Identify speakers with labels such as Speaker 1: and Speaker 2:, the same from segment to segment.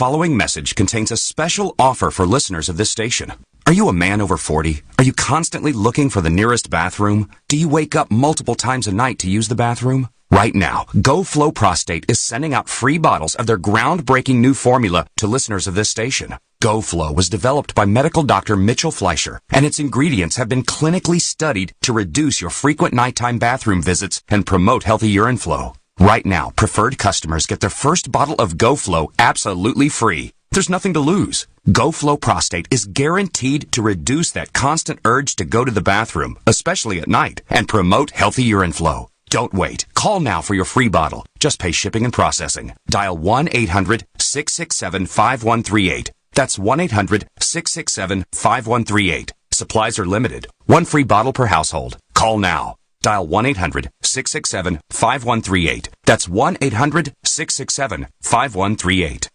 Speaker 1: following message contains a special offer for listeners of this station. Are you a man over 40? Are you constantly looking for the nearest bathroom? Do you wake up multiple times a night to use the bathroom? Right now, GoFlow Prostate is sending out free bottles of their groundbreaking new formula to listeners of this station. GoFlow was developed by medical doctor Mitchell Fleischer, and its ingredients have been clinically studied to reduce your frequent nighttime bathroom visits and promote healthy urine flow. Right now, preferred customers get their first bottle of GoFlow absolutely free. There's nothing to lose. GoFlow Prostate is guaranteed to reduce that constant urge to go to the bathroom, especially at night, and promote healthy urine flow. Don't wait. Call now for your free bottle. Just pay shipping and processing. Dial 1-800-667-5138. That's 1-800-667-5138. Supplies are limited. One free bottle per household. Call now. Dial 1-800-667-5138. That's 1-800-667-5138.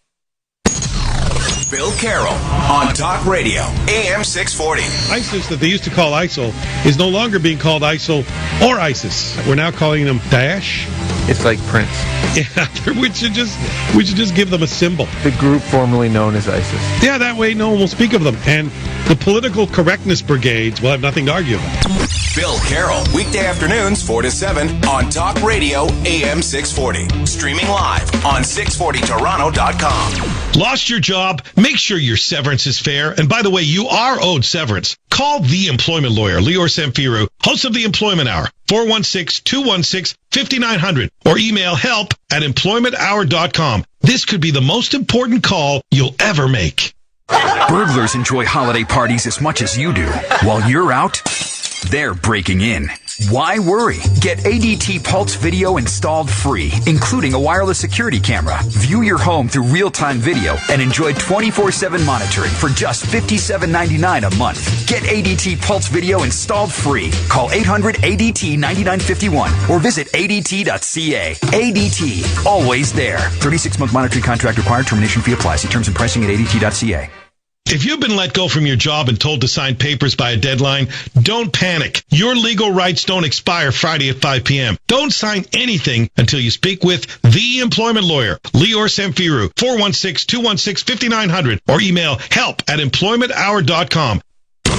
Speaker 2: Bill Carroll on Talk Radio, AM 640.
Speaker 3: ISIS that they used to call ISIL is no longer being called ISIL or ISIS. We're now calling them Daesh.
Speaker 4: It's like Prince.
Speaker 3: Yeah, we should just give them a symbol.
Speaker 4: The group formerly known as ISIS.
Speaker 3: Yeah, that way no one will speak of them. And the political correctness brigades will have nothing to argue about.
Speaker 2: Bill Carroll, weekday afternoons 4 to 7 on Talk Radio, AM 640. Streaming live on 640toronto.com.
Speaker 3: Lost your job? Make sure your severance is fair. And by the way, you are owed severance. Call the employment lawyer, Lior Samfiru, host of the Employment Hour, 416-216-5900, or email help@employmenthour.com. This could be the most important call you'll ever make.
Speaker 5: Burglars enjoy holiday parties as much as you do. While you're out, they're breaking in. Why worry? Get ADT Pulse Video installed free, including a wireless security camera. View your home through real-time video and enjoy 24/7 monitoring for just $57.99 a month. Get ADT Pulse Video installed free. Call 800-ADT-9951 or visit ADT.ca. ADT, always there. 36-month monitoring contract required. Termination fee applies. See terms and pricing at ADT.ca.
Speaker 3: If you've been let go from your job and told to sign papers by a deadline, don't panic. Your legal rights don't expire Friday at 5 p.m. Don't sign anything until you speak with the employment lawyer, Lior Samfiru, 416-216-5900, or email help@employmenthour.com.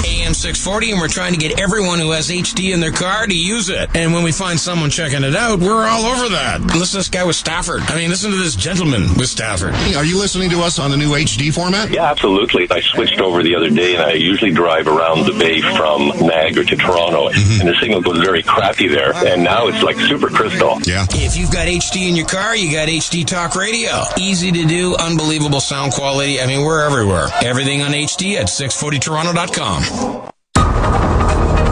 Speaker 6: AM 640, and we're trying to get everyone who has HD in their car to use it. And when we find someone checking it out, we're all over that. Listen to this guy with Stafford. I mean, listen to this gentleman with Stafford.
Speaker 7: Hey, are you listening to us on the new HD format?
Speaker 8: Yeah, absolutely. I switched over the other day, and I usually drive around the bay from Niagara to Toronto, and the signal goes very crappy there. And now it's like super crystal.
Speaker 7: Yeah.
Speaker 6: If you've got HD in your car, you got HD Talk Radio. Easy to do, unbelievable sound quality. I mean, we're everywhere. Everything on HD at 640toronto.com.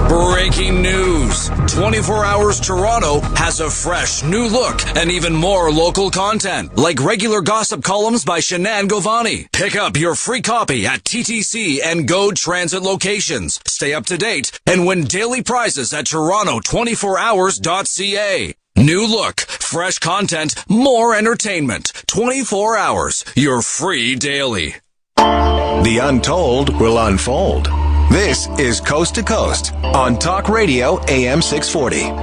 Speaker 9: Breaking news. 24 Hours Toronto has a fresh new look and even more local content, like regular gossip columns by Shanann Govani. Pick up your free copy at TTC and GO Transit locations. Stay up to date and win daily prizes at toronto24hours.ca. New look, fresh content, more entertainment. 24 hours. You're free daily.
Speaker 2: The untold will unfold. This is Coast to Coast on Talk Radio, AM 640.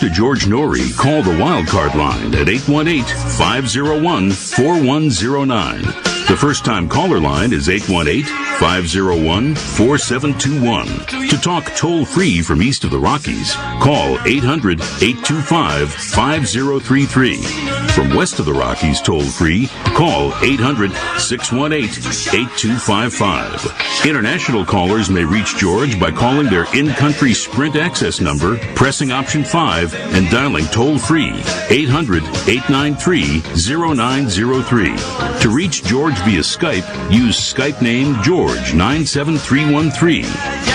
Speaker 10: to George Norrie, call the Wildcard line at 818-501-4109. The first-time caller line is 818-501-4721. To talk toll-free from east of the Rockies, call 800-825-5033. From west of the Rockies toll-free, call 800-618-8255. International callers may reach George by calling their in-country Sprint access number, pressing option 5, and dialing toll-free 800-893-0903. To reach George via Skype, use Skype name George97313.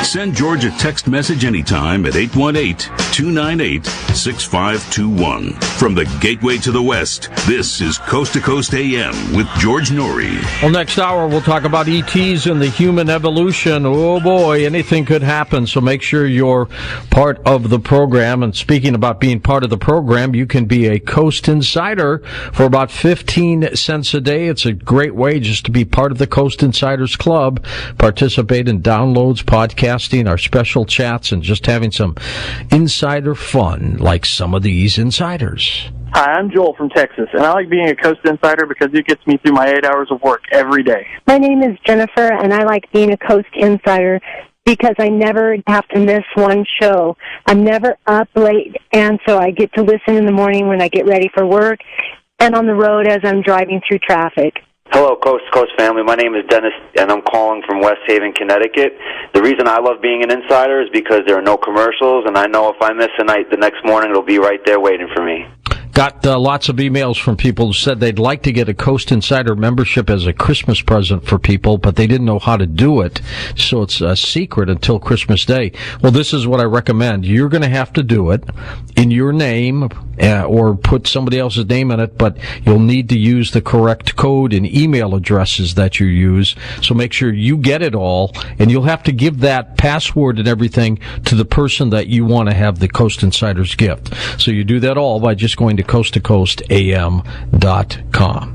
Speaker 10: Send George a text message anytime at 818-298-6521. From the gateway to the west, this is Coast to Coast AM with George Norrie.
Speaker 11: Well, next hour we'll talk about ETs and the human evolution. Oh boy, anything could happen, so make sure you're part of the program. And speaking about being part of the program, you can be a Coast Insider for about 15 cents a day. It's a great way just to be part of the Coast Insiders Club, participate in downloads, podcasting, our special chats, and just having some insider fun like some of these insiders.
Speaker 12: Hi, I'm Joel from Texas, and I like being a Coast Insider because it gets me through my 8 hours of work every day.
Speaker 13: My name is Jennifer, and I like being a Coast Insider because I never have to miss one show. I'm never up late, and so I get to listen in the morning when I get ready for work and on the road as I'm driving through traffic.
Speaker 14: Hello, Coast to Coast family. My name is Dennis, and I'm calling from West Haven, Connecticut. The reason I love being an insider is because there are no commercials, and I know if I miss a night the next morning, it'll be right there waiting for me.
Speaker 11: Got lots of emails from people who said they'd like to get a Coast Insider membership as a Christmas present for people, but they didn't know how to do it, so it's a secret until Christmas Day. Well, this is what I recommend. You're going to have to do it in your name or put somebody else's name in it, but you'll need to use the correct code and email addresses that you use, so make sure you get it all, and you'll have to give that password and everything to the person that you want to have the Coast Insider's gift. So you do that all by just going to coasttocoastam.com.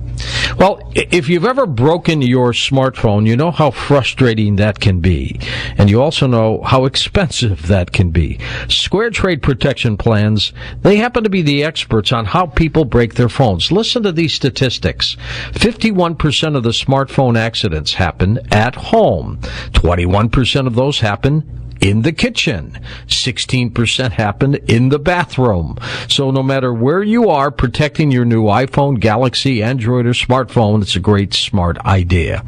Speaker 11: Well, if you've ever broken your smartphone, you know how frustrating that can be. And you also know how expensive that can be. Square Trade Protection Plans, they happen to be the experts on how people break their phones. Listen to these statistics. 51% of the smartphone accidents happen at home. 21% of those happen in the kitchen. 16% happen in the bathroom. So no matter where you are, protecting your new iPhone, Galaxy, Android, or smartphone, it's a great, smart idea.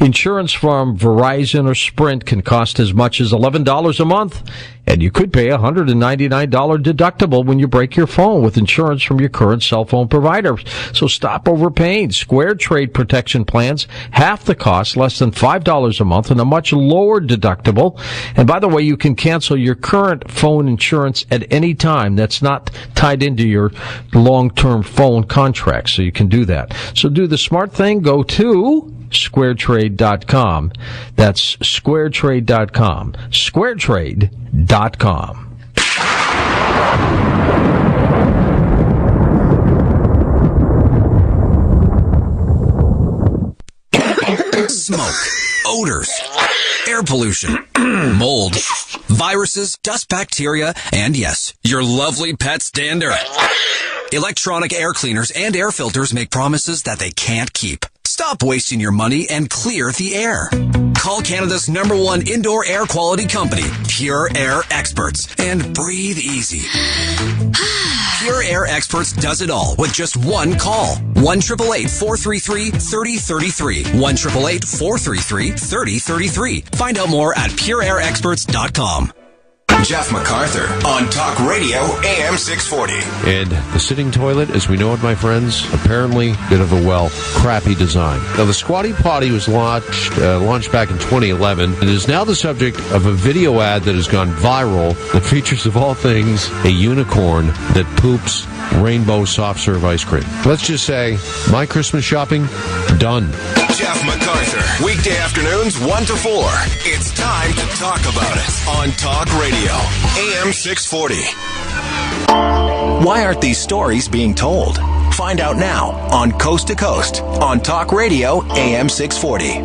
Speaker 11: Insurance from Verizon or Sprint can cost as much as $11 a month, and you could pay a $199 deductible when you break your phone with insurance from your current cell phone provider. So stop overpaying. Square Trade Protection Plans, half the cost, less than $5 a month, and a much lower deductible. And by the way, you can cancel your current phone insurance at any time. That's not tied into your long-term phone contract, so you can do that. So do the smart thing. Go to SquareTrade.com. That's SquareTrade.com. SquareTrade.com.
Speaker 9: Smoke, odors, air pollution, mold, viruses, dust, bacteria, and yes, your lovely pet's dander. Electronic air cleaners and air filters make promises that they can't keep. Stop wasting your money and clear the air. Call Canada's #1 indoor air quality company, Pure Air Experts, and breathe easy. Pure Air Experts does it all with just one call. 1-888-433-3033. 1-888-433-3033. Find out more at pureairexperts.com.
Speaker 2: Jeff MacArthur on Talk Radio AM 640.
Speaker 15: And the sitting toilet, as we know it, my friends, apparently a bit of a, crappy design. Now, the Squatty Potty was launched back in 2011 and is now the subject of a video ad that has gone viral that features, of all things, a unicorn that poops rainbow soft serve ice cream. Let's just say, my Christmas shopping, done.
Speaker 2: Jeff MacArthur, weekday afternoons 1 to 4. It's time to talk about it on Talk Radio, AM 640. Why aren't these stories being told? Find out now on Coast to Coast on Talk Radio, AM 640.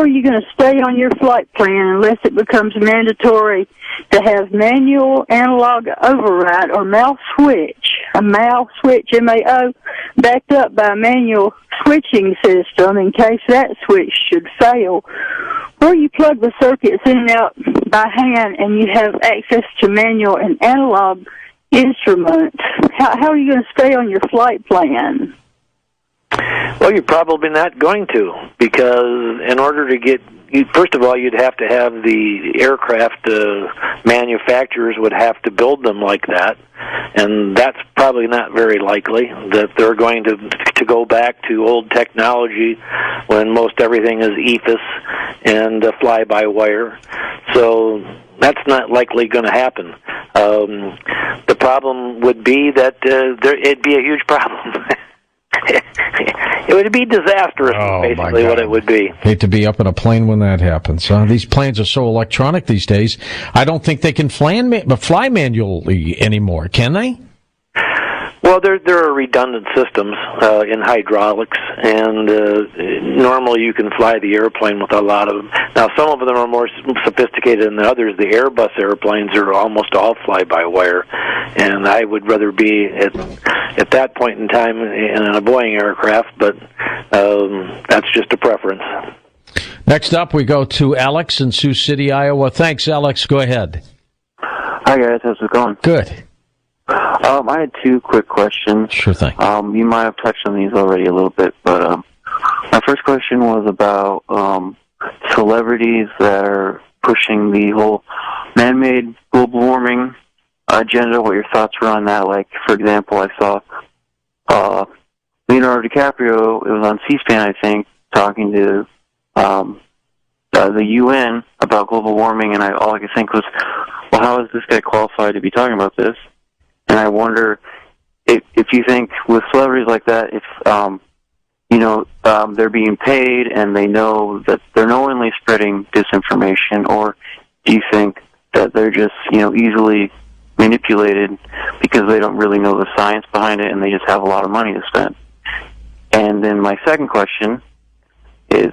Speaker 16: are you going to stay on your flight plan unless it becomes mandatory to have manual analog override or MAO switch, MAO, backed up by a manual switching system in case that switch should fail? Or you plug the circuits in and out by hand and you have access to manual and analog instruments. How are you going to stay on your flight plan?
Speaker 17: Well, you're probably not going to, because in order to get, first of all, you'd have to have the aircraft manufacturers would have to build them like that, and that's probably not very likely that they're going to go back to old technology when most everything is EFIS and fly-by-wire. So that's not likely going to happen. The problem would be that it'd be a huge problem. It would be disastrous, basically, what it would be.
Speaker 11: Hate to be up in a plane when that happens. These planes are so electronic these days, I don't think they can fly manually anymore, can they?
Speaker 17: Well, there are redundant systems in hydraulics, and normally you can fly the airplane with a lot of them. Now, some of them are more sophisticated than others. The Airbus airplanes are almost all fly-by-wire, and I would rather be at that point in time in a Boeing aircraft, but that's just a preference.
Speaker 11: Next up, we go to Alex in Sioux City, Iowa. Thanks, Alex. Go ahead.
Speaker 18: Hi, guys. How's it going?
Speaker 11: Good.
Speaker 18: I had two quick questions.
Speaker 11: Sure thing.
Speaker 18: You might have touched on these already a little bit, but my first question was about celebrities that are pushing the whole man-made global warming agenda. What your thoughts were on that? Like, for example, I saw Leonardo DiCaprio, it was on C-SPAN, I think, talking to the UN about global warming, and all I could think was, well, how is this guy qualified to be talking about this? And I wonder if you think with celebrities like that, if they're being paid and they know that they're knowingly spreading disinformation, or do you think that they're just easily manipulated because they don't really know the science behind it and they just have a lot of money to spend? And then my second question is,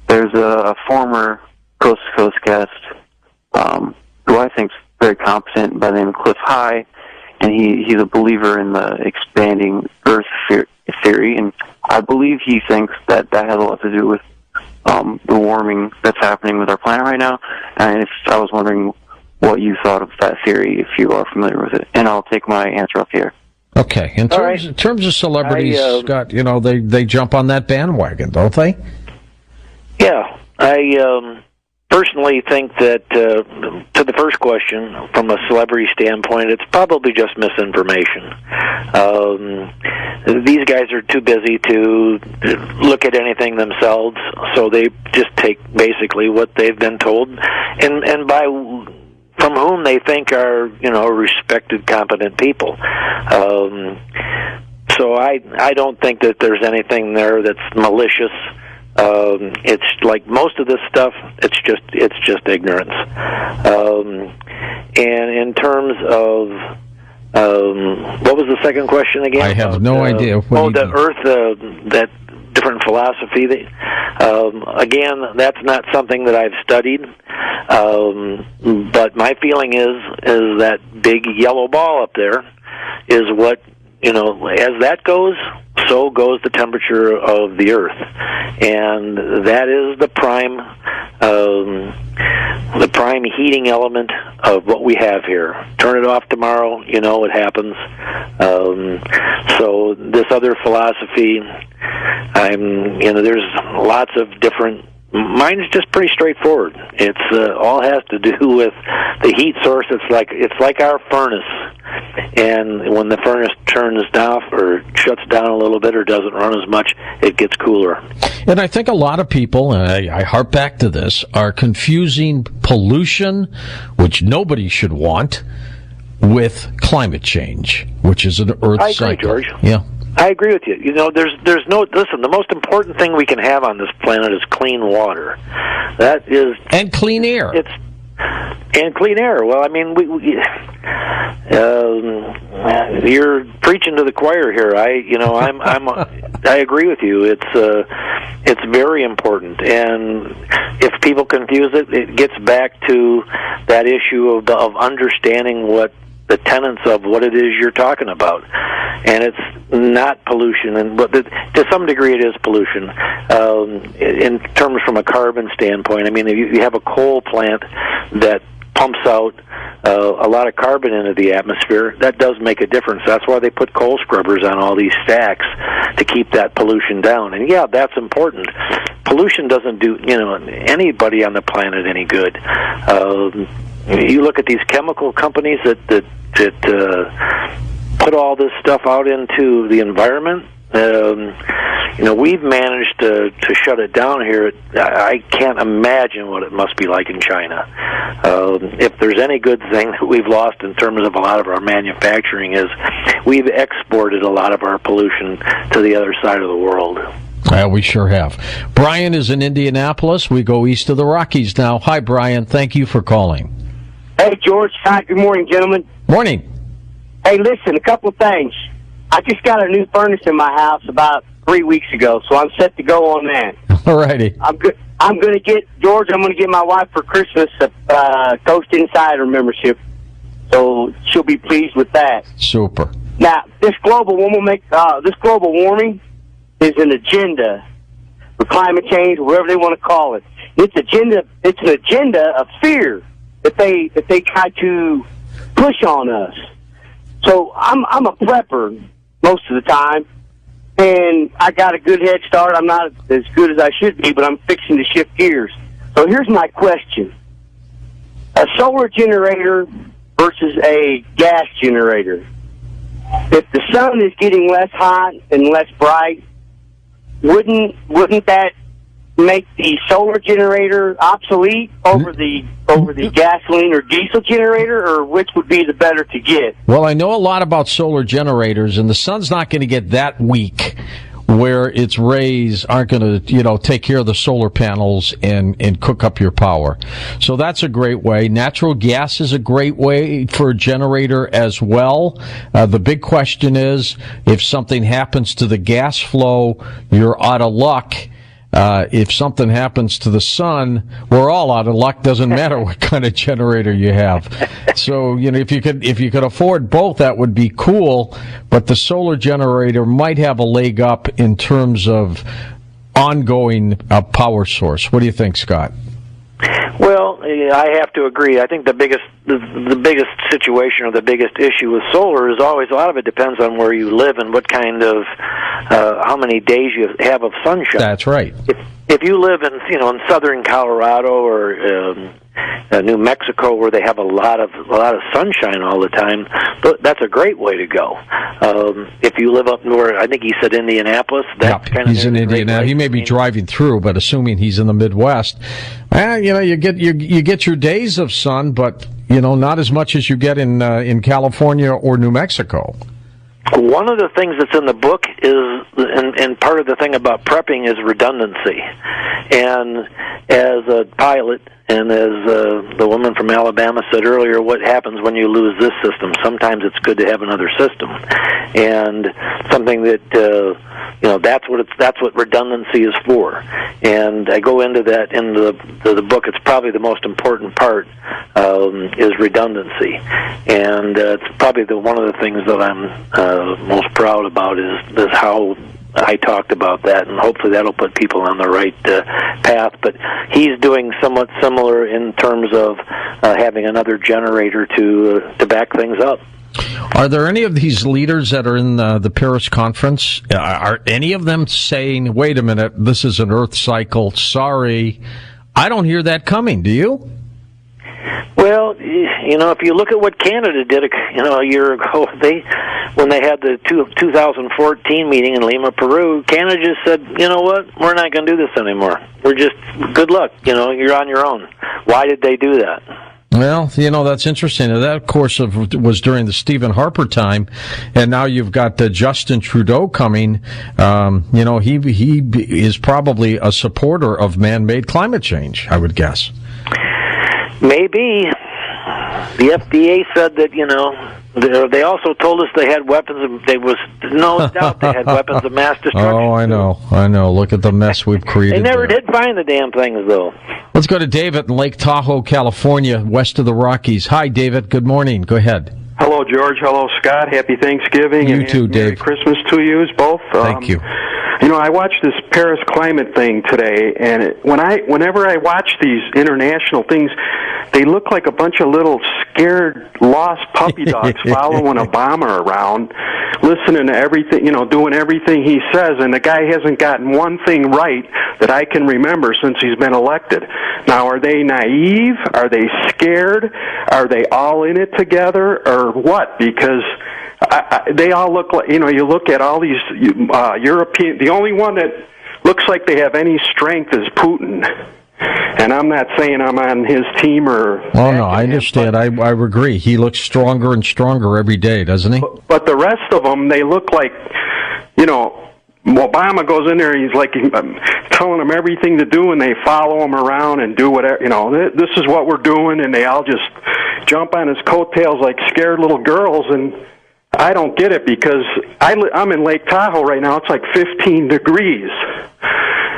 Speaker 18: there's a former Coast to Coast guest who I think is very competent by the name of Cliff High, and he's a believer in the expanding Earth theory, and I believe he thinks that has a lot to do with the warming that's happening with our planet right now. And I was wondering what you thought of that theory, if you are familiar with it. And I'll take my answer off the air.
Speaker 11: Okay. In terms of celebrities, Scott, they jump on that bandwagon, don't they?
Speaker 17: Yeah. I personally think that, to the first question, from a celebrity standpoint, it's probably just misinformation. These guys are too busy to look at anything themselves, so they just take basically what they've been told, and from whom they think are, respected, competent people. So I don't think that there's anything there that's malicious. It's like most of this stuff, it's just ignorance. And in terms of what was the second question again?
Speaker 11: I have no idea.
Speaker 17: The Earth, that different philosophy. Again, that's not something that I've studied. But my feeling is that big yellow ball up there is what, as that goes, so goes the temperature of the Earth, and that is the prime heating element of what we have here. Turn it off tomorrow, what happens. So this other philosophy, there's lots of different. Mine's just pretty straightforward. It's all has to do with the heat source. It's like our furnace, and when the furnace turns off or shuts down a little bit or doesn't run as much, it gets cooler. And
Speaker 11: I think a lot of people, and I harp back to this, are confusing pollution, which nobody should want, with climate change, which is an Earth cycle.
Speaker 17: I agree, George.
Speaker 11: Yeah.
Speaker 17: I agree with you. There's no. Listen, the most important thing we can have on this planet is clean water. That is,
Speaker 11: and clean air.
Speaker 17: And clean air. Well, I mean, you're preaching to the choir here. I agree with you. It's very important, and if people confuse it, it gets back to that issue of understanding what the tenets of what it is you're talking about. And it's not pollution, but to some degree it is pollution. In terms from a carbon standpoint, I mean, if you have a coal plant that pumps out a lot of carbon into the atmosphere, that does make a difference. That's why they put coal scrubbers on all these stacks to keep that pollution down. And yeah, that's important. Pollution doesn't do anybody on the planet any good. You look at these chemical companies that put all this stuff out into the environment. We've managed to shut it down here. I can't imagine what it must be like in China. If there's any good thing that we've lost in terms of a lot of our manufacturing is we've exported a lot of our pollution to the other side of the world.
Speaker 11: We sure have. Brian is in Indianapolis. We go east of the Rockies now. Hi, Brian. Thank you for calling.
Speaker 19: Hey, George. Hi. Good morning, gentlemen.
Speaker 11: Morning.
Speaker 19: Hey, listen, a couple of things. I just got a new furnace in my house about 3 weeks ago, so I'm set to go on that.
Speaker 11: All righty.
Speaker 19: I'm going to get, George, I'm going to get my wife for Christmas a Coast Insider membership, so she'll be pleased with that.
Speaker 11: Super.
Speaker 19: Now, this global warming is an agenda for climate change, whatever they want to call it. It's an agenda of fear that they try to push on us. So I'm a prepper most of the time, and I got a good head start. I'm not as good as I should be, but I'm fixing to shift gears. So here's my question. A solar generator versus a gas generator. If the sun is getting less hot and less bright, wouldn't that make the solar generator obsolete over the gasoline or diesel generator, or which would be the better to get?
Speaker 11: Well, I know a lot about solar generators, and the sun's not going to get that weak where its rays aren't going to, take care of the solar panels and cook up your power. So that's a great way. Natural gas is a great way for a generator as well. The big question is, if something happens to the gas flow, you're out of luck. If something happens to the sun, we're all out of luck. Doesn't matter what kind of generator you have. So, if you could afford both, that would be cool. But the solar generator might have a leg up in terms of ongoing power source. What do you think, Scott?
Speaker 17: Well, I have to agree. I think the biggest situation or the biggest issue with solar is always a lot of it depends on where you live and what kind of how many days you have of sunshine.
Speaker 11: That's right.
Speaker 17: If you live in in southern Colorado or New Mexico where they have a lot of sunshine all the time, that's a great way to go. If you live up north, I think he said Indianapolis.
Speaker 11: He's in Indianapolis. He may be driving through, but assuming he's in the Midwest, you get your days of sun, but not as much as you get in California or New Mexico.
Speaker 17: One of the things that's in the book is, and part of the thing about prepping is redundancy. And as a pilot, and as the woman from Alabama said earlier, what happens when you lose this system? Sometimes it's good to have another system, and something that that's what redundancy is for. And I go into that in the book. It's probably the most important part is redundancy, and it's probably one of the things that I'm most proud about is how I talked about that, and hopefully that'll put people on the right path. But he's doing somewhat similar in terms of having another generator to back things up.
Speaker 11: Are there any of these leaders that are in the Paris conference? Are any of them saying, wait a minute, this is an Earth cycle, sorry? I don't hear that coming, do you?
Speaker 17: Well, if you look at what Canada did, a year ago, when they had the 2014 meeting in Lima, Peru, Canada just said, you know what, we're not going to do this anymore. We're just, good luck, you're on your own. Why did they do that?
Speaker 11: Well, that's interesting. That, of course, was during the Stephen Harper time, and now you've got Justin Trudeau coming. He is probably a supporter of man-made climate change, I would guess.
Speaker 17: Maybe. The FDA said that, they also told us they had weapons. There was no doubt they had weapons of mass destruction.
Speaker 11: Oh, I know. Look at the mess we've created.
Speaker 17: They never
Speaker 11: there.
Speaker 17: did find the damn things, though.
Speaker 11: Let's go to David in Lake Tahoe, California, west of the Rockies. Hi, David. Good morning. Go ahead.
Speaker 20: Hello, George. Hello, Scott. Happy Thanksgiving.
Speaker 11: You
Speaker 20: and
Speaker 11: too,
Speaker 20: Merry
Speaker 11: Dave.
Speaker 20: Christmas to you both.
Speaker 11: Thank you.
Speaker 20: I watched this Paris climate thing today, and whenever I watch these international things, they look like a bunch of little scared, lost puppy dogs following Obama around, listening to everything, doing everything he says, and the guy hasn't gotten one thing right that I can remember since he's been elected. Now, are they naive? Are they scared? Are they all in it together, or what? Because they all look like, you look at all these European, the only one that looks like they have any strength is Putin. And I'm not saying I'm on his team or...
Speaker 11: Oh, no, I understand. I agree. He looks stronger and stronger every day, doesn't he?
Speaker 20: But the rest of them, they look like, Obama goes in there and he's like telling them everything to do, and they follow him around and do whatever. This is what we're doing, and they all just jump on his coattails like scared little girls, and I don't get it because I'm in Lake Tahoe right now. It's like 15 degrees,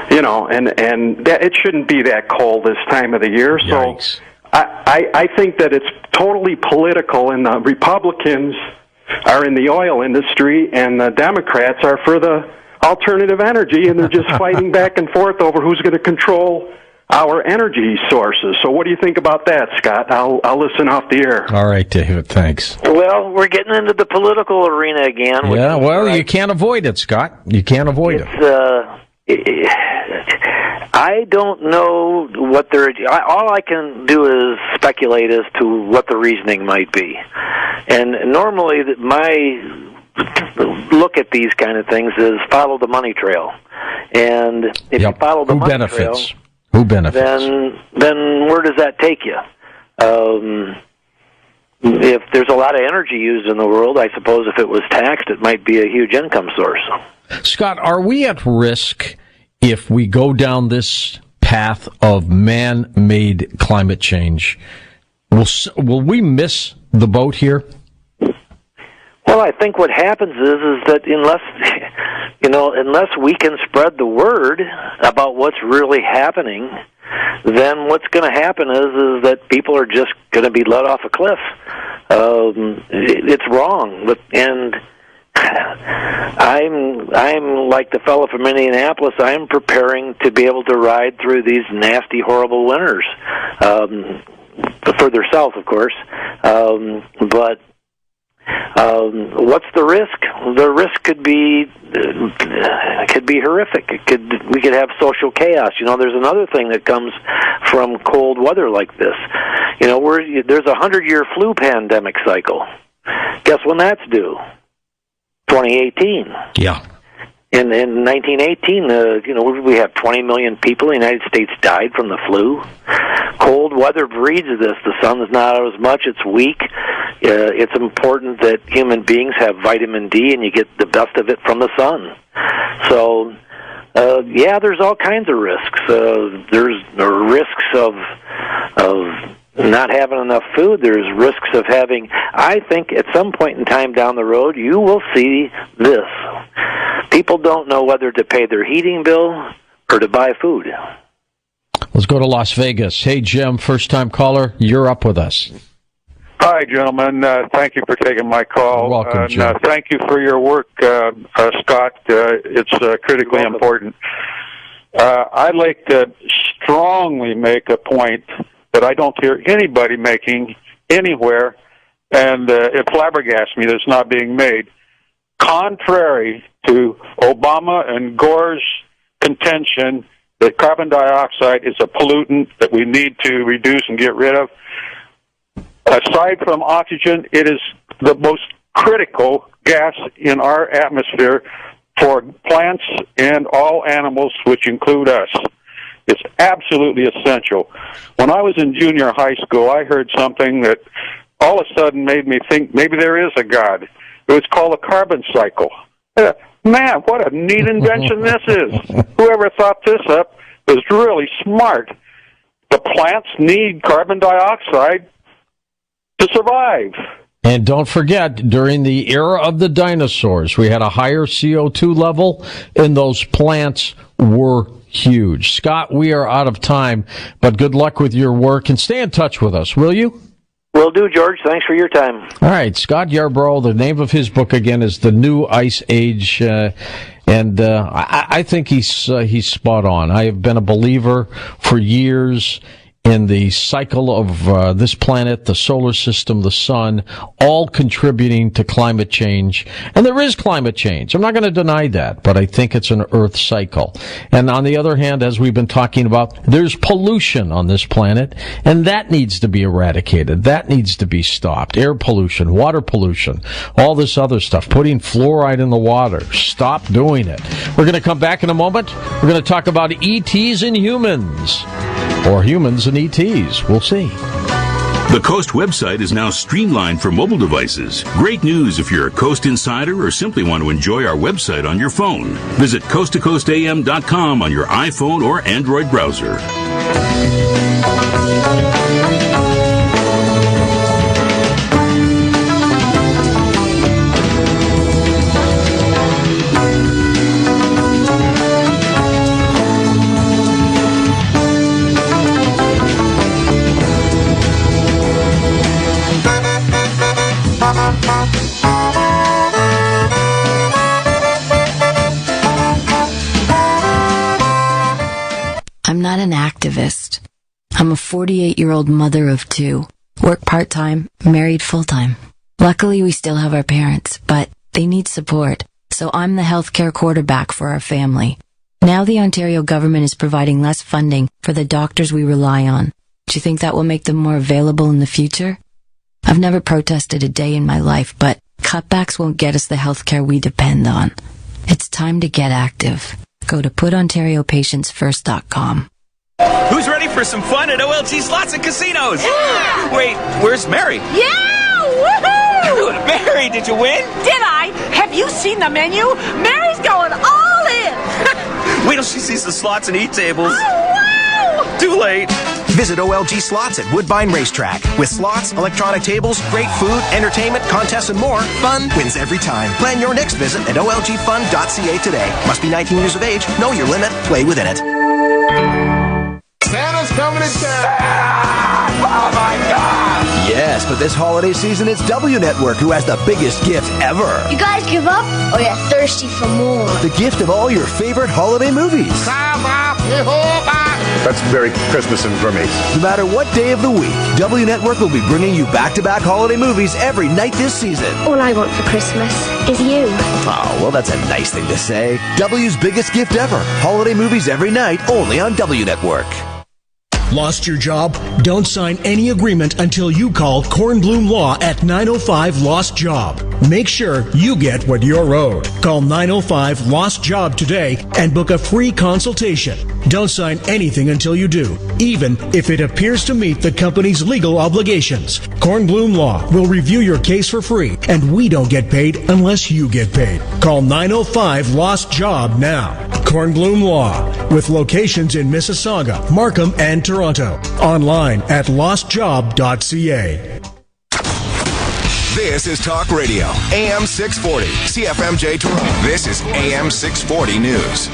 Speaker 20: and that, it shouldn't be that cold this time of the year.
Speaker 11: Yikes.
Speaker 20: So I think that it's totally political, and the Republicans are in the oil industry, and the Democrats are for the alternative energy, and they're just fighting back and forth over who's going to control our energy sources. So what do you think about that, Scott? I'll listen off the air.
Speaker 11: All right, David, thanks.
Speaker 17: Well, we're getting into the political arena again.
Speaker 11: Yeah, well, you can't avoid it, Scott. You can't avoid it.
Speaker 17: I don't know what all I can do is speculate as to what the reasoning might be. And normally my look at these kind of things is follow the money trail. And if you follow the money trail...
Speaker 11: Who benefits?
Speaker 17: Then where does that take you? If there's a lot of energy used in the world, I suppose if it was taxed, it might be a huge income source.
Speaker 11: Scott, are we at risk if we go down this path of man-made climate change? Will we miss the boat here?
Speaker 17: Well, I think what happens is that unless we can spread the word about what's really happening, then what's going to happen is that people are just going to be let off a cliff. It's wrong, and I'm like the fellow from Indianapolis. I'm preparing to be able to ride through these nasty, horrible winters, further south, of course, but. What's the risk? The risk could be horrific. We could have social chaos. There's another thing that comes from cold weather like this. There's a 100-year flu pandemic cycle. Guess when that's due? 2018.
Speaker 11: Yeah.
Speaker 17: In 1918, we have 20 million people in the United States died from the flu. Cold weather breeds this. The sun's not out as much. It's weak. It's important that human beings have vitamin D, and you get the best of it from the sun. So, there's all kinds of risks. There's risks of not having enough food. There's risks of having... I think at some point in time down the road, you will see this. People don't know whether to pay their heating bill or to buy food.
Speaker 11: Let's go to Las Vegas. Hey, Jim, first-time caller, you're up with us.
Speaker 21: Hi, gentlemen. Thank you for taking my call.
Speaker 11: You're welcome, Jim.
Speaker 21: Thank you for your work, Scott. It's critically important. I'd like to strongly make a point that I don't hear anybody making anywhere, and it flabbergasts me that it's not being made. Contrary to Obama and Gore's contention that carbon dioxide is a pollutant that we need to reduce and get rid of, aside from oxygen, it is the most critical gas in our atmosphere for plants and all animals, which include us. It's absolutely essential. When I was in junior high school, I heard something that all of a sudden made me think maybe there is a God. It was called a carbon cycle. Man, what a neat invention this is. Whoever thought this up was really smart. The plants need carbon dioxide to survive.
Speaker 11: And don't forget, during the era of the dinosaurs, we had a higher CO2 level, and those plants were huge. Scott, we are out of time, but good luck with your work, and stay in touch with us, will you?
Speaker 17: Will do, George. Thanks for your time.
Speaker 11: All right, Scott Yarbrough, the name of his book again is The New Ice Age, and I think he's spot on. I have been a believer for years in the cycle of this planet, the solar system, the sun, all contributing to climate change. And there is climate change. I'm not going to deny that, but I think it's an Earth cycle. And on the other hand, as we've been talking about, there's pollution on this planet, and that needs to be eradicated. That needs to be stopped. Air pollution, water pollution, all this other stuff. Putting fluoride in the water. Stop doing it. We're going to come back in a moment. We're going to talk about ETs and humans. Or humans and ETs. We'll see.
Speaker 10: The Coast website is now streamlined for mobile devices. Great news if you're a Coast insider or simply want to enjoy our website on your phone. Visit coasttocoastam.com on your iPhone or Android browser.
Speaker 1: I'm not an activist. I'm a 48-year-old mother of two. Work part-time, married full-time. Luckily, we still have our parents, but they need support. So I'm the healthcare quarterback for our family. Now the Ontario government is providing less funding for the doctors we rely on. Do you think that will make them more available in the future? I've never protested a day in my life, but cutbacks won't get us the healthcare we depend on. It's time to get active. Go to putonteriopatientsfirst.com.
Speaker 22: Who's ready for some fun at OLG Slots and Casinos? Yeah! Wait, where's Mary?
Speaker 23: Yeah! Woohoo!
Speaker 22: Mary, did you win?
Speaker 23: Did I? Have you seen the menu? Mary's going all in!
Speaker 22: Wait till she sees the slots and e-tables.
Speaker 23: Oh, wow!
Speaker 22: Too late.
Speaker 24: Visit OLG Slots at Woodbine Racetrack. With slots, electronic tables, great food, entertainment, contests, and more, fun wins every time. Plan your next visit at olgfun.ca today. Must be 19 years of age. Know your limit. Play within it.
Speaker 25: Santa's coming to town. Oh my God!
Speaker 26: Yes, but this holiday season, it's W Network who has the biggest gift ever.
Speaker 27: You guys give up, or you're thirsty for more?
Speaker 26: The gift of all your favorite holiday movies.
Speaker 25: That's very Christmassing for me.
Speaker 26: No matter what day of the week, W Network will be bringing you back-to-back holiday movies every night this season.
Speaker 27: All I want for Christmas is you.
Speaker 26: Oh, well, that's a nice thing to say. W's biggest gift ever. Holiday movies every night, only on W Network.
Speaker 28: Lost your job? Don't sign any agreement until you call Kornblum Law at 905-LOST-JOB. Make sure you get what you're owed. Call 905-LOST-JOB today and book a free consultation. Don't sign anything until you do, even if it appears to meet the company's legal obligations. Kornblum Law will review your case for free, and we don't get paid unless you get paid. Call 905-LOST-JOB now. Kornblum Law, with locations in Mississauga, Markham, and Toronto. Online at lostjob.ca.
Speaker 2: This is Talk Radio, AM 640, CFMJ Toronto. This is AM 640 News.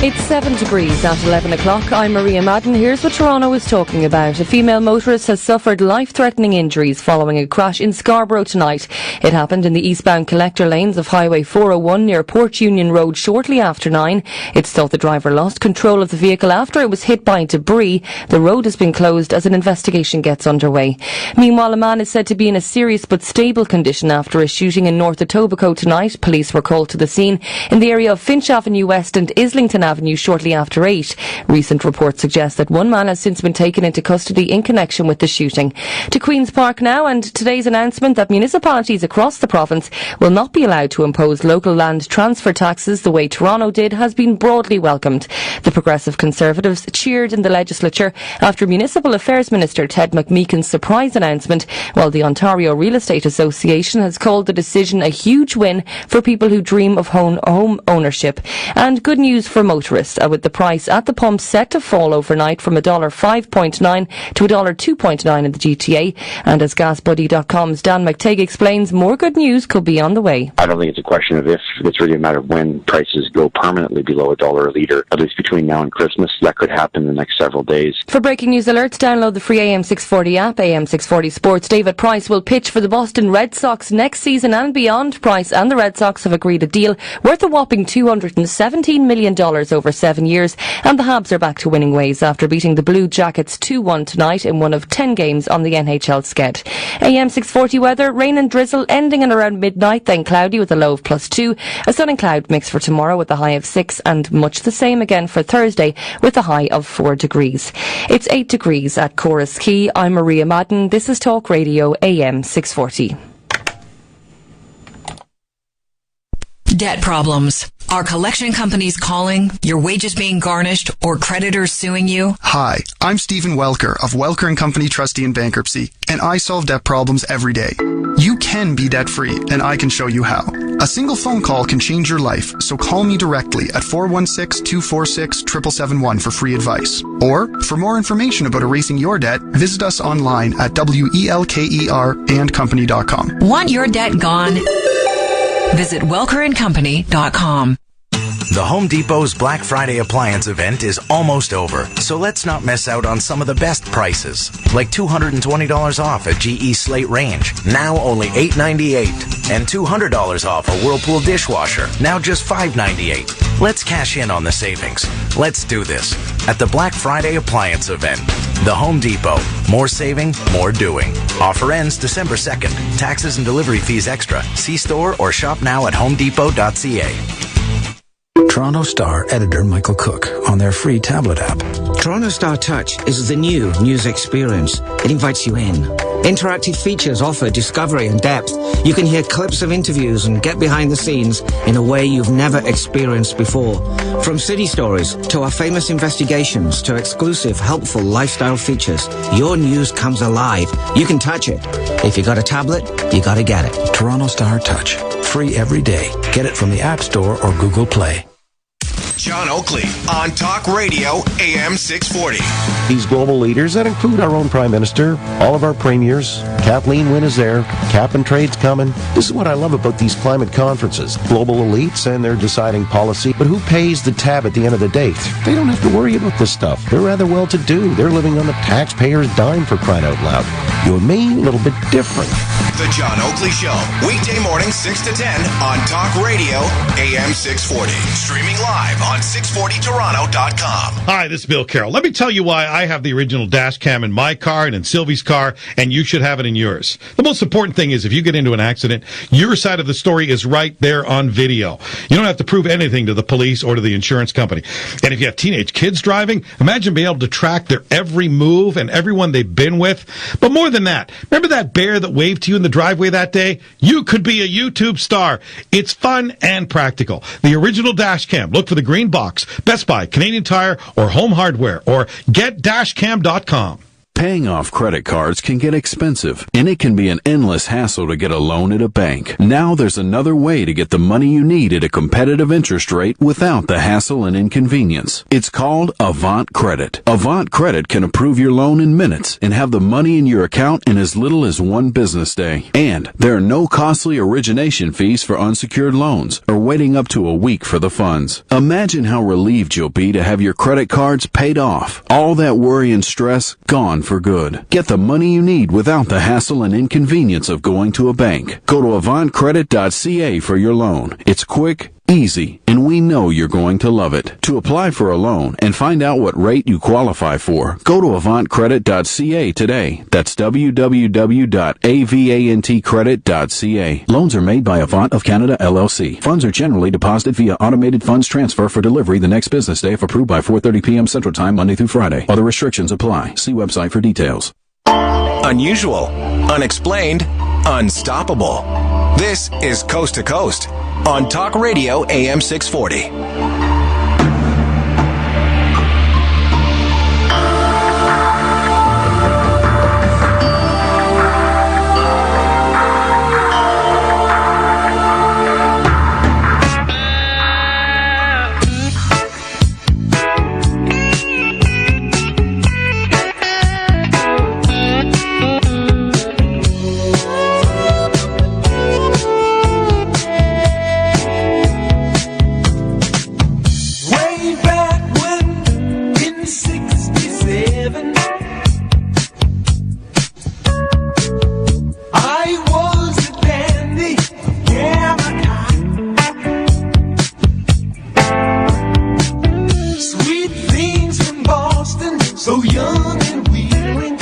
Speaker 29: It's 7 degrees at 11 o'clock. I'm Maria Madden. Here's what Toronto is talking about. A female motorist has suffered life-threatening injuries following a crash in Scarborough tonight. It happened in the eastbound collector lanes of Highway 401 near Port Union Road shortly after 9. It's thought the driver lost control of the vehicle after it was hit by debris. The road has been closed as an investigation gets underway. Meanwhile, a man is said to be in a serious but stable condition after a shooting in North Etobicoke tonight. Police were called to the scene in the area of Finch Avenue West and Islington Avenue shortly after 8. Recent reports suggest that one man has since been taken into custody in connection with the shooting. To Queen's Park now, and today's announcement that municipalities across the province will not be allowed to impose local land transfer taxes the way Toronto did has been broadly welcomed. The Progressive Conservatives cheered in the legislature after Municipal Affairs Minister Ted McMeekin's surprise announcement, while the Ontario Real Estate Association Association has called the decision a huge win for people who dream of home ownership. And good news for motorists, with the price at the pump set to fall overnight from $5.9 to $2.9 in the GTA. And as GasBuddy.com's Dan McTague explains, more good news could be on the way.
Speaker 3: I don't think it's a question of if, it's really a matter of when prices go permanently below $1 a litre, at least between now and Christmas. That could happen in the next several days.
Speaker 29: For breaking news alerts, download the free AM640 app. AM640 Sports. David Price will pitch for the Boston Red Sox next season and beyond. Price and the Red Sox have agreed a deal worth a whopping $217 million over 7 years, and the Habs are back to winning ways after beating the Blue Jackets 2-1 tonight in one of 10 games on the NHL sked. AM640 weather, rain and drizzle ending in around midnight, then cloudy with a low of +2. A sun and cloud mix for tomorrow with a high of 6, and much the same again for Thursday with a high of 4 degrees. It's 8 degrees at Chorus Key. I'm Maria Madden. This is Talk Radio AM 640.
Speaker 4: Debt problems. Are collection companies calling, your wages being garnished, or creditors suing you?
Speaker 5: Hi, I'm Stephen Welker of Welker & Company Trustee in Bankruptcy, and I solve debt problems every day. You can be debt-free, and I can show you how. A single phone call can change your life, so call me directly at 416-246-7771 for free advice. Or, for more information about erasing your debt, visit us online at welkerandcompany.com.
Speaker 4: Want your debt gone? Visit welkerandcompany.com.
Speaker 6: The Home Depot's Black Friday appliance event is almost over, so let's not miss out on some of the best prices. Like $220 off a GE Slate Range, now only $898. And $200 off a Whirlpool dishwasher, now just $598. Let's cash in on the savings. Let's do this at the Black Friday appliance event. The Home Depot. More saving, more doing. Offer ends December 2nd. Taxes and delivery fees extra. See store or shop now at homedepot.ca.
Speaker 7: Toronto Star editor Michael Cook on their free tablet app.
Speaker 8: Toronto Star Touch is the new news experience. It invites you in. Interactive features offer discovery and depth. You can hear clips of interviews and get behind the scenes in a way you've never experienced before. From city stories to our famous investigations to exclusive, helpful lifestyle features, your news comes alive. You can touch it. If you got a tablet, you got to get it.
Speaker 7: Toronto Star Touch. Free every day. Get it from the App Store or Google Play.
Speaker 2: John Oakley on Talk Radio AM 640.
Speaker 12: These global leaders that include our own Prime Minister, all of our premiers, Kathleen Wynne is there, cap and trade's coming. This is what I love about these climate conferences. Global elites and they're deciding policy, but who pays the tab at the end of the day? They don't have to worry about this stuff. They're rather well-to-do. They're living on the taxpayer's dime, for crying out loud. You and me, a little bit different.
Speaker 2: The John Oakley Show, weekday morning 6 to 10 on Talk Radio AM 640. Streaming live on 640toronto.com.
Speaker 13: Hi, this is Bill Carroll. Let me tell you why I have the original dash cam in my car and in Sylvie's car, and you should have it in yours. The most important thing is if you get into an accident, your side of the story is right there on video. You don't have to prove anything to the police or to the insurance company. And if you have teenage kids driving, imagine being able to track their every move and everyone they've been with. But more than that, remember that bear that waved to you in the driveway that day? You could be a YouTube star. It's fun and practical. The original dash cam. Look for the green box. Best Buy, Canadian Tire, or Home Hardware, or get-cam.com.
Speaker 14: Paying off credit cards can get expensive, and it can be an endless hassle to get a loan at a bank. Now there's another way to get the money you need at a competitive interest rate without the hassle and inconvenience. It's called Avant Credit. Avant Credit can approve your loan in minutes and have the money in your account in as little as one business day. And there are no costly origination fees for unsecured loans or waiting up to a week for the funds. Imagine how relieved you'll be to have your credit cards paid off. All that worry and stress gone for good. Get the money you need without the hassle and inconvenience of going to a bank. Go to avantcredit.ca for your loan. It's quick, easy, and we know you're going to love it. To apply for a loan and find out what rate you qualify for, go to avantcredit.ca today. That's www.avantcredit.ca. Loans are made by Avant of Canada LLC. Funds are generally deposited via automated funds transfer for delivery the next business day if approved by 4:30 p.m. Central Time, Monday through Friday. Other restrictions apply. See website for details.
Speaker 2: Unusual, unexplained, unstoppable. This is Coast to Coast on Talk Radio AM 640.
Speaker 9: so young and weak. Move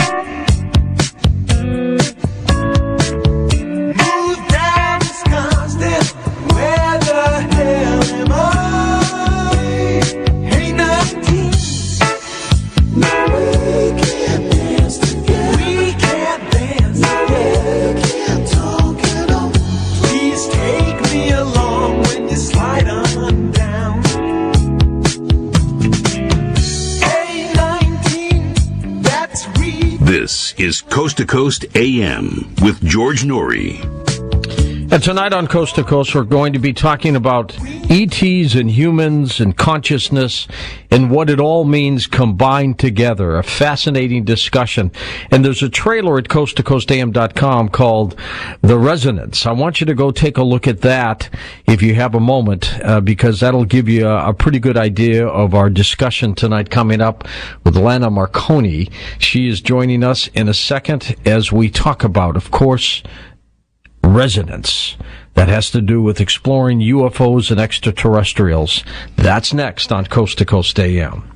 Speaker 9: down Wisconsin, where the hell am I? Hey, 19. No, we can't dance together. We can't dance together. We can't talk at all. Please take me along when you slide on down. Hey, 19, that's we.
Speaker 10: This is Coast to Coast AM with George Norrie.
Speaker 11: And tonight on Coast to Coast, we're going to be talking about ETs and humans and consciousness and what it all means combined together. A fascinating discussion. And there's a trailer at coasttocoastam.com called The Resonance. I want you to go take a look at that if you have a moment, because that'll give you a pretty good idea of our discussion tonight coming up with Lana Marconi. She is joining us in a second as we talk about, of course, resonance. That has to do with exploring UFOs and extraterrestrials. That's next on Coast to Coast AM.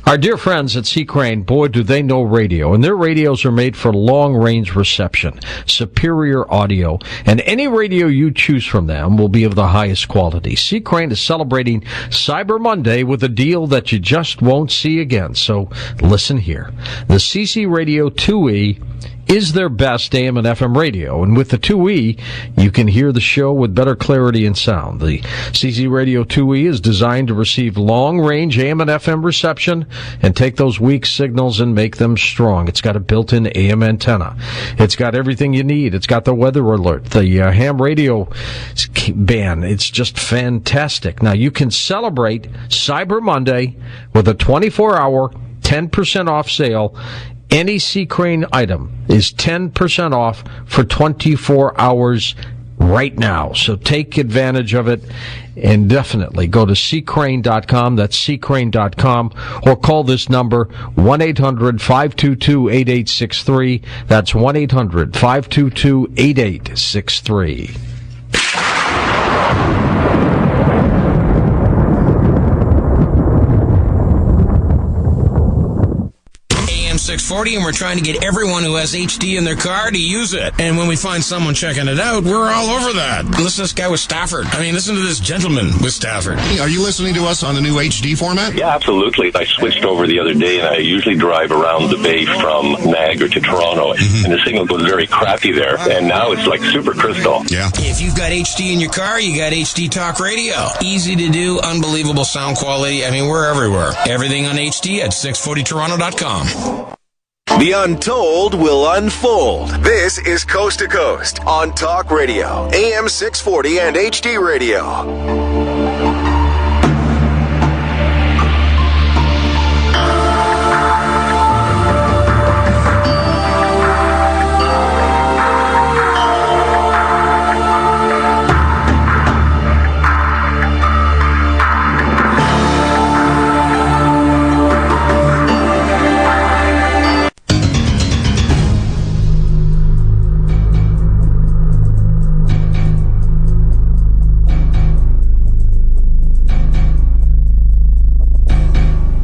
Speaker 11: Our dear friends at Sea Crane, boy, do they know radio. And their radios are made for long-range reception, superior audio, and any radio you choose from them will be of the highest quality. Sea Crane is celebrating Cyber Monday with a deal that you just won't see again. So listen here. The CC Radio 2E is their best AM and FM radio, and with the 2E, you can hear the show with better clarity and sound. The CC Radio 2E is designed to receive long-range AM and FM reception and take those weak signals and make them strong. It's got a built-in AM antenna. It's got everything you need. It's got the weather alert, the ham radio band. It's just fantastic. Now, you can celebrate Cyber Monday with a 24-hour, 10% off sale. Any Sea Crane item is 10% off for 24 hours right now. So take advantage of it and definitely go to seacrane.com. That's seacrane.com, or call this number 1-800-522-8863. That's 1-800-522-8863.
Speaker 15: 640, and we're trying to get everyone who has HD in their car to use it. And when we find someone checking it out, we're all over that. Listen to this guy with Stafford. I mean, listen to this gentleman with Stafford.
Speaker 16: Are you listening to us on the new HD format?
Speaker 17: Yeah, absolutely. I switched over the other day, and I usually drive around the bay from Niagara to Toronto, and the signal goes very crappy there. And now it's like super crystal.
Speaker 16: Yeah.
Speaker 15: If you've got HD in your car, you got HD Talk Radio. Easy to do, unbelievable sound quality. I mean, we're everywhere. Everything on HD at 640toronto.com.
Speaker 2: The untold will unfold. This is Coast to Coast on Talk Radio, AM 640 and HD Radio.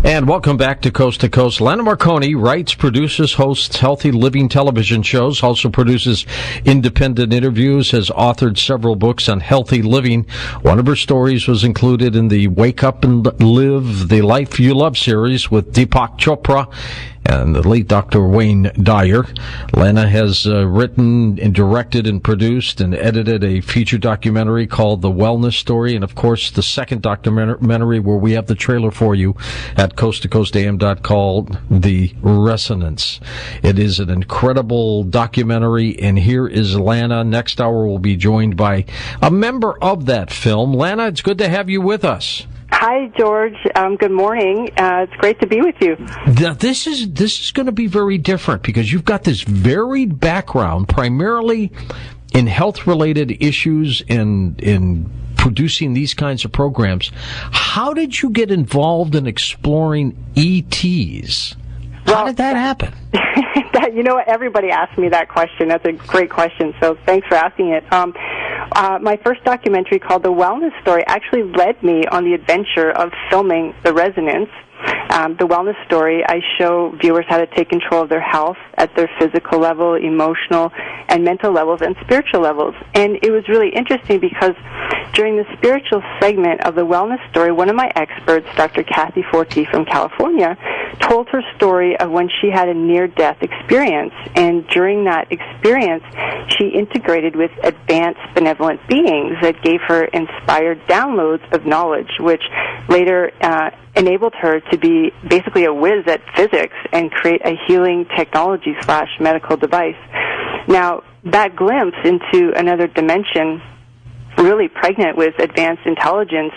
Speaker 11: And welcome back to Coast. Lana Marconi writes, produces, hosts healthy living television shows, also produces independent interviews, has authored several books on healthy living. One of her stories was included in the Wake Up and Live the Life You Love series with Deepak Chopra and the late Dr. Wayne Dyer. Lana has written and directed and produced and edited a feature documentary called The Wellness Story, and of course the second documentary where we have the trailer for you at coasttocoastam.com called The Resonance. It is an incredible documentary, and here is Lana. Next hour we'll be joined by a member of that film. Lana, it's good to have you with us.
Speaker 18: Hi, George. Good morning. It's great to be with you.
Speaker 11: Now, this is going to be very different because you've got this varied background, primarily in health-related issues in producing these kinds of programs. How did you get involved in exploring ETs? How did that happen?
Speaker 18: You know what? Everybody asks me that question. That's a great question, so thanks for asking it. My first documentary called The Wellness Story actually led me on the adventure of filming The Resonance. The Wellness Story, I show viewers how to take control of their health at their physical level, emotional, and mental levels, and spiritual levels. And it was really interesting because during the spiritual segment of the Wellness Story, one of my experts, Dr. Kathy Forti from California, told her story of when she had a near-death experience. And during that experience, she integrated with advanced benevolent beings that gave her inspired downloads of knowledge, which later enabled her to be basically a whiz at physics and create a healing technology / medical device. Now, that glimpse into another dimension, really pregnant with advanced intelligence,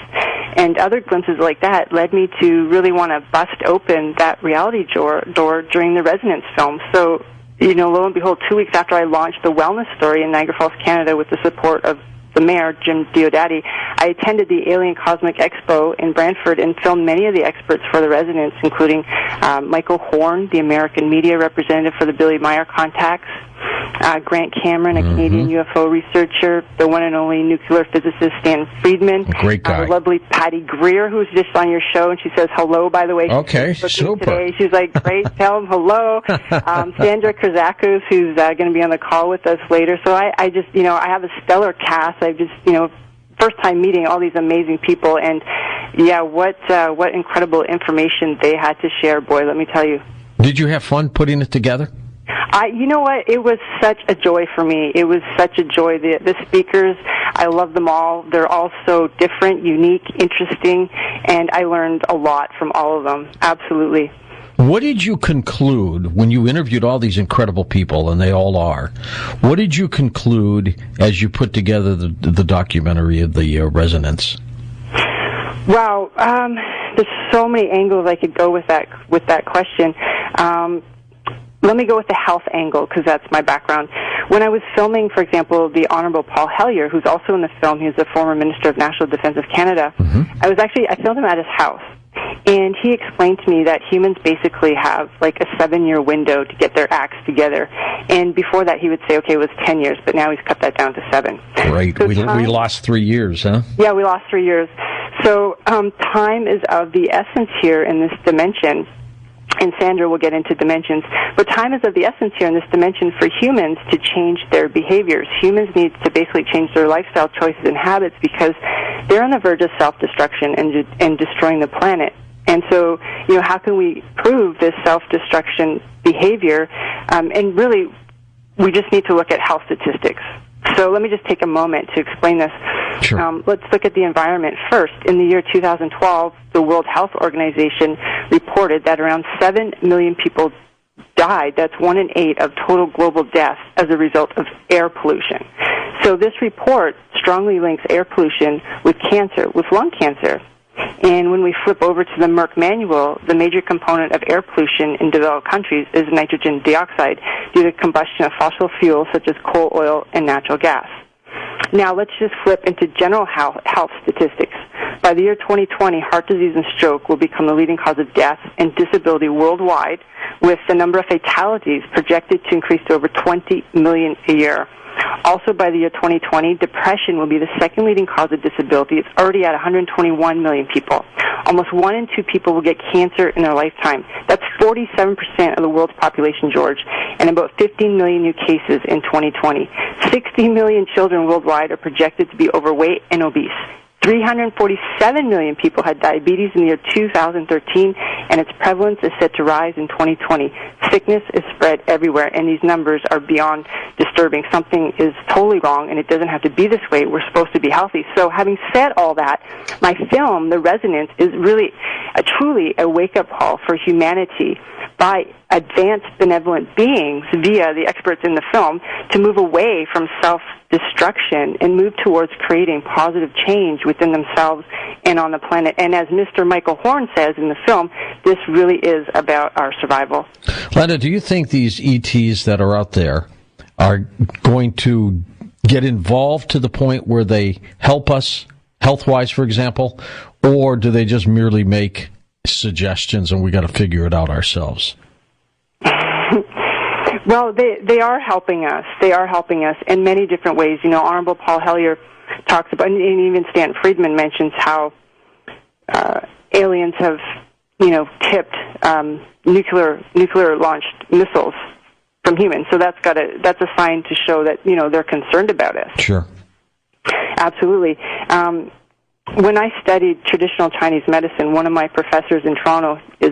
Speaker 18: and other glimpses like that led me to really want to bust open that reality door during the Resonance film. So, lo and behold, 2 weeks after I launched the Wellness Story in Niagara Falls, Canada, with the support of the mayor, Jim Diodati, I attended the Alien Cosmic Expo in Brantford and filmed many of the experts for the Resonance, including Michael Horn, the American media representative for the Billy Meyer contacts, Grant Cameron, a Canadian UFO researcher, the one and only nuclear physicist Stan Friedman,
Speaker 11: great guy,
Speaker 18: the lovely Patty Greer, who's just on your show, and she says hello, by the way.
Speaker 11: Okay, super.
Speaker 18: Today. She's like, great, tell him hello. Sandra Kyrzakos, who's going to be on the call with us later. So I just, I have a stellar cast. I just, first time meeting all these amazing people, and yeah, what incredible information they had to share. Boy, let me tell you.
Speaker 11: Did you have fun putting it together?
Speaker 18: You know what? It was such a joy for me. It was such a joy. The speakers, I love them all. They're all so different, unique, interesting, and I learned a lot from all of them. Absolutely.
Speaker 11: What did you conclude when you interviewed all these incredible people, and they all are? What did you conclude as you put together the documentary of the Resonance?
Speaker 18: Wow, there's so many angles I could go with that question. Let me go with the health angle, because that's my background. When I was filming, for example, the Honorable Paul Hellyer, who's also in the film, he's the former Minister of National Defense of Canada, I filmed him at his house. And he explained to me that humans basically have like a 7-year window to get their acts together. And before that, he would say, okay, it was 10 years, but now he's cut that down to 7.
Speaker 11: Right.
Speaker 18: So
Speaker 11: we lost 3 years, huh?
Speaker 18: Yeah, we lost 3 years. So time is of the essence here in this dimension. And Sandra will get into dimensions. But time is of the essence here in this dimension for humans to change their behaviors. Humans need to basically change their lifestyle choices and habits because they're on the verge of self-destruction and destroying the planet. And so, how can we prove this self-destruction behavior? And really, we just need to look at health statistics. So let me just take a moment to explain this.
Speaker 11: Sure.
Speaker 18: Let's look at the environment first. In the year 2012, the World Health Organization reported that around 7 million people died. That's 1 in 8 of total global deaths as a result of air pollution. So this report strongly links air pollution with cancer, with lung cancer. And when we flip over to the Merck manual, the major component of air pollution in developed countries is nitrogen dioxide due to combustion of fossil fuels such as coal, oil, and natural gas. Now let's just flip into general health statistics. By the year 2020, heart disease and stroke will become the leading cause of death and disability worldwide, with the number of fatalities projected to increase to over 20 million a year. Also, by the year 2020, depression will be the second leading cause of disability. It's already at 121 million people. Almost 1 in 2 people will get cancer in their lifetime. That's 47% of the world's population, George, and about 15 million new cases in 2020. 60 million children worldwide are projected to be overweight and obese. 347 million people had diabetes in the year 2013, and its prevalence is set to rise in 2020. Sickness is spread everywhere, and these numbers are beyond disturbing. Something is totally wrong, and it doesn't have to be this way. We're supposed to be healthy. So having said all that, my film, The Resonance, is really truly a wake-up call for humanity by advanced benevolent beings via the experts in the film to move away from self-destruction and move towards creating positive change within themselves and on the planet. And as Mr. Michael Horn says in the film, this really is about our survival.
Speaker 11: Lana, do you think these ETs that are out there are going to get involved to the point where they help us, health-wise, for example, or do they just merely make suggestions and we got to figure it out ourselves?
Speaker 18: Well, they are helping us. They are helping us in many different ways. Honorable Paul Hellyer talks about, and even Stan Friedman mentions how aliens have tipped nuclear launched missiles from humans. So that's a sign to show that they're concerned about us.
Speaker 11: Sure.
Speaker 18: Absolutely. When I studied traditional Chinese medicine, one of my professors in Toronto is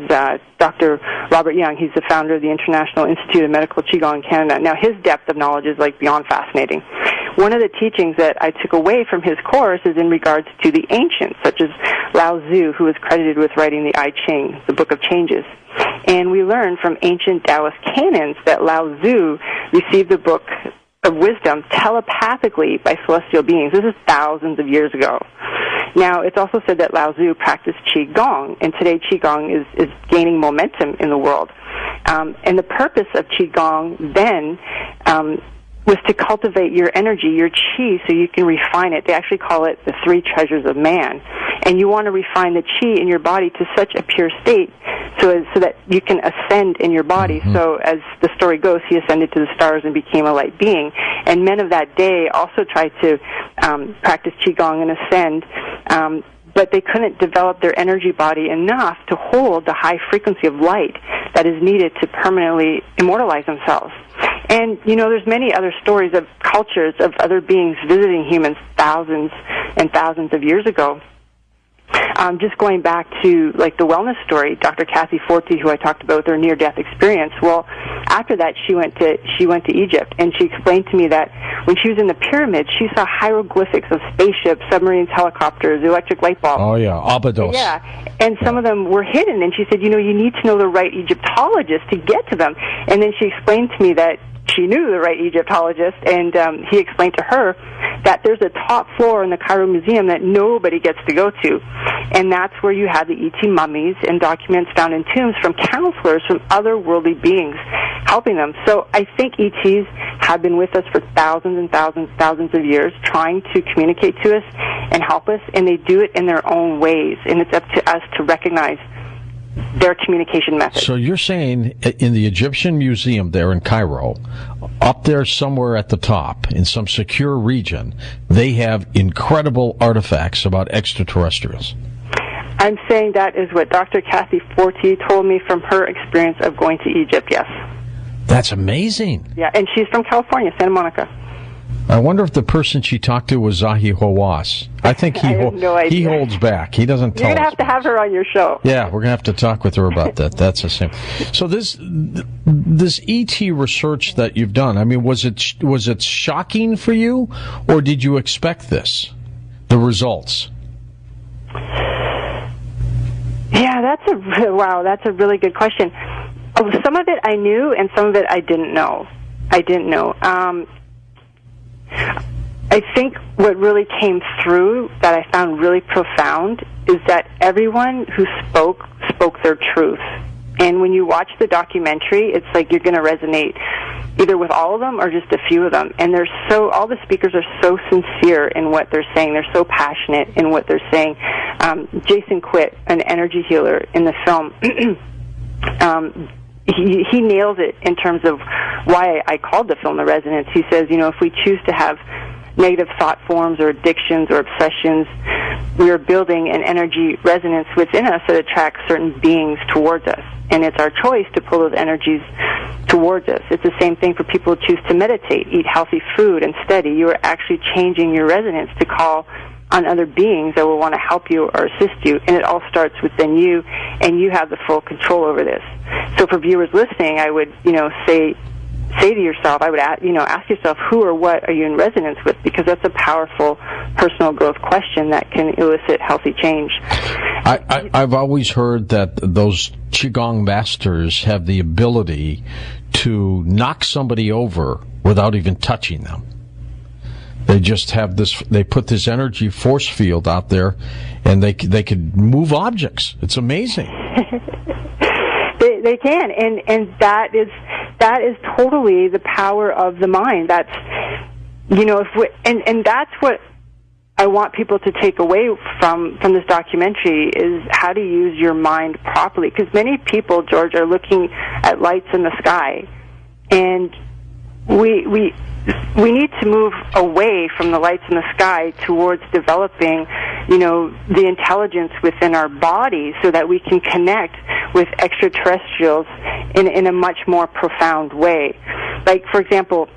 Speaker 18: Dr. Robert Young. He's the founder of the International Institute of Medical Qigong in Canada. Now, his depth of knowledge is beyond fascinating. One of the teachings that I took away from his course is in regards to the ancients, such as Lao Tzu, who is credited with writing the I Ching, the Book of Changes. And we learned from ancient Taoist canons that Lao Tzu received the book of wisdom telepathically by celestial beings. This is thousands of years ago. Now, it's also said that Lao Tzu practiced Qigong, and today Qigong is gaining momentum in the world. And the purpose of Qigong then was to cultivate your energy, your qi, so you can refine it. They actually call it the 3 treasures of man. And you want to refine the qi in your body to such a pure state so that you can ascend in your body. Mm-hmm. So as the story goes, he ascended to the stars and became a light being. And men of that day also tried to practice Qigong and ascend, but they couldn't develop their energy body enough to hold the high frequency of light that is needed to permanently immortalize themselves. And, there's many other stories of cultures of other beings visiting humans thousands and thousands of years ago. Just going back to the wellness story, Dr. Kathy Forte, who I talked about with her near-death experience. Well, after that, she went to Egypt, and she explained to me that when she was in the pyramids, she saw hieroglyphics of spaceships, submarines, helicopters, electric light bulbs.
Speaker 11: Oh yeah, Abydos.
Speaker 18: Yeah, and some of them were hidden. And she said, you need to know the right Egyptologist to get to them. And then she explained to me that she knew the right Egyptologist, and he explained to her that there's a top floor in the Cairo Museum that nobody gets to go to, and that's where you have the ET mummies and documents found in tombs from counselors from otherworldly beings helping them. So I think ETs have been with us for thousands and thousands of years, trying to communicate to us and help us, and they do it in their own ways, and it's up to us to recognize their communication methods.
Speaker 11: So you're saying in the Egyptian Museum there in Cairo, up there somewhere at the top, in some secure region, they have incredible artifacts about extraterrestrials.
Speaker 18: I'm saying that is what Dr. Kathy Forte told me from her experience of going to Egypt, yes.
Speaker 11: That's amazing.
Speaker 18: Yeah, and she's from California, Santa Monica.
Speaker 11: I wonder if the person she talked to was Zahi Hawass. I think he holds back. He doesn't tell us.
Speaker 18: You're going to have her on your show.
Speaker 11: Yeah, we're going to have to talk with her about that. That's the same. So this ET research that you've done, I mean, was it shocking for you, or did you expect this, the results?
Speaker 18: Yeah, that's a really good question. Some of it I knew, and some of it I didn't know. I think what really came through that I found really profound is that everyone who spoke their truth. And when you watch the documentary, it's like you're going to resonate either with all of them or just a few of them. And all the speakers are so sincere in what they're saying. They're so passionate in what they're saying. Jason Quitt, an energy healer in the film, he nails it in terms of why I called the film The Resonance. He says, if we choose to have negative thought forms or addictions or obsessions, we are building an energy resonance within us that attracts certain beings towards us. And it's our choice to pull those energies towards us. It's the same thing for people who choose to meditate, eat healthy food, and study. You are actually changing your resonance to call on other beings that will want to help you or assist you, and it all starts within you, and you have the full control over this. So for viewers listening, I would, say to yourself, I would ask yourself, who or what are you in resonance with? Because that's a powerful personal growth question that can elicit healthy change.
Speaker 11: I've always heard that those Qigong masters have the ability to knock somebody over without even touching them. They just have they put this energy force field out there, and they could move objects. It's amazing.
Speaker 18: They can, and that is totally the power of the mind. That's, and that's what I want people to take away from this documentary is how to use your mind properly. Because many people, George, are looking at lights in the sky, and we need to move away from the lights in the sky towards developing, the intelligence within our bodies so that we can connect with extraterrestrials in a much more profound way. Like, for example,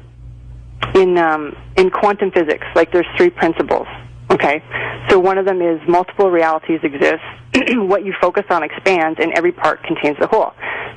Speaker 18: in quantum physics, like there's 3 principles. Okay, so one of them is multiple realities exist. What you focus on expands, and every part contains the whole.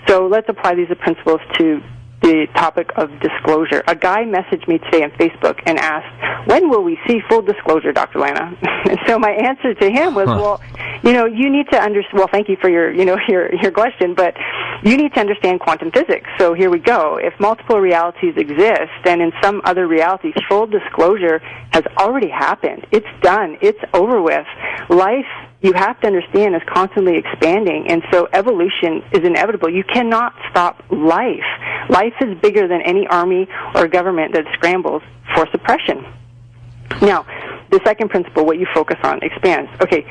Speaker 18: So let's apply these principles to the topic of disclosure. A guy messaged me today on Facebook and asked, when will we see full disclosure, Dr. Lana? And so my answer to him was, well, you need to understand, well, thank you for your question, but you need to understand quantum physics. So here we go. If multiple realities exist, then in some other reality, full disclosure has already happened. It's done. It's over with. Life, you have to understand, is constantly expanding, and so evolution is inevitable. You cannot stop life. Life is bigger than any army or government that scrambles for suppression. Now, the second principle, what you focus on, expands. Okay,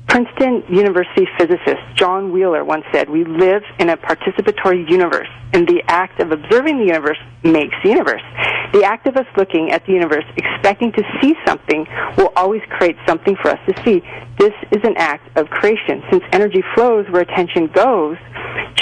Speaker 18: Princeton University physicist John Wheeler once said, we live in a participatory universe, and the act of observing the universe makes the universe. The act of us looking at the universe, expecting to see something, will always create something for us to see. This is an act of creation. Since energy flows where attention goes,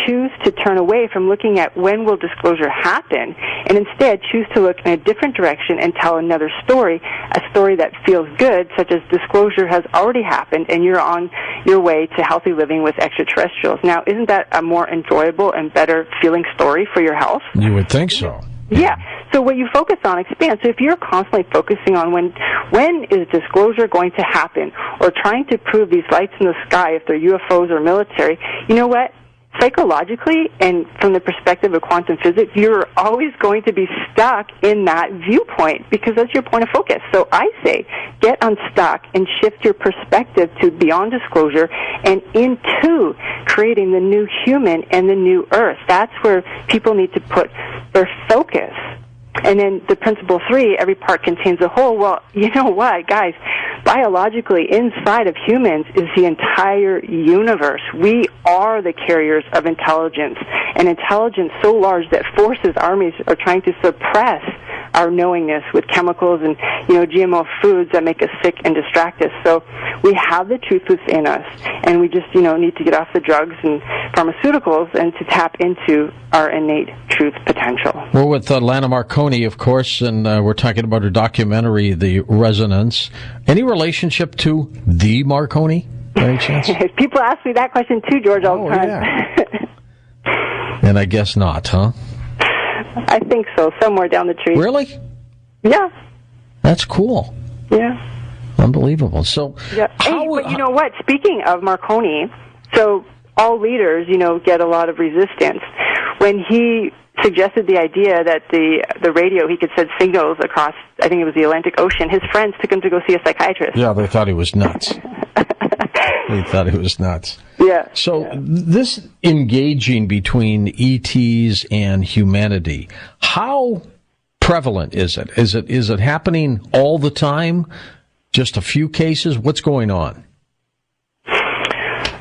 Speaker 18: choose to turn away from looking at when will disclosure happen, and instead choose to look in a different direction and tell another story, a story that feels good, such as disclosure has already happened and you're on your way to healthy living with extraterrestrials. Now, isn't that a more enjoyable and better feeling story for your health?
Speaker 11: You would think so.
Speaker 18: Yeah. So what you focus on expands. So if you're constantly focusing on when is disclosure going to happen, or trying to prove these lights in the sky, if they're UFOs or military, you know what? Psychologically, and from the perspective of quantum physics, you're always going to be stuck in that viewpoint because that's your point of focus. So I say, get unstuck and shift your perspective to beyond disclosure and into creating the new human and the new earth. That's where people need to put their focus. And then the principle 3, every part contains a whole. Well, you know what, guys? Biologically, inside of humans is the entire universe. We are the carriers of intelligence, and intelligence so large that forces, armies are trying to suppress our knowingness with chemicals and, GMO foods that make us sick and distract us. So we have the truth within us, and we just, need to get off the drugs and pharmaceuticals and to tap into our innate truth potential.
Speaker 11: We're with Lana Marconi, of course, and we're talking about her documentary, The Resonance. Any relationship to the Marconi, by any chance?
Speaker 18: People ask me that question too, George, all the time.
Speaker 11: Yeah. And I guess not, huh?
Speaker 18: I think so, somewhere down the tree.
Speaker 11: Really?
Speaker 18: Yeah.
Speaker 11: That's cool.
Speaker 18: Yeah.
Speaker 11: Unbelievable. So,
Speaker 18: yeah. Hey, but you know what? Speaking of Marconi, so all leaders, get a lot of resistance. When he suggested the idea that the radio, he could send signals across, I think it was the Atlantic Ocean, his friends took him to go see a psychiatrist.
Speaker 11: Yeah, they thought he was nuts.
Speaker 18: Yeah.
Speaker 11: So this engaging between ETs and humanity, how prevalent is it? Is it happening all the time? Just a few cases? What's going on?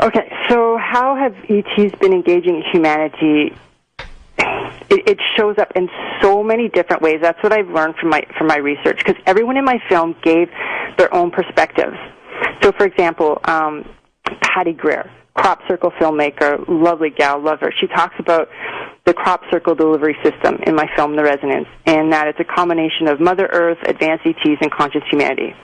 Speaker 18: Okay, so how have ETs been engaging humanity? It shows up in so many different ways. That's what I've learned from my research, because everyone in my film gave their own perspectives. So, for example, Patty Greer, crop circle filmmaker, lovely gal, love her. She talks about the crop circle delivery system in my film, The Resonance, and that it's a combination of Mother Earth, advanced ETs, and conscious humanity.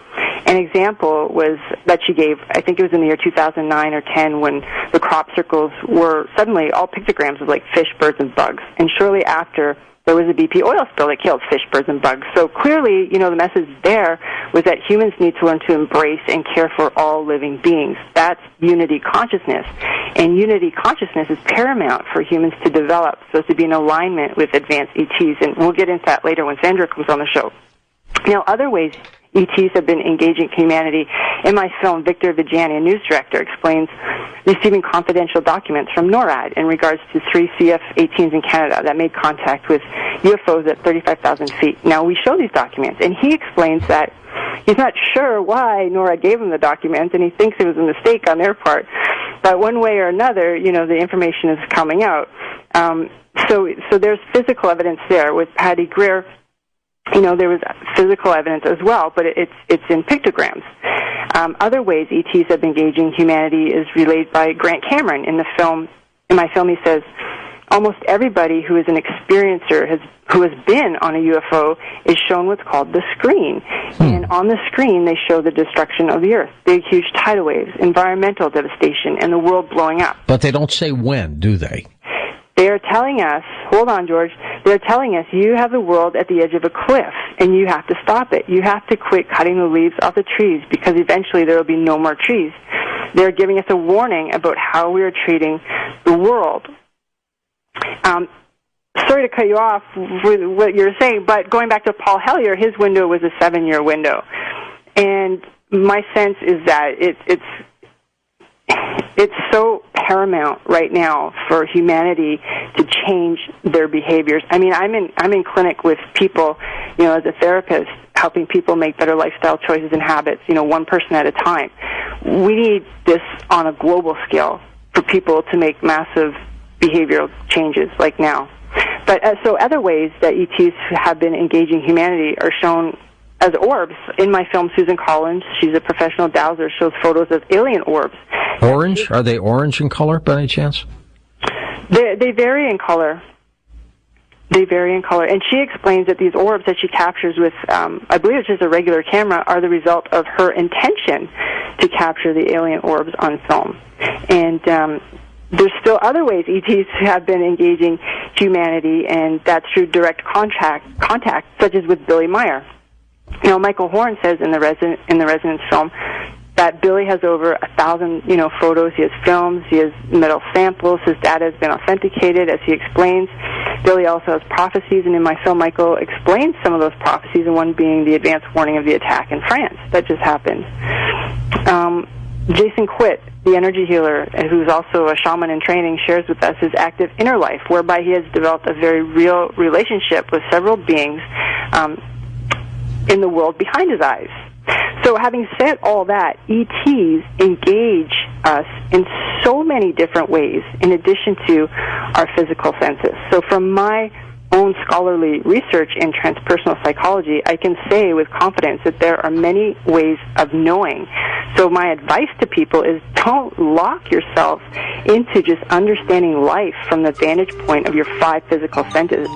Speaker 18: An example was that she gave, I think it was in the year 2009 or 10, when the crop circles were suddenly all pictograms of like fish, birds, and bugs. And shortly after, there was a BP oil spill that killed fish, birds, and bugs. So clearly, the message there was that humans need to learn to embrace and care for all living beings. That's unity consciousness. And unity consciousness is paramount for humans to develop, so as to be in alignment with advanced ETs. And we'll get into that later when Sandra comes on the show. Now, other ways ETs have been engaging humanity. In my film, Victor Vijani, a news director, explains receiving confidential documents from NORAD in regards to 3 CF-18s in Canada that made contact with UFOs at 35,000 feet. Now, we show these documents, and he explains that he's not sure why NORAD gave him the documents, and he thinks it was a mistake on their part. But one way or another, the information is coming out. So there's physical evidence there. With Patty Greer, there was physical evidence as well, but it's in pictograms. Other ways ETs have been engaging humanity is relayed by Grant Cameron in my film. He says, almost everybody who is an experiencer who has been on a UFO is shown what's called the screen. And on the screen, they show the destruction of the Earth, big, huge tidal waves, environmental devastation, and the world blowing up.
Speaker 11: But they don't say when, do they?
Speaker 18: They are telling us, hold on, George, they're telling us you have the world at the edge of a cliff, and you have to stop it. You have to quit cutting the leaves off the trees, because eventually there will be no more trees. They're giving us a warning about how we are treating the world. Sorry to cut you off with what you're saying, but going back to Paul Hellyer, his window was a 7-year window. And my sense is that it's so paramount right now for humanity to change their behaviors. I mean, I'm in clinic with people, as a therapist, helping people make better lifestyle choices and habits, one person at a time. We need this on a global scale for people to make massive behavioral changes like now. But so other ways that ETs have been engaging humanity are shown as orbs. In my film, Susan Collins, she's a professional dowser, shows photos of alien orbs.
Speaker 11: Orange? Are they orange in color by any chance?
Speaker 18: They vary in color. They vary in color. And she explains that these orbs that she captures with, I believe it's just a regular camera, are the result of her intention to capture the alien orbs on film. And there's still other ways ETs have been engaging humanity, and that's through direct contact, such as with Billy Meyer. Michael Horn says in the Resonance film that Billy has over 1,000, photos. He has films. He has metal samples. His data has been authenticated, as he explains. Billy also has prophecies, and in my film, Michael explains some of those prophecies, and one being the advance warning of the attack in France that just happened. Jason Quitt, the energy healer, who's also a shaman in training, shares with us his active inner life, whereby he has developed a very real relationship with several beings in the world behind his eyes. So having said all that, ETs engage us in so many different ways in addition to our physical senses. So from my own scholarly research in transpersonal psychology, I can say with confidence that there are many ways of knowing. So my advice to people is don't lock yourself into just understanding life from the vantage point of your 5 physical senses,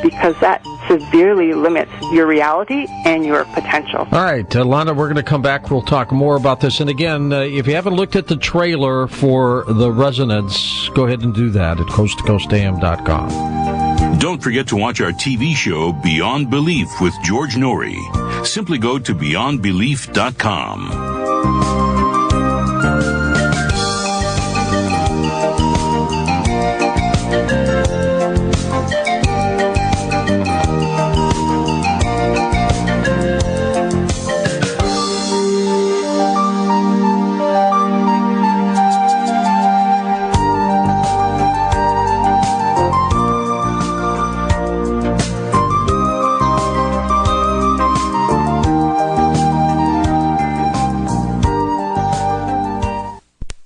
Speaker 18: because that severely limits your reality and your potential.
Speaker 11: All right, Lana, we're going to come back. We'll talk more about this. And again, if you haven't looked at the trailer for The Resonance, go ahead and do that at coasttocoastam.com.
Speaker 10: Don't forget to watch our TV show Beyond Belief with George Norrie. Simply go to beyondbelief.com.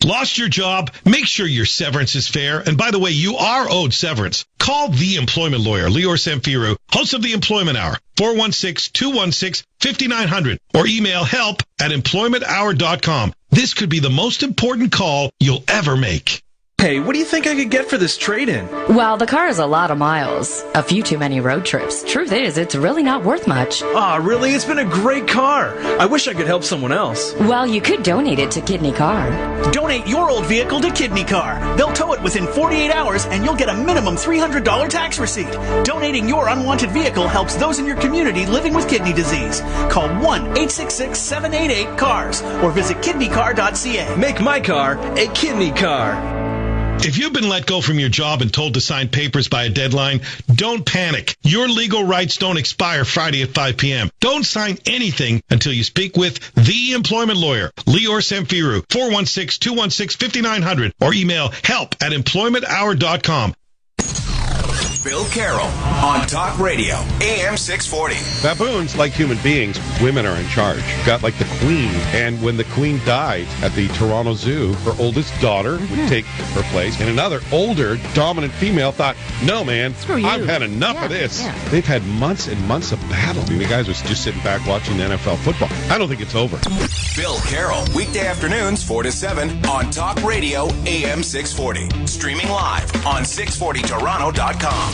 Speaker 13: Lost your job? Make sure your severance is fair. And by the way, you are owed severance. Call the employment lawyer, Lior Samfiru, host of the Employment Hour, 416-216-5900, or email help@employmenthour.com. This could be the most important call you'll ever make.
Speaker 1: Hey, what do you think I could get for this trade-in?
Speaker 19: Well, the car is a lot of miles. A few too many road trips. Truth is, it's really not worth much.
Speaker 1: Aw, really? It's been a great car. I wish I could help someone else.
Speaker 19: Well, you could donate it to Kidney Car.
Speaker 20: Donate your old vehicle to Kidney Car. They'll tow it within 48 hours, and you'll get a minimum $300 tax receipt. Donating your unwanted vehicle helps those in your community living with kidney disease. Call 1-866-788-CARS or visit kidneycar.ca.
Speaker 1: Make my car a kidney car.
Speaker 13: If you've been let go from your job and told to sign papers by a deadline, don't panic. Your legal rights don't expire Friday at 5 p.m. Don't sign anything until you speak with the employment lawyer, Lior Samfiru, 416-216-5900, or email help@employmenthour.com.
Speaker 2: Bill Carroll on Talk Radio, AM 640.
Speaker 13: Baboons, like human beings, women are in charge. Got like the queen. And when the queen died at the Toronto Zoo, her oldest daughter would take her place. And another older, dominant female thought, no, man, I've had enough of this. Yeah. They've had months and months of battle. I mean, the guys are just sitting back watching the NFL football. I don't think it's over.
Speaker 2: Bill Carroll, weekday afternoons 4 to 7 on Talk Radio, AM 640. Streaming live on 640toronto.com.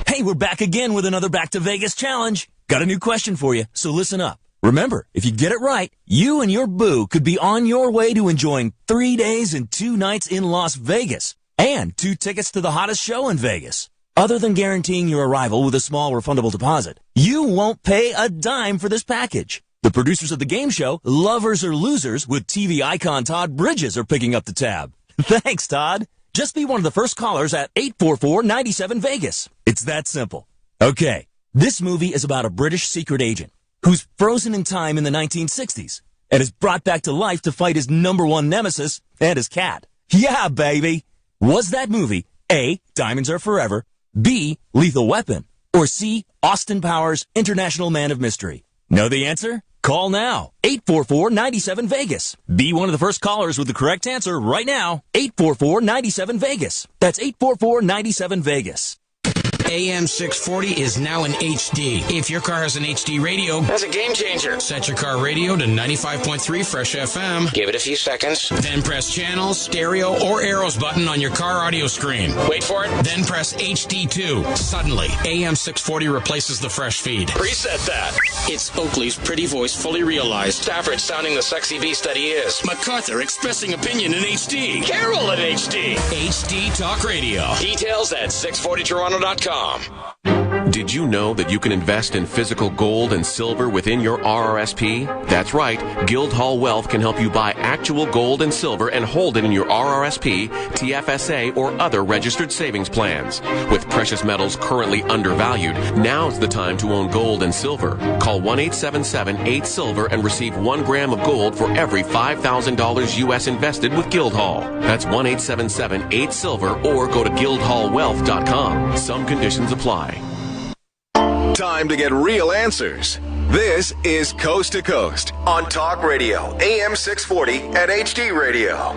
Speaker 3: Hey, we're back again with another Back to Vegas challenge. Got a new question for you, so listen up. Remember, if you get it right, you and your boo could be on your way to enjoying 3 days and 2 nights in Las Vegas and 2 tickets to the hottest show in Vegas. Other than guaranteeing your arrival with a small refundable deposit, you won't pay a dime for this package. The producers of the game show, Lovers or Losers, with TV icon Todd Bridges, are picking up the tab. Thanks, Todd. Just be one of the first callers at 844-97-VEGAS. It's that simple. Okay, this movie is about a British secret agent who's frozen in time in the 1960s and is brought back to life to fight his #1 nemesis and his cat. Yeah, baby. Was that movie A, Diamonds Are Forever, B, Lethal Weapon, or C, Austin Powers, International Man of Mystery? Know the answer? Call now. 844-97-VEGAS. Be one of the first callers with the correct answer right now. 844-97-VEGAS. That's 844-97-VEGAS.
Speaker 15: AM 640 is now in HD. If your car has an HD radio, that's a game changer. Set your car radio to 95.3 Fresh FM. Give it a few seconds. Then press channels, stereo, or arrows button on your car audio screen. Wait for it. Then press HD2. Suddenly, AM 640 replaces the Fresh feed. Reset that. It's Oakley's pretty voice fully realized. Stafford sounding the sexy beast that he is. MacArthur expressing opinion in HD. Carroll in HD. HD Talk Radio. Details at 640toronto.com.
Speaker 21: Did you know that you can invest in physical gold and silver within your RRSP? That's right. Guildhall Wealth can help you buy actual gold and silver and hold it in your RRSP, TFSA, or other registered savings plans. With precious metals currently undervalued, now's the time to own gold and silver. Call 1-877-8-SILVER and receive 1 gram of gold for every $5,000 U.S. invested with Guildhall. That's 1-877-8-SILVER or go to guildhallwealth.com. Some conditions apply.
Speaker 2: Time to get real answers. This is Coast to Coast on Talk Radio, AM 640 and HD Radio.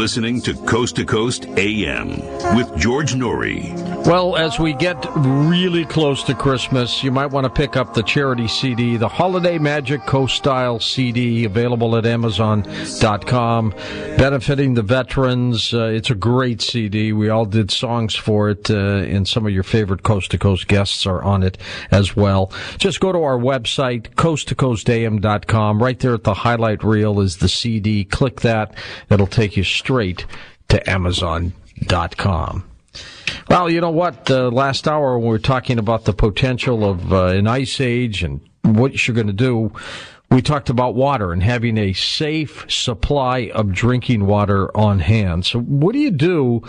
Speaker 10: Listening to Coast AM with George Norrie.
Speaker 11: Well, as we get really close to Christmas, you might want to pick up the charity CD, the Holiday Magic Coast Style CD, available at Amazon.com, benefiting the veterans. It's a great CD. We all did songs for it, and some of your favorite Coast to Coast guests are on it as well. Just go to our website, coasttocoastam.com. Right there at the highlight reel is the CD. Click that. It'll take you straight to Amazon.com. Well, you know what? Last hour, we were talking about the potential of an ice age and what you're going to do. We talked about water and having a safe supply of drinking water on hand. So what do you do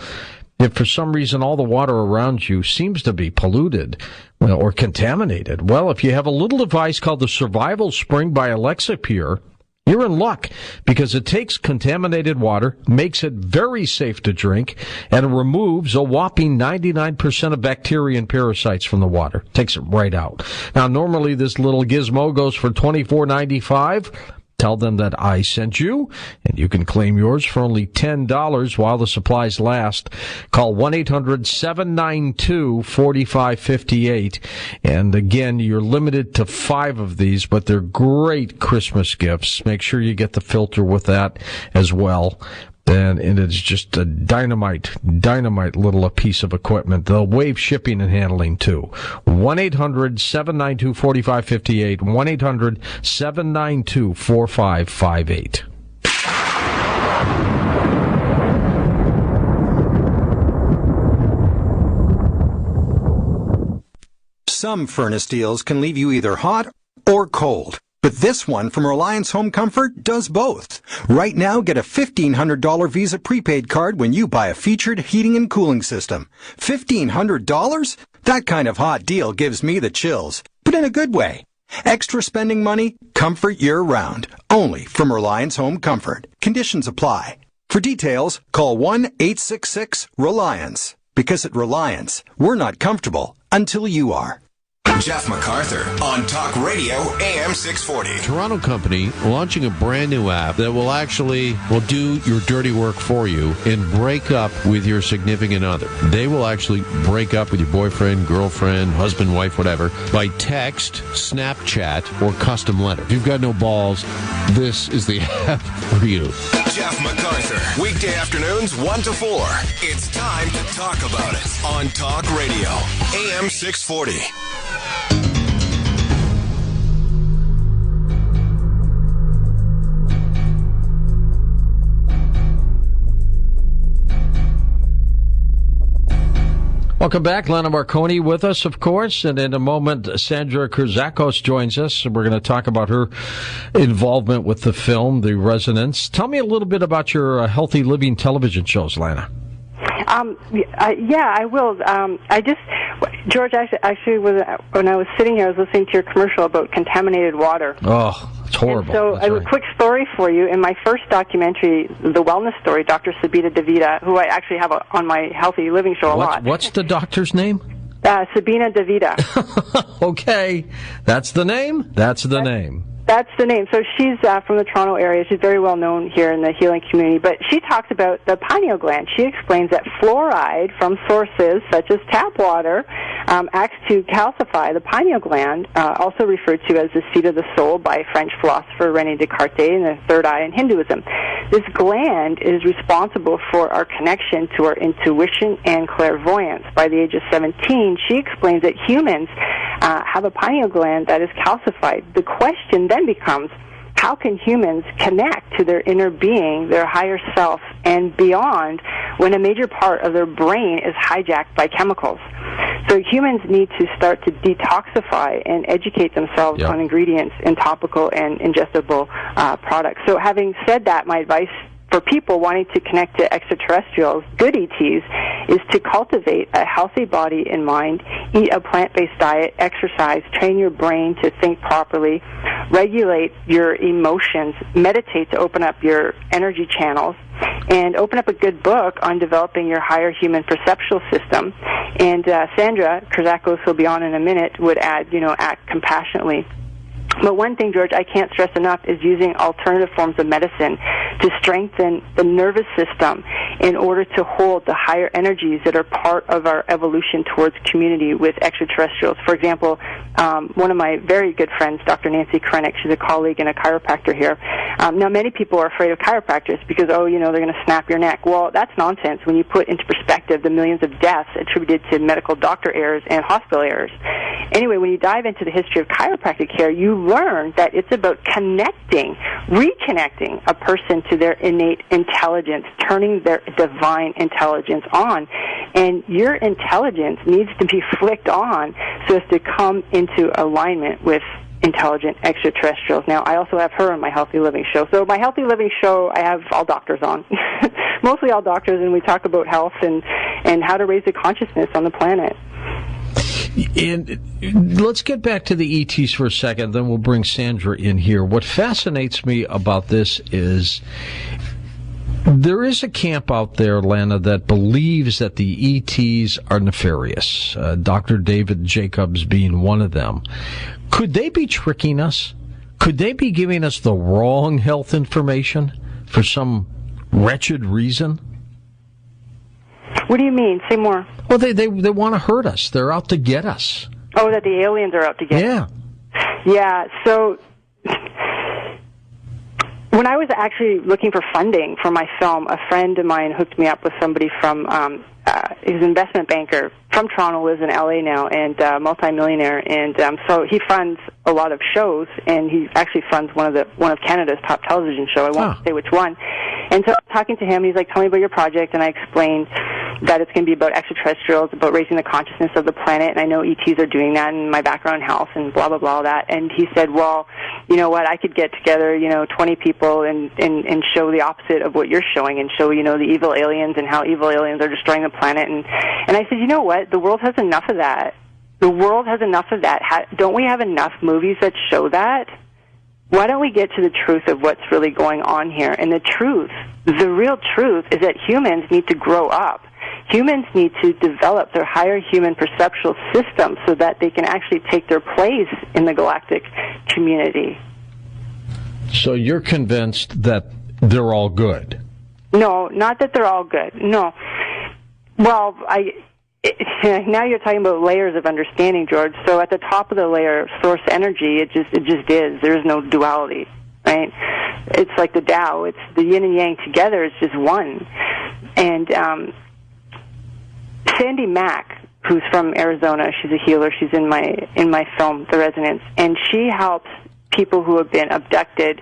Speaker 11: if for some reason all the water around you seems to be polluted or contaminated? Well, if you have a little device called the Survival Spring by Alexa Pure, you're in luck, because it takes contaminated water, makes it very safe to drink, and removes a whopping 99% of bacteria and parasites from the water. Takes it right out. Now, normally this little gizmo goes for $24.95. Tell them that I sent you, and you can claim yours for only $10 while the supplies last. Call 1-800-792-4558. And again, you're limited to 5 of these, but they're great Christmas gifts. Make sure you get the filter with that as well. And it's just a dynamite little piece of equipment. They'll waive shipping and handling too. 1-800-792-4558. 1-800-792-4558.
Speaker 5: Some furnace deals can leave you either hot or cold. But this one from Reliance Home Comfort does both. Right now, get a $1,500 Visa prepaid card when you buy a featured heating and cooling system. $1,500? That kind of hot deal gives me the chills, but in a good way. Extra spending money, comfort year-round. Only from Reliance Home Comfort. Conditions apply. For details, call 1-866-RELIANCE. Because at Reliance, we're not comfortable until you are.
Speaker 2: Jeff MacArthur on Talk Radio AM 640.
Speaker 22: Toronto company launching a brand new app that will do your dirty work for you and break up with your significant other. They will actually break up with your boyfriend, girlfriend, husband, wife, whatever, by text, Snapchat, or custom letter. If you've got no balls, this is the app for you.
Speaker 2: Jeff MacArthur, weekday afternoons 1 to 4. It's time to talk about it on Talk Radio AM 640.
Speaker 11: Welcome back. Lana Marconi with us, of course. And in a moment, Sandra Kyrzakos joins us. We're going to talk about her involvement with the film, The Resonance. Tell me a little bit about your healthy living television shows, Lana.
Speaker 18: Yeah, I will. George, actually, when I was sitting here, I was listening to your commercial about contaminated water.
Speaker 11: Oh, it's horrible.
Speaker 18: And so, a quick story for you. In my first documentary, The Wellness Story, Dr. Sabina Davida, who I actually have on my Healthy Living show a lot.
Speaker 11: What's the doctor's name?
Speaker 18: Sabina Davida.
Speaker 11: Okay. That's the name? That's the name.
Speaker 18: That's the name. So she's from the Toronto area. She's very well known here in the healing community. But she talks about the pineal gland. She explains that fluoride from sources such as tap water acts to calcify the pineal gland, also referred to as the seat of the soul by French philosopher René Descartes and the third eye in Hinduism. This gland is responsible for our connection to our intuition and clairvoyance. By the age of 17, she explains that humans have a pineal gland that is calcified. The question then becomes, how can humans connect to their inner being, their higher self, and beyond when a major part of their brain is hijacked by chemicals? So humans need to start to detoxify and educate themselves on ingredients in topical and ingestible products. So having said that, my advice for people wanting to connect to extraterrestrials, good ETs, is to cultivate a healthy body and mind, eat a plant-based diet, exercise, train your brain to think properly, regulate your emotions, meditate to open up your energy channels, and open up a good book on developing your higher human perceptual system. And Sandra Kyrzakos, who will be on in a minute, would add, act compassionately. But one thing, George, I can't stress enough is using alternative forms of medicine to strengthen the nervous system in order to hold the higher energies that are part of our evolution towards community with extraterrestrials. For example, one of my very good friends, Dr. Nancy Krennick, she's a colleague and a chiropractor here. Now, many people are afraid of chiropractors because, they're going to snap your neck. Well, that's nonsense when you put into perspective the millions of deaths attributed to medical doctor errors and hospital errors. Anyway, when you dive into the history of chiropractic care, you learned that it's about reconnecting a person to their innate intelligence, turning their divine intelligence on. And your intelligence needs to be flicked on so as to come into alignment with intelligent extraterrestrials. Now, I also have her on my Healthy Living show. So my Healthy Living show, I have all doctors on, mostly all doctors, and we talk about health and how to raise the consciousness on the planet.
Speaker 11: And let's get back to the ETs for a second, then we'll bring Sandra in here. What fascinates me about this is there is a camp out there, Lana, that believes that the ETs are nefarious. Dr. David Jacobs being one of them. Could they be tricking us? Could they be giving us the wrong health information for some wretched reason?
Speaker 18: What do you mean? Say more.
Speaker 11: Well, they want to hurt us. They're out to get us.
Speaker 18: Oh, that the aliens are out to get us. Yeah, so when I was actually looking for funding for my film, a friend of mine hooked me up with somebody from, he's an investment banker from Toronto, lives in LA now, and multimillionaire, and so he funds a lot of shows, and he actually funds one of Canada's top television show. I won't say which one. And so talking to him, he's like, "Tell me about your project," and I explained that it's going to be about extraterrestrials, about raising the consciousness of the planet, and I know ETs are doing that, and my background in health, and blah, blah, blah, all that. And he said, well, you know what, I could get together, 20 people and show the opposite of what you're showing, and show, the evil aliens and how evil aliens are destroying the planet. And I said, you know what, the world has enough of that. The world has enough of that. Don't we have enough movies that show that? Why don't we get to the truth of what's really going on here? And the real truth is that humans need to grow up. Humans need to develop their higher human perceptual system so that they can actually take their place in the galactic community. So you're convinced that they're all good? No, not that they're all good. No. Well, now you're talking about layers of understanding, George. So at the top of the layer, source energy, it just is. There is no duality, right? It's like the Tao. It's the yin and yang together. It's just one. And Sandy Mack, who's from Arizona, she's a healer. She's in my film, The Resonance, and she helps people who have been abducted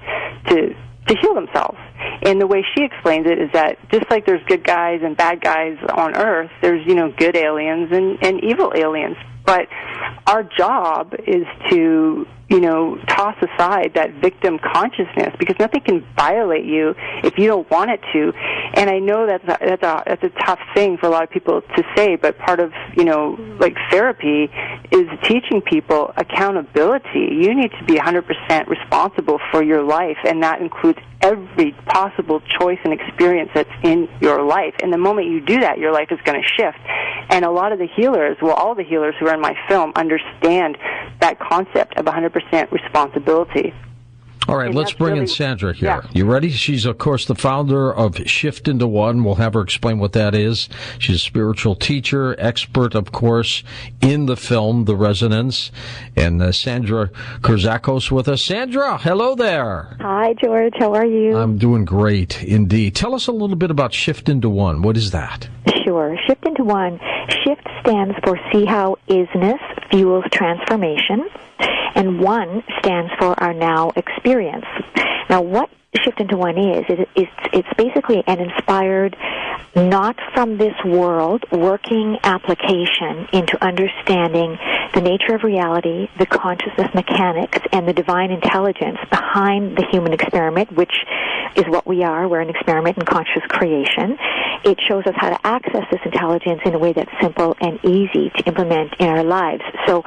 Speaker 18: to heal themselves. And the way she explains it is that just like there's good guys and bad guys on Earth, there's, good aliens and evil aliens. But our job is to, toss aside that victim consciousness, because nothing can violate you if you don't want it to. And I know that's a tough thing for a lot of people to say, but part of, therapy is teaching people accountability. You need to be 100% responsible for your life, and that includes every possible choice and experience that's in your life. And the moment you do that, your life is going to shift. And a lot of the healers, all the healers who are in my film, understand that concept of 100% responsibility.
Speaker 11: All right, let's bring in Sandra here. Yeah. You ready? She's, of course, the founder of Shift Into One. We'll have her explain what that is. She's a spiritual teacher, expert, of course, in the film, The Resonance. And Sandra Kyrzakos with us. Sandra, hello there.
Speaker 4: Hi, George. How are you?
Speaker 11: I'm doing great, indeed. Tell us a little bit about Shift Into One. What is that?
Speaker 4: Sure. Shift Into One. Shift stands for See How Isness Fuels Transformation, and One stands for Our Now Experience. Now, what Shift Into One is, it's basically an inspired, not from this world, working application into understanding the nature of reality, the consciousness mechanics, and the divine intelligence behind the human experiment, which is what we are. We're an experiment in conscious creation. It shows us how to access this intelligence in a way that's simple and easy to implement in our lives. So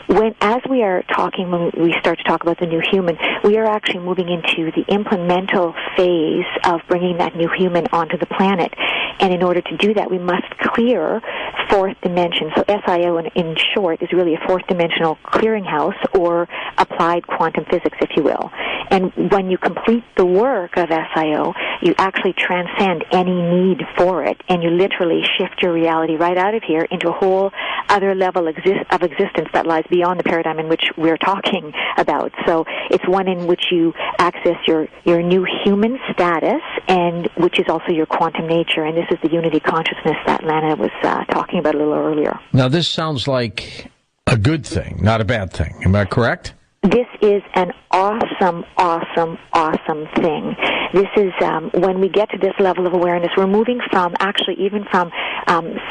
Speaker 4: when we start to talk about the new human, we are actually moving into the implemental phase of bringing that new human onto the planet. And in order to do that, we must clear fourth dimension. So SIO, in short, is really a fourth dimensional clearinghouse, or applied quantum physics, if you will. And when you complete the work of SIO, you actually transcend any need for it, and you literally shift your reality right out of here into a whole other level of existence that lies beyond the paradigm in which we're talking about. So it's one in which you access your new human status, and which is also your quantum nature, and this is the unity consciousness that Lana was talking about a little earlier.
Speaker 11: Now, this sounds like a good thing, not a bad thing. Am I correct?
Speaker 4: This is an awesome, awesome, awesome thing. This is, when we get to this level of awareness, we're moving from, actually, even from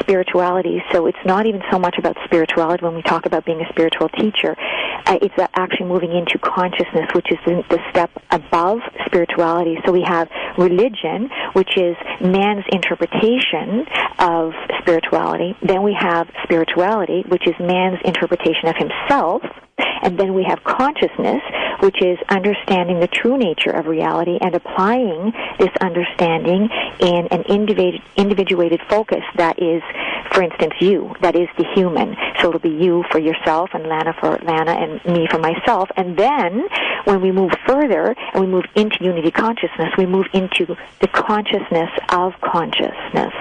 Speaker 4: spirituality. So it's not even so much about spirituality when we talk about being a spiritual teacher. It's actually moving into consciousness, which is the step above spirituality. So we have religion, which is man's interpretation of spirituality. Then we have spirituality, which is man's interpretation of himself. And then we have consciousness, which is understanding the true nature of reality and applying this understanding in an individuated focus that is, for instance, you, that is the human. So it'll be you for yourself and Lana for Lana and me for myself. And then when we move further and we move into unity consciousness, we move into the consciousness of consciousness,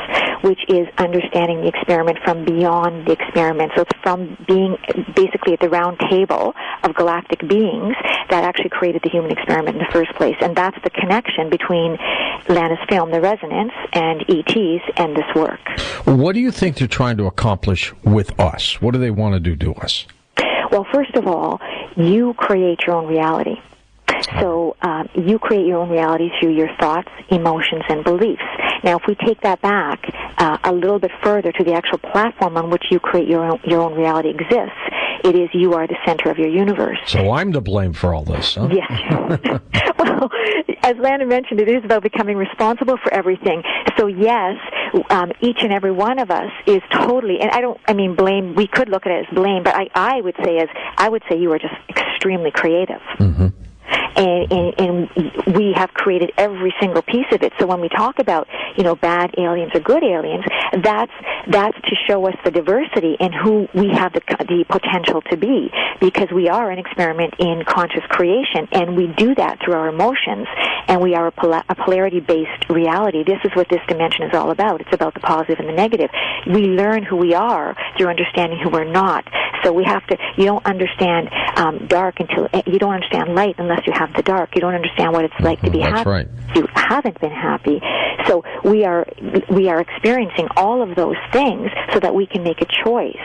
Speaker 4: which is understanding the experiment from beyond the experiment. So it's from being basically at the round table of galactic beings that actually created the human experiment in the first place. And that's the connection between Lana's film, The Resonance, and ET's and this work.
Speaker 11: What do you think they're trying to accomplish with us? What do they want to do to us?
Speaker 4: Well, first of all, you create your own reality. So you create your own reality through your thoughts, emotions, and beliefs. Now, if we take that back a little bit further to the actual platform on which you create your own reality exists, it is you are the center of your universe.
Speaker 11: So I'm to blame for all this, huh?
Speaker 4: Yes. Well, as Lana mentioned, it is about becoming responsible for everything. So yes, each and every one of us is totally, and I mean blame, we could look at it as blame, but I would say you are just extremely creative. Mm-hmm. And we have created every single piece of it. So when we talk about, bad aliens or good aliens, that's to show us the diversity in who we have the potential to be, because we are an experiment in conscious creation, and we do that through our emotions, and we are a polarity-based reality. This is what this dimension is all about. It's about the positive and the negative. We learn who we are through understanding who we're not. So we have to, you don't understand dark until, you don't understand light unless you have the dark. You don't understand what it's like to be happy.
Speaker 11: Right.
Speaker 4: You haven't been happy. So we are experiencing all of those things so that we can make a choice.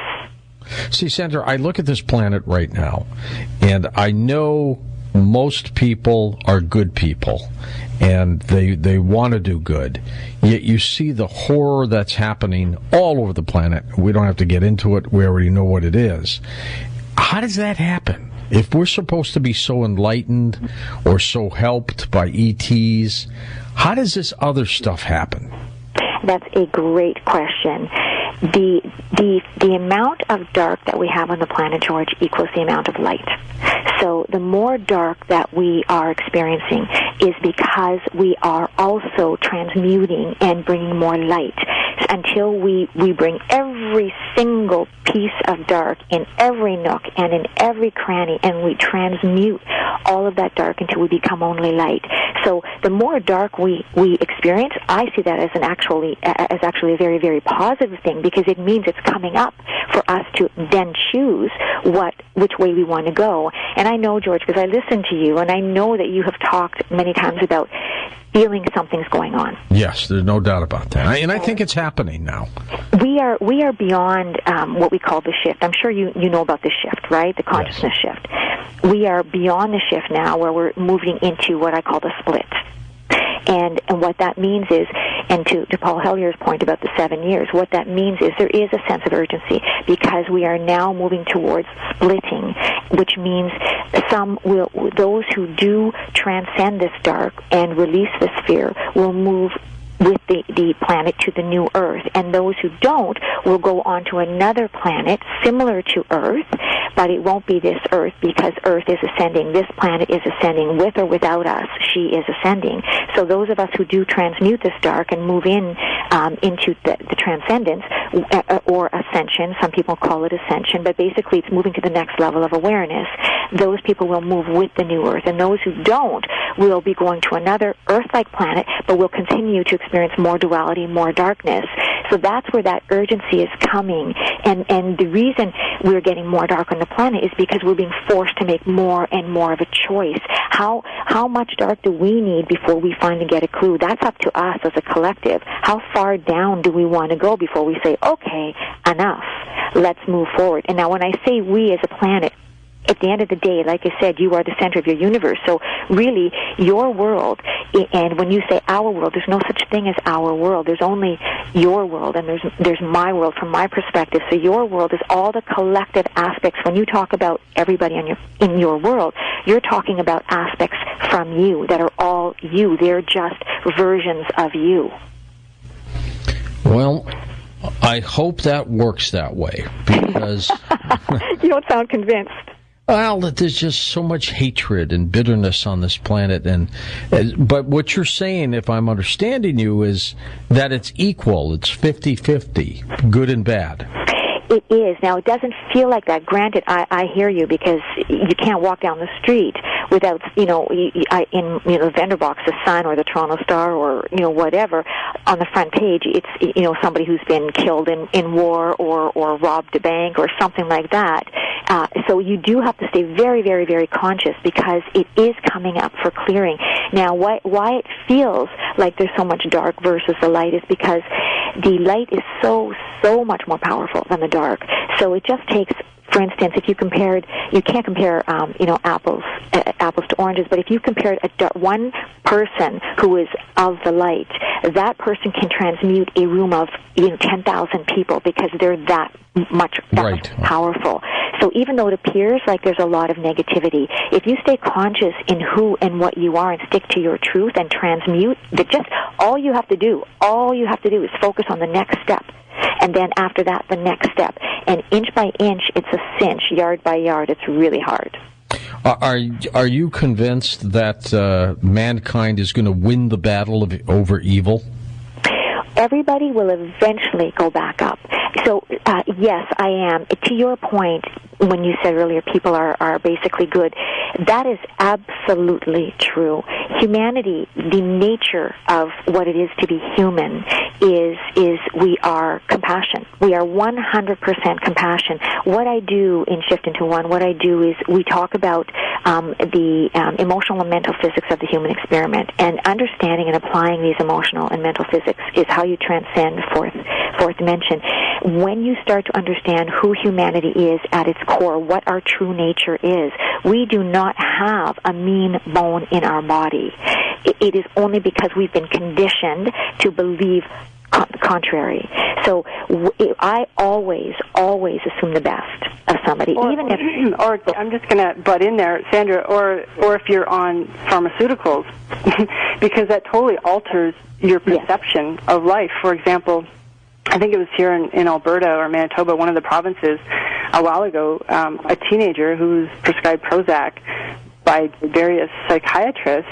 Speaker 11: See, Sandra, I look at this planet right now, and I know most people are good people, and they want to do good. Yet you see the horror that's happening all over the planet. We don't have to get into it. We already know what it is. How does that happen? If we're supposed to be so enlightened or so helped by ETs, how does this other stuff happen?
Speaker 4: That's a great question. The amount of dark that we have on the planet, George, equals the amount of light. So the more dark that we are experiencing is because we are also transmuting and bringing more light. Until we bring every single piece of dark in every nook and in every cranny, and we transmute all of that dark until we become only light. So the more dark we experience, I see that as actually a very, very positive thing, because it means it's coming up for us to then choose which way we want to go. And I know, George, because I listen to you, and I know that you have talked many times about feeling something's going on.
Speaker 11: Yes, there's no doubt about that. And I think it's happening now.
Speaker 4: We are beyond what we call the shift. I'm sure you know about the shift, right? The consciousness shift. We are beyond the shift now, where we're moving into what I call the split. And what that means is, and to Paul Hellier's point about the 7 years, what that means is there is a sense of urgency, because we are now moving towards splitting, which means those who do transcend this dark and release this fear will move with the planet to the new Earth, and those who don't will go on to another planet similar to Earth, but it won't be this Earth, because Earth is ascending. This planet is ascending with or without us. She is ascending. So those of us who do transmute this dark and move into the transcendence or ascension, some people call it ascension, but basically it's moving to the next level of awareness. Those people will move with the new Earth, and those who don't will be going to another Earth-like planet, but will continue to experience more duality, more darkness. So that's where that urgency is coming. And the reason we're getting more dark on the planet is because we're being forced to make more and more of a choice. How much dark do we need before we finally get a clue? That's up to us as a collective. How far down do we want to go before we say, okay, enough, let's move forward? And now when I say we as a planet, at the end of the day, like I said, you are the center of your universe. So really, your world, and when you say our world, there's no such thing as our world. There's only your world, and there's my world from my perspective. So your world is all the collective aspects. When you talk about everybody in your world, you're talking about aspects from you that are all you. They're just versions of you.
Speaker 11: Well, I hope that works that way, because
Speaker 4: you don't sound convinced.
Speaker 11: Well, there's just so much hatred and bitterness on this planet, but what you're saying, if I'm understanding you, is that it's equal. It's 50-50, good and bad.
Speaker 4: It is. Now, it doesn't feel like that. Granted, I hear you, because you can't walk down the street without, in the vendor box, the Sun or the Toronto Star or, whatever, on the front page, it's, somebody who's been killed in war or robbed a bank or something like that. So you do have to stay very, very, very conscious, because it is coming up for clearing. Now, why it feels like there's so much dark versus the light is because the light is so much more powerful than the dark. So it just takes, for instance, if you compared, you can't compare, apples to oranges, but if you compared one person who is of the light, that person can transmute a room of 10,000 people, because they're that much powerful. So even though it appears like there's a lot of negativity, if you stay conscious in who and what you are and stick to your truth and transmute, all you have to do is focus on the next step. And then after that, the next step. And inch by inch, it's a cinch. Yard by yard, it's really hard.
Speaker 11: Are you convinced that mankind is going to win the battle over evil?
Speaker 4: Everybody will eventually go back up. So, yes, I am. To your point, when you said earlier people are basically good, that is absolutely true. Humanity, the nature of what it is to be human is we are compassion. We are 100% compassion. What I do in Shift Into One, what I do is we talk about the emotional and mental physics of the human experiment, and understanding and applying these emotional and mental physics is how you transcend fourth dimension. When you start to understand who humanity is at its core, what our true nature is, we do not have a mean bone in our body. It is only because we've been conditioned to believe contrary. So I always assume the best of somebody, even if.
Speaker 18: Or I'm just going to butt in there, Sandra. Or if you're on pharmaceuticals, because that totally alters your perception of life. For example, I think it was here in Alberta or Manitoba, one of the provinces, a while ago, a teenager who was prescribed Prozac by various psychiatrists,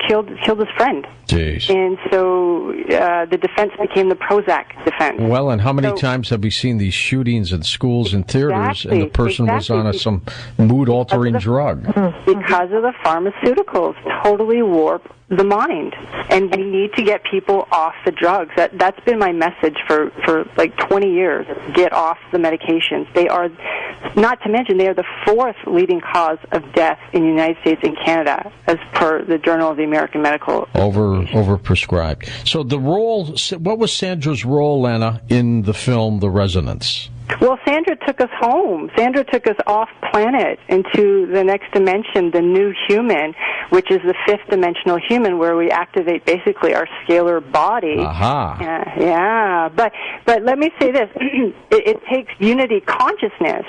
Speaker 18: killed his friend.
Speaker 11: Jeez.
Speaker 18: And so the defense became the Prozac defense.
Speaker 11: Well, and how many times have we seen these shootings in schools and theaters, and the person was on some mood-altering drug?
Speaker 18: Because of the pharmaceuticals, totally warp the mind. And we need to get people off the drugs. That's been my message for like 20 years. Get off the medications. They are, not to mention, they are the fourth leading cause of death in the United States and Canada, as per the Journal of the American Medical
Speaker 11: Overprescribed. So what was Sandra's role, Lana, in the film The Resonance?
Speaker 18: Well, Sandra took us home. Sandra took us off planet into the next dimension, the new human, which is the fifth dimensional human, where we activate basically our scalar body.
Speaker 11: Aha.
Speaker 18: Yeah. But let me say this: it takes unity consciousness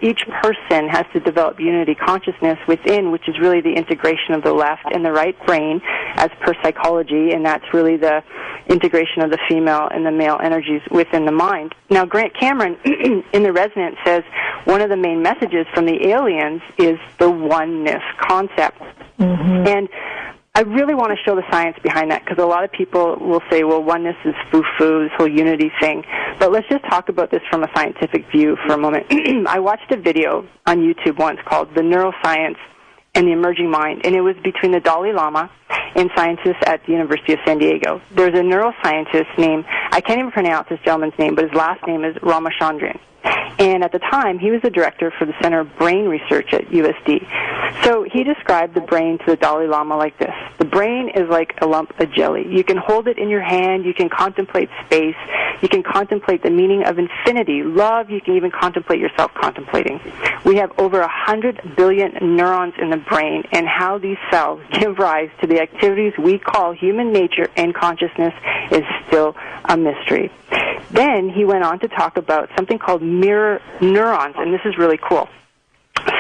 Speaker 18: each person has to develop unity consciousness within, which is really the integration of the left and the right brain, as per psychology, and that's really the integration of the female and the male energies within the mind. Now, Grant Cameron in The Resonance says one of the main messages from the aliens is the oneness concept. Mm-hmm. And I really want to show the science behind that, because a lot of people will say, well, oneness is foo-foo, this whole unity thing. But let's just talk about this from a scientific view for a moment. I watched a video on YouTube once called The Neuroscience and the Emerging Mind, and it was between the Dalai Lama and scientists at the University of San Diego. There's a neuroscientist named, I can't even pronounce this gentleman's name, but his last name is Ramachandran. And at the time, he was the director for the Center of Brain Research at USD. So he described the brain to the Dalai Lama like this. The brain is like a lump of jelly. You can hold it in your hand. You can contemplate space. You can contemplate the meaning of infinity, love. You can even contemplate yourself contemplating. We have over 100 billion neurons in the brain, and how these cells give rise to the activities we call human nature and consciousness is still a mystery. Then he went on to talk about something called mirror neurons, and this is really cool.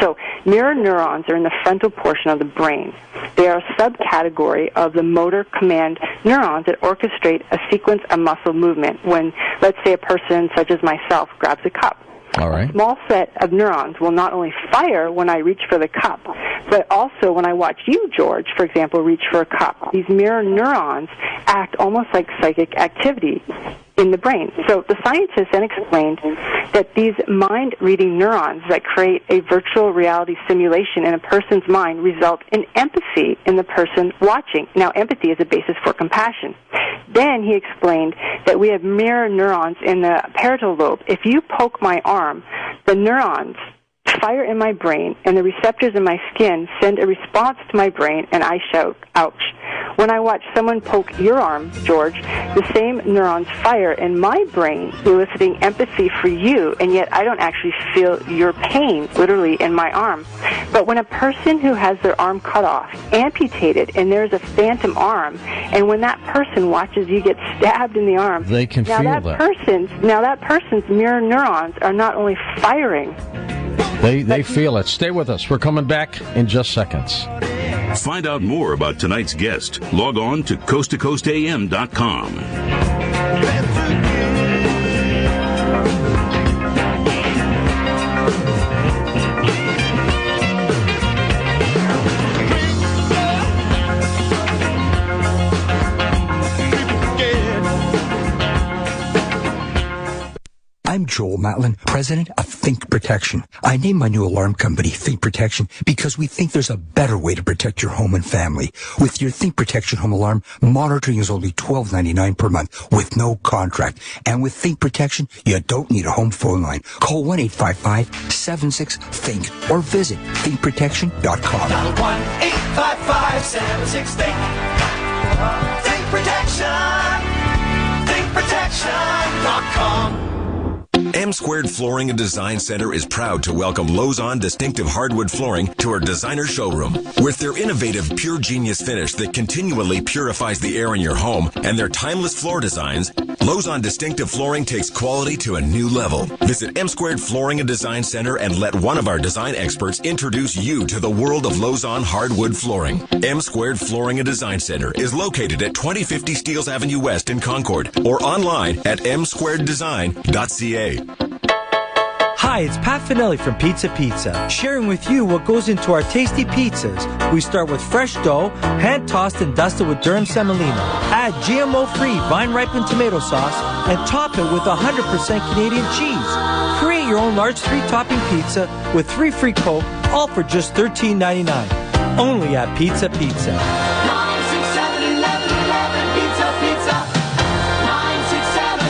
Speaker 18: So mirror neurons are in the frontal portion of the brain. They are a subcategory of the motor command neurons that orchestrate a sequence of muscle movement when, let's say, a person such as myself grabs a cup.
Speaker 11: All right.
Speaker 18: A small set of neurons will not only fire when I reach for the cup, but also when I watch you, George, for example, reach for a cup. These mirror neurons act almost like psychic activity in the brain. So the scientists then explained that these mind-reading neurons that create a virtual reality simulation in a person's mind result in empathy in the person watching. Now, empathy is a basis for compassion. Then he explained that we have mirror neurons in the parietal lobe. If you poke my arm, the neurons fire in my brain, and the receptors in my skin send a response to my brain, and I shout, ouch. When I watch someone poke your arm, George, the same neurons fire in my brain, eliciting empathy for you, and yet I don't actually feel your pain, literally, in my arm. But when a person who has their arm cut off, amputated, and there's a phantom arm, and when that person watches you get stabbed in the arm,
Speaker 11: they can feel that.
Speaker 18: Now that person's mirror neurons are not only firing,
Speaker 11: They feel it. Stay with us. We're coming back in just seconds.
Speaker 10: Find out more about tonight's guest. Log on to coasttocoastam.com.
Speaker 7: I'm Joel Matlin, president of Think Protection. I named my new alarm company Think Protection because we think there's a better way to protect your home and family. With your Think Protection home alarm, monitoring is only $12.99 per month with no contract. And with Think Protection, you don't need a home phone line. Call 1-855-76-THINK or visit thinkprotection.com.
Speaker 9: Dial 1-855-76-THINK. Think Protection. ThinkProtection.com.
Speaker 2: M Squared Flooring and Design Center is proud to welcome Lozon Distinctive Hardwood Flooring to our designer showroom. With their innovative Pure Genius finish that continually purifies the air in your home and their timeless floor designs, Lozon Distinctive Flooring takes quality to a new level. Visit M Squared Flooring and Design Center and let one of our design experts introduce you to the world of Lozon Hardwood Flooring. M Squared Flooring and Design Center is located at 2050 Steeles Avenue West in Concord or online at msquareddesign.ca.
Speaker 6: Hi, it's Pat Finelli from Pizza Pizza, sharing with you what goes into our tasty pizzas. We start with fresh dough, hand-tossed and dusted with durum semolina. Add GMO-free vine-ripened tomato sauce and top it with 100% Canadian cheese. Create your own large 3-topping pizza with 3 free Coke, all for just $13.99. Only at Pizza Pizza.
Speaker 9: 967-1111, Pizza Pizza. 967-1111.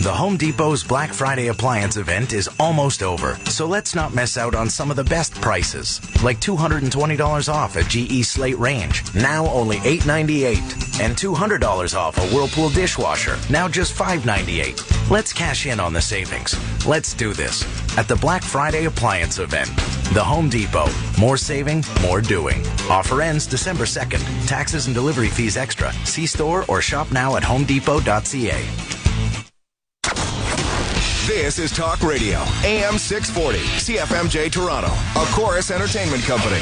Speaker 8: The Home Depot's Black Friday appliance event is almost over, so let's not miss out on some of the best prices. Like $220 off a GE Slate range, now only $898. And $200 off a Whirlpool dishwasher, now just $598. Let's cash in on the savings. Let's do this at the Black Friday appliance event. The Home Depot. More saving, more doing. Offer ends December 2nd. Taxes and delivery fees extra. See store or shop now at homedepot.ca.
Speaker 2: This is Talk Radio, AM 640, CFMJ Toronto, a Chorus Entertainment Company.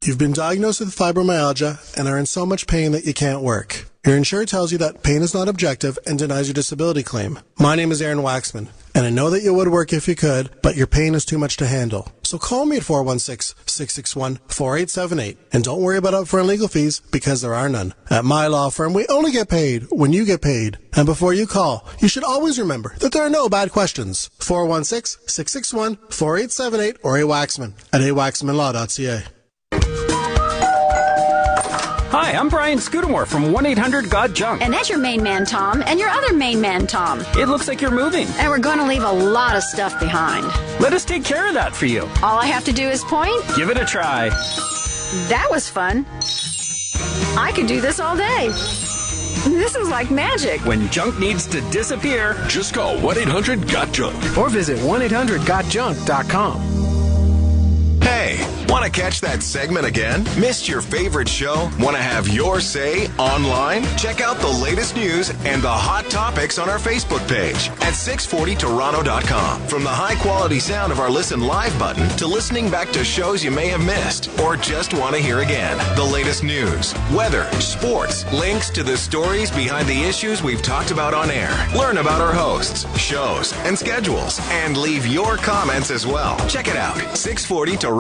Speaker 23: You've been diagnosed with fibromyalgia and are in so much pain that you can't work. Your insurer tells you that pain is not objective and denies your disability claim. My name is Aaron Waxman, and I know that you would work if you could, but your pain is too much to handle. So call me at 416-661-4878, and don't worry about upfront legal fees, because there are none. At my law firm, we only get paid when you get paid. And before you call, you should always remember that there are no bad questions. 416-661-4878 or awaxman at awaxmanlaw.ca.
Speaker 12: Hi, I'm Brian Scudamore from 1-800-GOD-JUNK.
Speaker 14: And that's your main man, Tom, and your other main man, Tom.
Speaker 12: It looks like you're moving.
Speaker 14: And we're going to leave a lot of stuff behind.
Speaker 12: Let us take care of that for you.
Speaker 14: All I have to do is point.
Speaker 12: Give it a try.
Speaker 14: That was fun. I could do this all day. This is like magic.
Speaker 12: When junk needs to disappear,
Speaker 2: just call 1-800-GOT-JUNK.
Speaker 17: Or visit 1-800-GOT-JUNK.com.
Speaker 2: Hey, want to catch that segment again? Missed your favorite show? Want to have your say online? Check out the latest news and the hot topics on our Facebook page at 640toronto.com. From the high-quality sound of our Listen Live button to listening back to shows you may have missed or just want to hear again. The latest news, weather, sports, links to the stories behind the issues we've talked about on air. Learn about our hosts, shows, and schedules, and leave your comments as well. Check it out, 640toronto.com.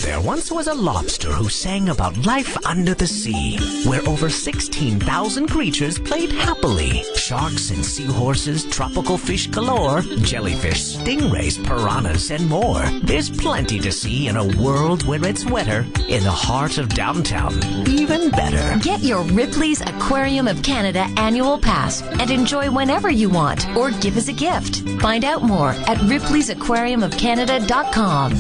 Speaker 24: There once was a lobster who sang about life under the sea, where over 16,000 creatures played happily. Sharks and seahorses, tropical fish galore, jellyfish, stingrays, piranhas, and more. There's plenty to see in a world where it's wetter, in the heart of downtown. Even better.
Speaker 19: Get your Ripley's Aquarium of Canada annual pass and enjoy whenever you want, or give as a gift. Find out more at ripleysaquariumofcanada.com.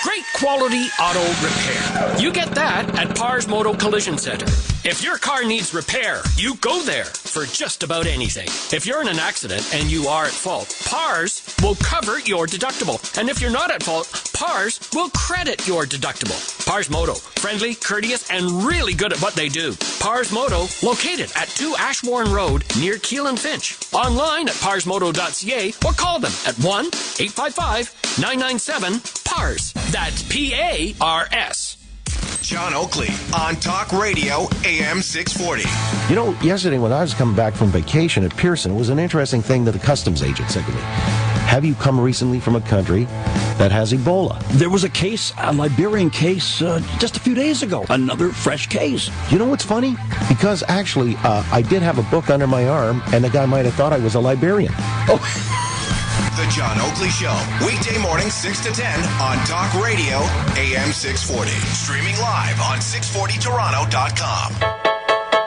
Speaker 15: Great quality auto repair. You get that at Pars Moto Collision Center. If your car needs repair, you go there for just about anything. If you're in an accident and you are at fault, Pars will cover your deductible. And if you're not at fault, Pars will credit your deductible. Pars Moto, friendly, courteous, and really good at what they do. Pars Moto, located at 2 Ashbourne Road near Keelan Finch. Online at parsmoto.ca or call them at 1-855-997-PARS. That's P-A-R-S.
Speaker 2: John Oakley on Talk Radio AM 640.
Speaker 25: You know, yesterday when I was coming back from vacation at Pearson, it was an interesting thing that the customs agent said to me. Have you come recently from a country that has Ebola?
Speaker 26: There was a case, a Liberian case, just a few days ago. Another fresh case.
Speaker 25: You know what's funny? Because actually, I did have a book under my arm, and the guy might have thought I was a Liberian.
Speaker 2: Oh. The John Oakley Show, weekday morning 6 to 10 on Talk Radio AM 640. Streaming live on 640toronto.com.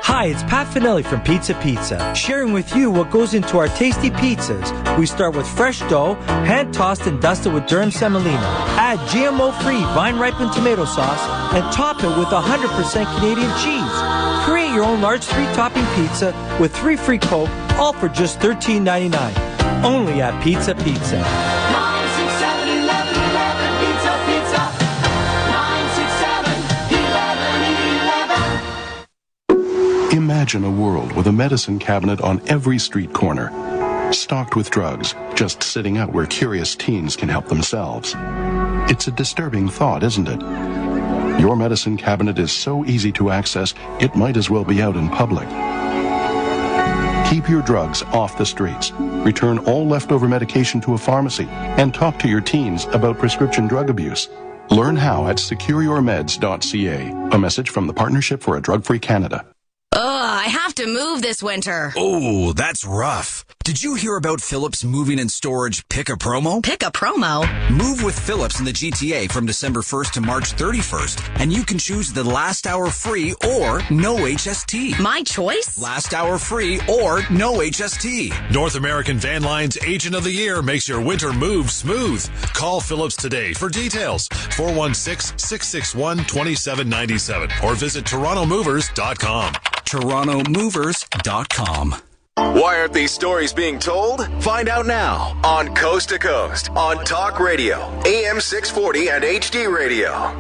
Speaker 6: Hi, it's Pat Finelli from Pizza Pizza, sharing with you what goes into our tasty pizzas. We start with fresh dough, hand-tossed and dusted with durum semolina. Add GMO-free vine-ripened tomato sauce and top it with 100% Canadian cheese. Create your own large 3-topping pizza with 3 free Coke, all for just $13.99. Only at Pizza Pizza.
Speaker 9: 967-1111, Pizza Pizza. 967-1111.
Speaker 27: Imagine a world with a medicine cabinet on every street corner, stocked with drugs, just sitting out where curious teens can help themselves. It's a disturbing thought, isn't it? Your medicine cabinet is so easy to access, it might as well be out in public. Keep your drugs off the streets. Return all leftover medication to a pharmacy and talk to your teens about prescription drug abuse. Learn how at secureyourmeds.ca. A message from the Partnership for a Drug-Free Canada.
Speaker 19: I have to move this winter.
Speaker 28: Oh, that's rough. Did you hear about Phillips Moving and Storage Pick a Promo?
Speaker 19: Pick a promo?
Speaker 28: Move with Phillips in the GTA from December 1st to March 31st, and you can choose the last hour free or no HST.
Speaker 19: My choice?
Speaker 28: Last hour free or no HST.
Speaker 29: North American Van Line's Agent of the Year makes your winter move smooth. Call Phillips today for details. 416-661-2797 or visit TorontoMovers.com.
Speaker 28: TorontoMovers.com.
Speaker 2: Why aren't these stories being told? Find out now on Coast to Coast on Talk Radio, AM 640 and HD Radio.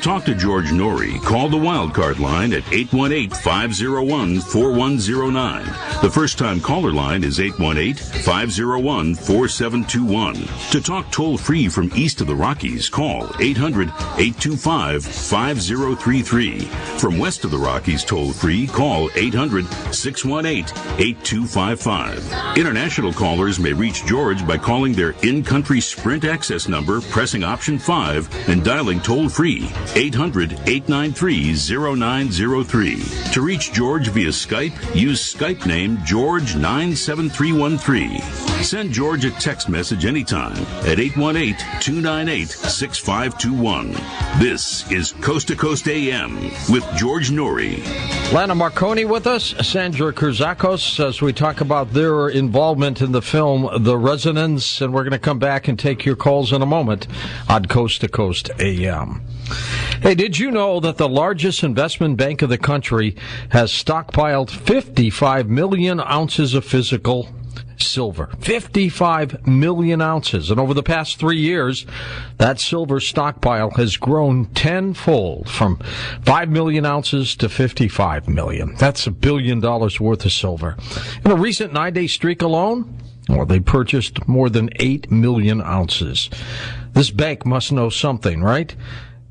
Speaker 10: talk to George Norrie, call the wildcard line at 818-501-4109. The first-time caller line is 818-501-4721. To talk toll-free from east of the Rockies, call 800-825-5033. From west of the Rockies, toll-free, call 800-618-8255. International callers may reach George by calling their in-country Sprint access number, pressing option 5, and dialing toll-free 800-893-0903. To reach George via Skype, use Skype name George97313. Send George a text message anytime at 818-298-6521. This is Coast to Coast AM with George Norrie.
Speaker 11: Lana Marconi with us, Sandra Kyrzakos, as we talk about their involvement in the film The Resonance, and we're going to come back and take your calls in a moment on Coast to Coast AM. Hey, did you know that the largest investment bank of the country has stockpiled 55 million ounces of physical silver? 55 million ounces. And over the past 3 years, that silver stockpile has grown tenfold, from 5 million ounces to 55 million. That's $1 billion worth of silver. In a recent 9-day streak alone, well, they purchased more than 8 million ounces. This bank must know something, right?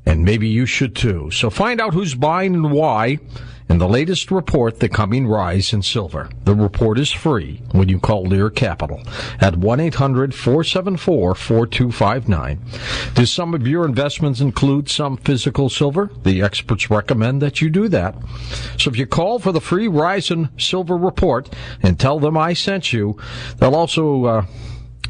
Speaker 11: And maybe you should too. So find out who's buying and why in the latest report, The Coming Rise in Silver. The report is free when you call Lear Capital at 1-800-474-4259. Do some of your investments include some physical silver? The experts recommend that you do that. So if you call for the free Rise in Silver report and tell them I sent you, they'll also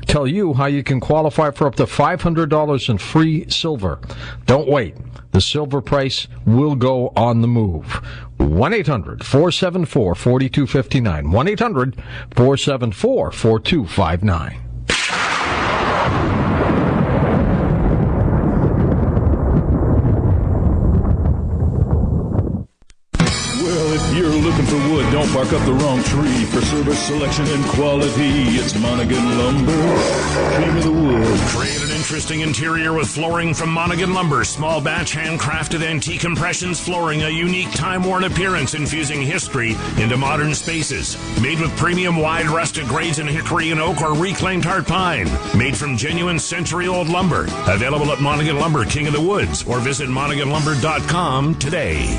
Speaker 11: tell you how you can qualify for up to $500 in free silver. Don't wait. The silver price will go on the move. 1-800-474-4259. 1-800-474-4259.
Speaker 1: You're looking for wood, don't bark up the wrong tree. For service, selection, and quality, it's Monaghan Lumber. Cream of the wood.
Speaker 3: Create an interesting interior with flooring from Monaghan Lumber. Small batch, handcrafted antique impressions flooring. A unique time-worn appearance infusing history into modern spaces. Made with premium wide rustic grades in hickory and oak or reclaimed hard pine. Made from genuine century-old lumber. Available at Monaghan Lumber, King of the Woods, or visit MonaghanLumber.com today.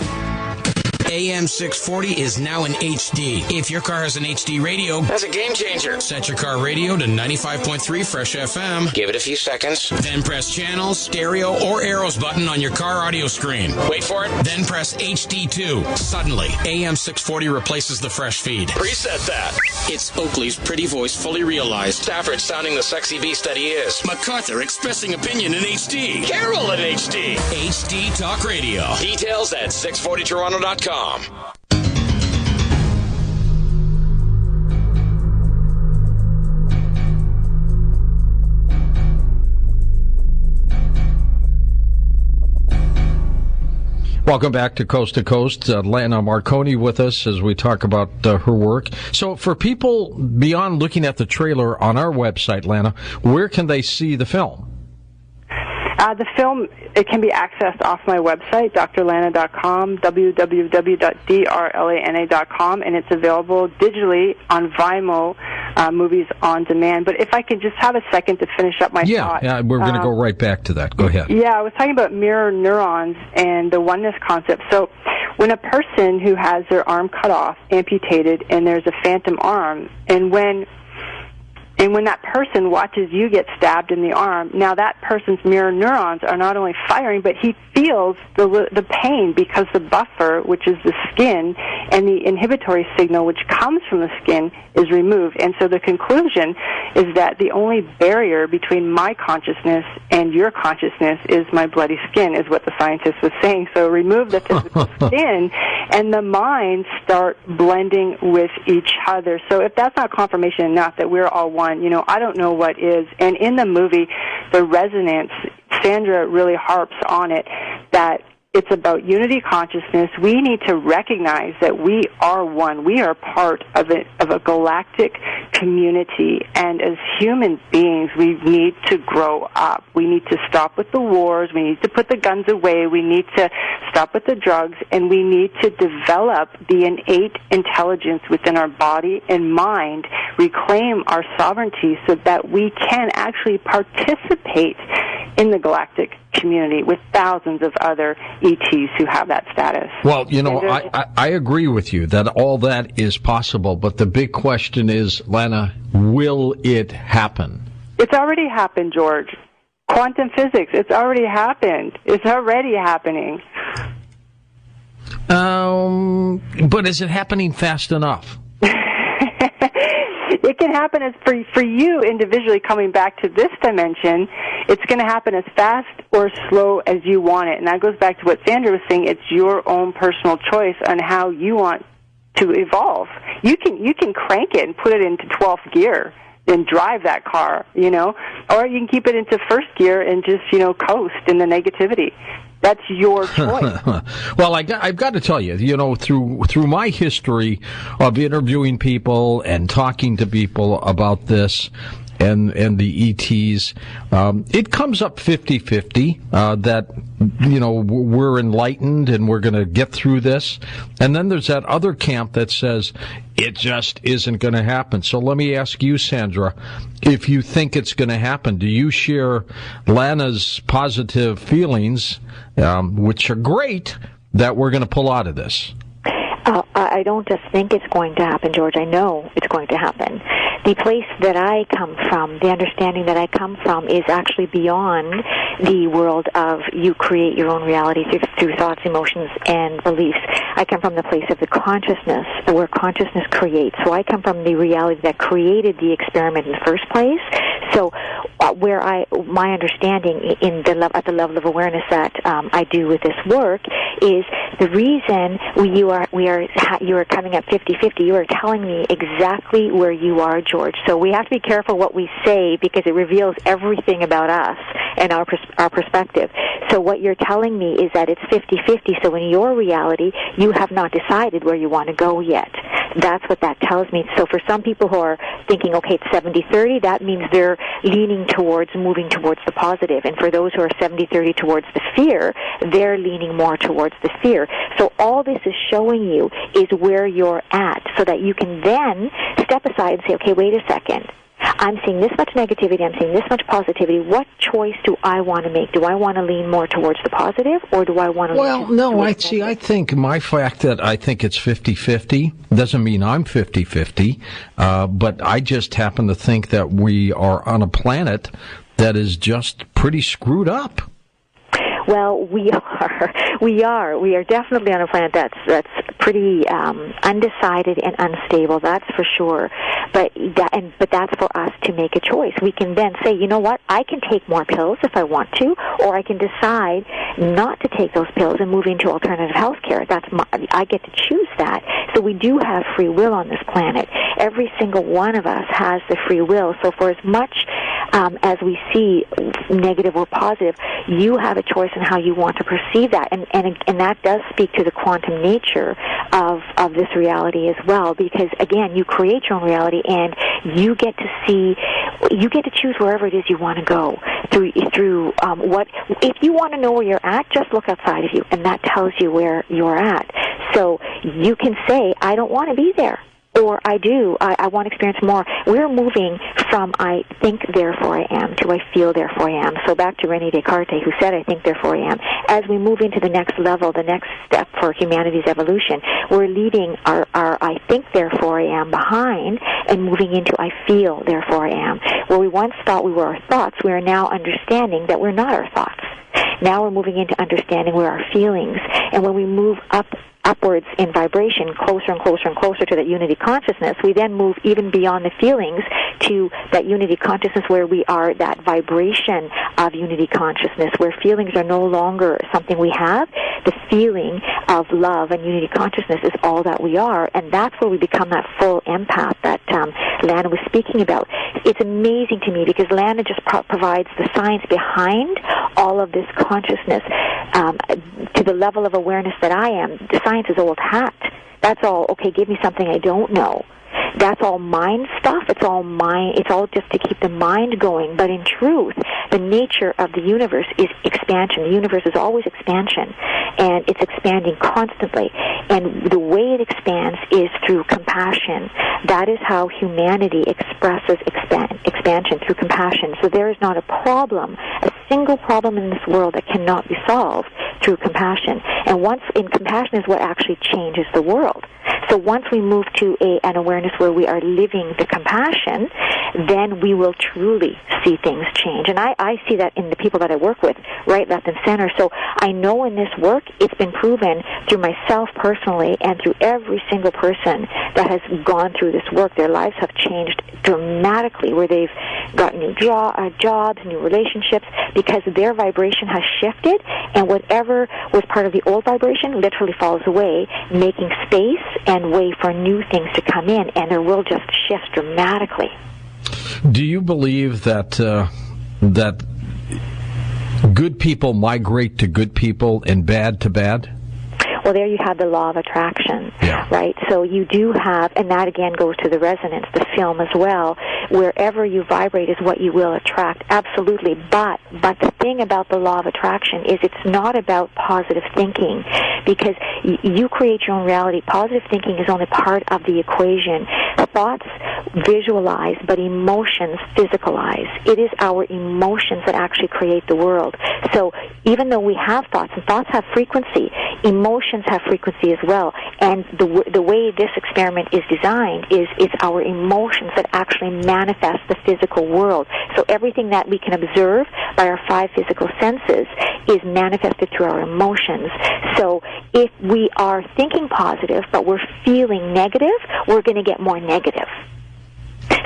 Speaker 15: AM 640 is now in HD. If your car has an HD radio, that's a game changer. Set your car radio to 95.3 Fresh FM. Give it a few seconds. Then press channels, stereo, or arrows button on your car audio screen. Wait for it. Then press HD2. Suddenly, AM 640 replaces the fresh feed.
Speaker 12: Preset that.
Speaker 15: It's Oakley's pretty voice fully realized.
Speaker 12: Stafford sounding the sexy beast that he is.
Speaker 15: MacArthur expressing opinion in HD.
Speaker 12: Carol in HD.
Speaker 15: HD Talk Radio.
Speaker 12: Details at 640toronto.com.
Speaker 11: Welcome back to Coast. Lana Marconi with us as we talk about her work. So for people beyond looking at the trailer on our website, Lana, where can they see the film?
Speaker 18: The film, it can be accessed off my website, drlana.com, www.drlana.com, and it's available digitally on Vimeo, Movies on Demand. But if I could just have a second to finish up my thought.
Speaker 11: Yeah, we're going to go right back to that. Go ahead.
Speaker 18: Yeah, I was talking about mirror neurons and the oneness concept. So when a person who has their arm cut off, amputated, and there's a phantom arm, and when that person watches you get stabbed in the arm, now that person's mirror neurons are not only firing, but he feels the pain because the buffer, which is the skin, and the inhibitory signal, which comes from the skin, is removed. And so the conclusion is that the only barrier between my consciousness and your consciousness is my bloody skin, is what the scientist was saying. So remove the physical skin, and the minds start blending with each other. So if that's not confirmation enough that we're all one, I don't know what is. And in the movie, The Resonance, Sandra really harps on it, that It's about unity consciousness. We need to recognize that we are one. We are part of a galactic community. And as human beings, we need to grow up. We need to stop with the wars. We need to put the guns away. We need to stop with the drugs. And we need to develop the innate intelligence within our body and mind, reclaim our sovereignty so that we can actually participate in the galactic community with thousands of other ETs who have that status.
Speaker 11: Well, I agree with you that all that is possible, but the big question is, Lana, will it happen?
Speaker 18: It's already happened, George. Quantum physics, it's already happened. It's already happening.
Speaker 11: But is it happening fast enough?
Speaker 18: It can happen as for you individually coming back to this dimension. It's going to happen as fast or slow as you want it, and that goes back to what Sandra was saying. It's your own personal choice on how you want to evolve. You can crank it and put it into 12th gear and drive that car, or you can keep it into first gear and just coast in the negativity. That's your choice.
Speaker 11: Well, I've got to tell you, through my history of interviewing people and talking to people about this and the ETs, it comes up 50-50 that, we're enlightened and we're going to get through this. And then there's that other camp that says it just isn't going to happen. So let me ask you, Sandra, if you think it's going to happen, do you share Lana's positive feelings, which are great, that we're going to pull out of this?
Speaker 4: I don't just think it's going to happen, George. I know it's going to happen. The place that I come from, the understanding that I come from, is actually beyond the world of you create your own reality through thoughts, emotions, and beliefs. I come from the place of the consciousness, where consciousness creates. So I come from the reality that created the experiment in the first place. So my understanding at the level of awareness that I do with this work is the reason you are coming up 50-50. You are telling me exactly where you are, George. So we have to be careful what we say because it reveals everything about us and our perspective. So what you're telling me is that it's 50-50. So in your reality, you have not decided where you want to go yet. That's what that tells me. So for some people who are thinking, okay, it's 70-30, that means they're leaning towards moving towards the positive. And for those who are 70-30 towards the fear, they're leaning more towards the fear. So all this is showing you is where you're at so that you can then step aside and say, okay, wait a second. I'm seeing this much negativity, I'm seeing this much positivity. What choice do I want to make? Do I want to lean more towards the positive, or do I want to lean towards the
Speaker 11: I think my fact that I think it's 50-50 doesn't mean I'm 50-50, but I just happen to think that we are on a planet that is just pretty screwed up.
Speaker 4: Well, we are. We are definitely on a planet that's pretty undecided and unstable. That's for sure. But that's for us to make a choice. We can then say, you know what? I can take more pills if I want to, or I can decide not to take those pills and move into alternative health care. I get to choose that. So we do have free will on this planet. Every single one of us has the free will. So for as much as we see negative or positive, you have a choice in how you want to perceive that, and that does speak to the quantum nature of this reality as well. Because again, you create your own reality, and you get to choose wherever it is you want to go through what. If you want to know where you're at, just look outside of you, and that tells you where you're at. So you can say, I don't want to be there. Or I do. I want to experience more. We're moving from I think, therefore I am, to I feel, therefore I am. So back to René Descartes, who said, I think, therefore I am. As we move into the next level, the next step for humanity's evolution, we're leaving our I think, therefore I am behind and moving into I feel, therefore I am. Where we once thought we were our thoughts, we are now understanding that we're not our thoughts. Now we're moving into understanding we're our feelings. And when we move upwards in vibration, closer and closer and closer to that unity consciousness, we then move even beyond the feelings to that unity consciousness where we are that vibration of unity consciousness, where feelings are no longer something we have. the feeling of love and unity consciousness is all that we are, and that's where we become that full empath that Lana was speaking about. It's amazing to me because Lana just provides the science behind all of this consciousness to the level of awareness that I am. The science is old hat. That's all, okay, give me something I don't know. That's all mind stuff. It's all mind. It's all just to keep the mind going. But in truth, the nature of the universe is expansion. The universe is always expansion, and it's expanding constantly. And the way it expands is through compassion. That is how humanity expresses expansion, through compassion. So there is not a problem, a single problem in this world that cannot be solved through compassion. And compassion is what actually changes the world. So once we move to an awareness where we are living the compassion, then we will truly see things change. And I see that in the people that I work with, right, left, and center. So I know in this work, it's been proven through myself personally and through every single person that has gone through this work. Their lives have changed dramatically, where they've got new jobs, new relationships, because their vibration has shifted, and whatever was part of the old vibration literally falls away, making space and way for new things to come in, and their world just shifts dramatically.
Speaker 11: Do you believe that that good people migrate to good people and bad to bad?
Speaker 4: Well, there you have the law of attraction, right? So you do have, and that again goes to the resonance, the film as well. Wherever you vibrate is what you will attract, absolutely. But the thing about the law of attraction is it's not about positive thinking, because you create your own reality. Positive thinking is only part of the equation. Thoughts visualize, but emotions physicalize. It is our emotions that actually create the world. So even though we have thoughts, and thoughts have frequency, emotions have frequency as well. And the way this experiment is designed is it's our emotions that actually manifest the physical world. So everything that we can observe by our 5 physical senses is manifested through our emotions. So if we are thinking positive but we're feeling negative, we're going to get more negative.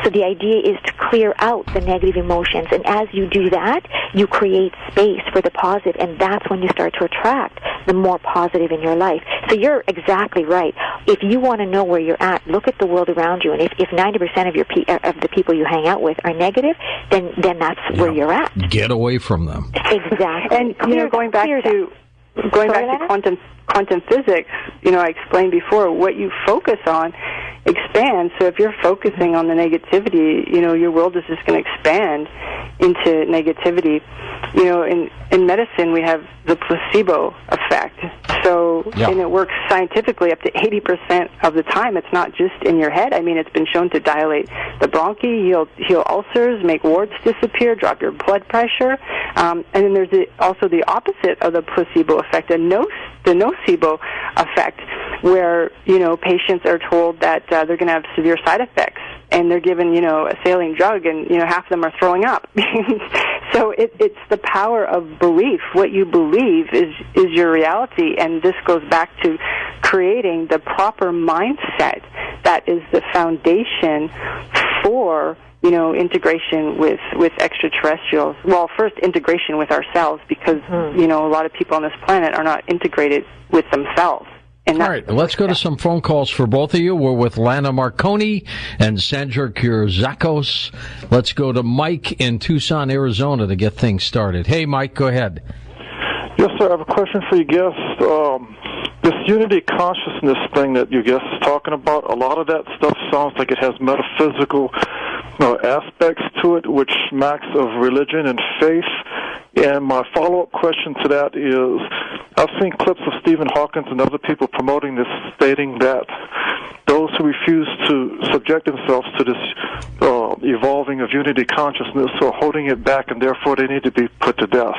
Speaker 4: So the idea is to clear out the negative emotions, and as you do that, you create space for the positive, and that's when you start to attract the more positive in your life. So you're exactly right. If you want to know where you're at, look at the world around you, and if 90% of the people you hang out with are negative, then that's where you're at.
Speaker 11: Get away from them.
Speaker 4: Exactly.
Speaker 18: And going back to quantum physics, I explained before, what you focus on expands. So if you're focusing on the negativity, your world is just going to expand into negativity. In medicine, we have the placebo effect. So, and it works scientifically up to 80% of the time. It's not just in your head. I mean, it's been shown to dilate the bronchi, heal ulcers, make warts disappear, drop your blood pressure. And then there's also the opposite of the placebo effect, the nocebo effect, where, patients are told that they're going to have severe side effects, and they're given, a saline drug, and, half of them are throwing up. So it's the power of belief. What you believe is your reality, and this goes back to creating the proper mindset that is the foundation for integration with extraterrestrials. Well, first integration with ourselves, because, a lot of people on this planet are not integrated with themselves. All
Speaker 11: right, let's go to some phone calls for both of you. We're with Lana Marconi and Sandra Kyrzakos. Let's go to Mike in Tucson, Arizona to get things started. Hey, Mike, go ahead.
Speaker 5: Yes, sir. I have a question for you guest. This unity consciousness thing that your guest is talking about, a lot of that stuff sounds like it has metaphysical aspects to it, which smacks of religion and faith. And my follow-up question to that is, I've seen clips of Stephen Hawkins and other people promoting this, stating that those who refuse to subject themselves to this evolving of unity consciousness are holding it back, and therefore they need to be put to death.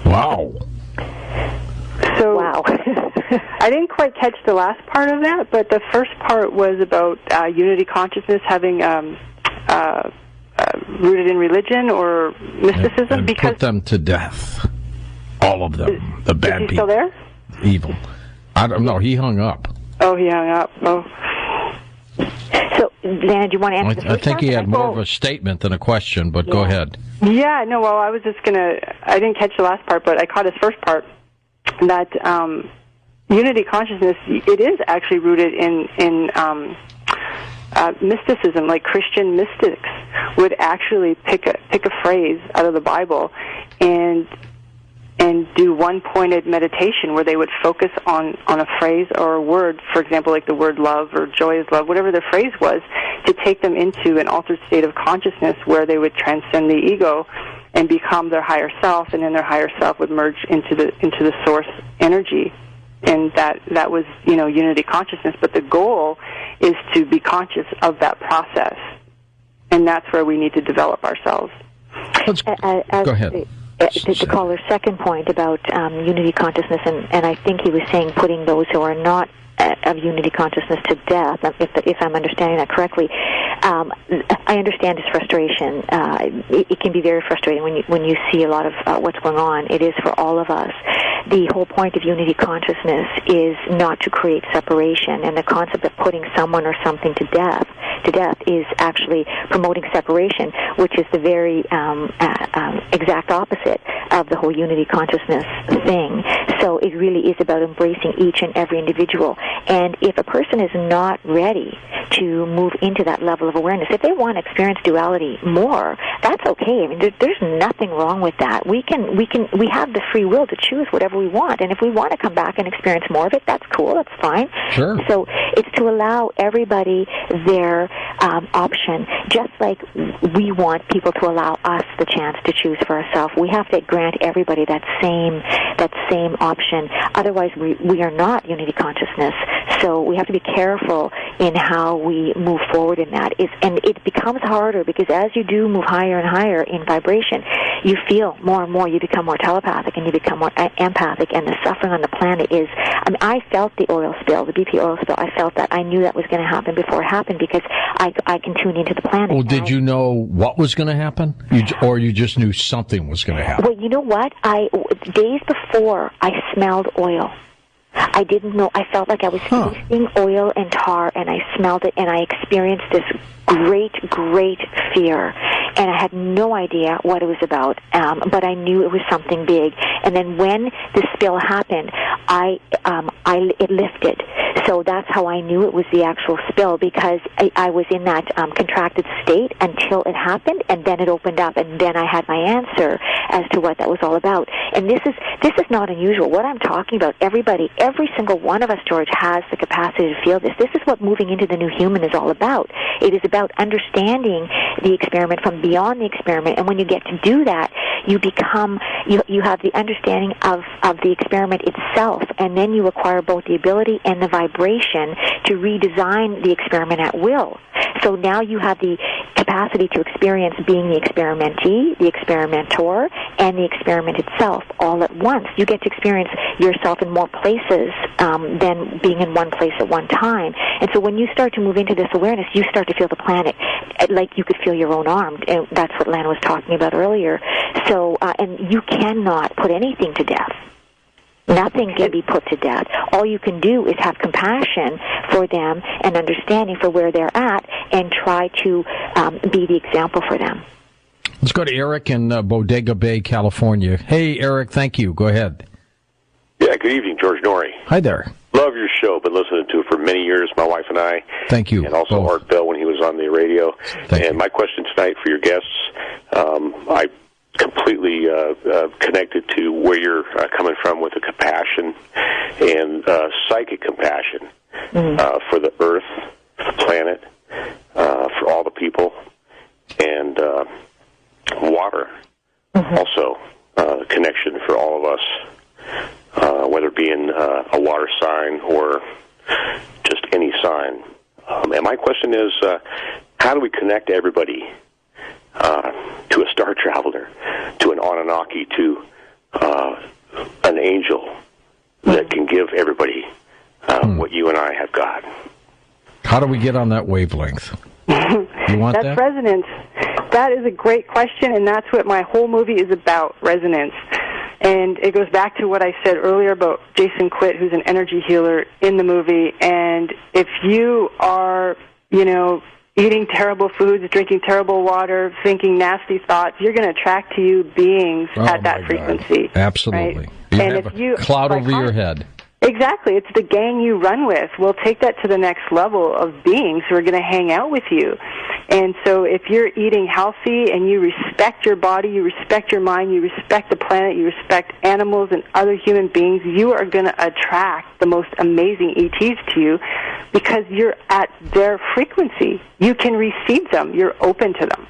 Speaker 11: Wow.
Speaker 18: So, I didn't quite catch the last part of that, but the first part was about unity consciousness having rooted in religion or mysticism.
Speaker 11: And because put them to death. All of them. The bad
Speaker 18: is he
Speaker 11: people.
Speaker 18: Still there?
Speaker 11: Evil. I don't know. He hung up.
Speaker 18: Oh, he hung up. Oh.
Speaker 4: So, Lana, do you want to answer the first
Speaker 11: I think he had more of a statement than a question, but go ahead.
Speaker 18: Yeah, no, well, I was just going to... I didn't catch the last part, but I caught his first part. that unity consciousness, it is actually rooted in mysticism. Like Christian mystics would actually pick a phrase out of the Bible and do one-pointed meditation where they would focus on a phrase or a word, for example, like the word love or joy is love, whatever the phrase was, to take them into an altered state of consciousness where they would transcend the ego and become their higher self, and then their higher self would merge into the source energy. And that was, unity consciousness. But the goal is to be conscious of that process. And that's where we need to develop ourselves.
Speaker 11: Go ahead.
Speaker 4: The caller's second point about unity consciousness, and I think he was saying putting those who are not of unity consciousness to death, if I'm understanding that correctly. I understand his frustration. It can be very frustrating when you see a lot of what's going on. It is for all of us. The whole point of unity consciousness is not to create separation, and the concept of putting someone or something to death is actually promoting separation, which is the very exact opposite of the whole unity consciousness thing. So it really is about embracing each and every individual. And if a person is not ready to move into that level of awareness, if they want to experience duality more, that's okay. I mean, there's nothing wrong with that. We have the free will to choose whatever we want, and if we want to come back and experience more of it, that's cool. That's fine.
Speaker 11: Sure.
Speaker 4: So it's to allow everybody their option, just like we want people to allow us the chance to choose for ourselves. We have to grant everybody that same option. Otherwise, we are not unity consciousness. So we have to be careful in how we move forward in that. And it becomes harder because as you do move higher and higher in vibration, you feel more and more. You become more telepathic and you become more empathic. And the suffering on the planet is. I felt the oil spill, the BP oil spill. I felt that. I knew that was going to happen before it happened because I can tune into the planet.
Speaker 11: Well, did you know what was going to happen, or you just knew something was going to happen?
Speaker 4: Well, you know what? Days before, I smelled oil. I didn't know. I felt like I was tasting oil and tar, and I smelled it, and I experienced this great fear. And I had no idea what it was about, but I knew it was something big. And then when the spill happened, it lifted. So that's how I knew it was the actual spill, because I was in that contracted state until it happened, and then it opened up, and then I had my answer as to what that was all about. And this is not unusual. What I'm talking about, every single one of us, George, has the capacity to feel this. This is what moving into the new human is all about. It is about understanding the experiment from beyond the experiment, and when you get to do that, you become, you have the understanding of the experiment itself, and then you acquire both the ability and the vibration to redesign the experiment at will. So now you have the capacity to experience being the experimentee, the experimenter, and the experiment itself all at once. You get to experience yourself in more places than being in one place at one time. And so when you start to move into this awareness, you start to feel the planet like you could feel your own arm. And that's what Lana was talking about earlier. So, and you cannot put anything to death. Nothing can be put to death. All you can do is have compassion for them and understanding for where they're at and try to be the example for them.
Speaker 11: Let's go to Eric in Bodega Bay, California. Hey, Eric, thank you. Go ahead.
Speaker 7: Yeah, good evening, George Norrie.
Speaker 11: Hi there.
Speaker 7: Love your show. Been listening to it for many years, my wife and I.
Speaker 11: Thank you.
Speaker 7: And also Art Bell when he was on the radio.
Speaker 11: Thank you.
Speaker 7: My question tonight for your guests, I completely connected to where you're coming from with the compassion and psychic compassion for the earth, for the planet, for all the people, and water. Also, connection for all of us, whether it be in a water sign or just any sign. And my question is, how do we connect everybody to a star traveler, to an Anunnaki, to an angel that can give everybody what you and I have got?
Speaker 11: How do we get on that wavelength? You want
Speaker 18: that's
Speaker 11: that?
Speaker 18: Resonance. That is a great question, and that's what my whole movie is about, resonance. And it goes back to what I said earlier about Jason Quitt, who's an energy healer in the movie. And if you are, eating terrible foods, drinking terrible water, thinking nasty thoughts, you're going to attract to you beings at that frequency.
Speaker 11: God. Absolutely.
Speaker 18: Right?
Speaker 11: You
Speaker 18: and
Speaker 11: have
Speaker 18: if
Speaker 11: a
Speaker 18: you
Speaker 11: cloud over your head.
Speaker 18: Exactly. It's the gang you run with. We'll take that to the next level of beings who are going to hang out with you. And so if you're eating healthy and you respect your body, you respect your mind, you respect the planet, you respect animals and other human beings, you are going to attract the most amazing ETs to you because you're at their frequency. You can receive them. You're open to them.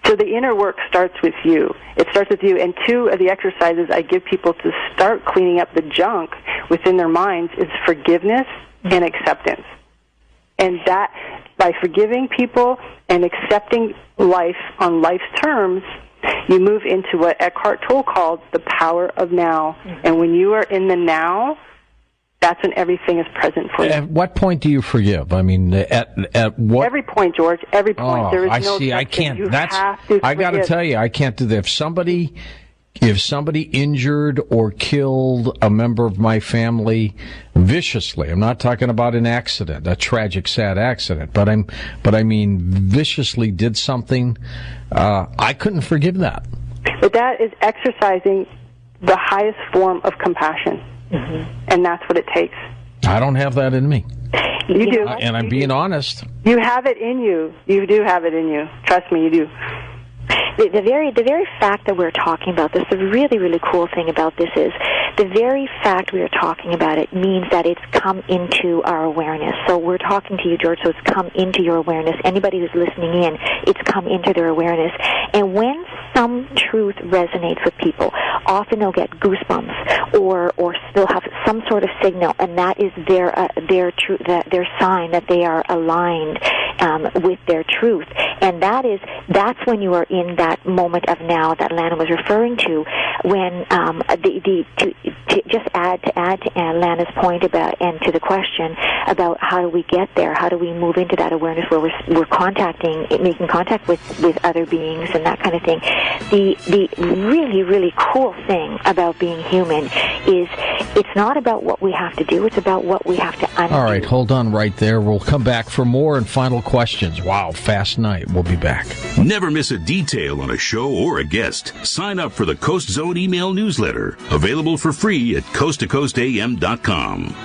Speaker 18: So the inner work starts with you. It starts with you. And 2 of the exercises I give people to start cleaning up the junk within their minds is forgiveness and acceptance. And that, by forgiving people and accepting life on life's terms, you move into what Eckhart Tolle called the power of now. And when you are in the now, that's when everything is present for you.
Speaker 11: At what point do you forgive? I mean, at what?
Speaker 18: Every point, George. Every point.
Speaker 11: Oh,
Speaker 18: There is
Speaker 11: I
Speaker 18: no
Speaker 11: see. I
Speaker 18: exception.
Speaker 11: can't.
Speaker 18: You
Speaker 11: That's.
Speaker 18: have to
Speaker 11: I got to
Speaker 18: forgive.
Speaker 11: tell you, I can't do that. If somebody injured or killed a member of my family viciously, I'm not talking about an accident, a tragic, sad accident, but I mean viciously did something, I couldn't forgive that.
Speaker 18: But that is exercising the highest form of compassion. And that's what it takes.
Speaker 11: I don't have that in me.
Speaker 18: You do.
Speaker 11: And I'm being honest.
Speaker 18: You have it in you. You do have it in you. Trust me, you do.
Speaker 4: The very fact that we're talking about this, the really, really cool thing about this is the very fact we are talking about it means that it's come into our awareness. So we're talking to you, George, so it's come into your awareness. Anybody who's listening in, it's come into their awareness. And when some truth resonates with people, often they'll get goosebumps or they'll have some sort of signal, and that is their sign that they are aligned with their truth. And that's when you are in that moment of now that Lana was referring to, when to just add to Lana's point about, and to the question about how do we get there, how do we move into that awareness where we're making contact with other beings and that kind of thing. The really, really cool thing about being human is it's not about what we have to do, it's about what we have to undo.
Speaker 11: All right, hold on right there. We'll come back for more and final questions. Wow, fast night. We'll be back.
Speaker 10: Never miss a detail on a show or a guest. Sign up for the Coast Zone email newsletter. Available for free at coasttocoastam.com.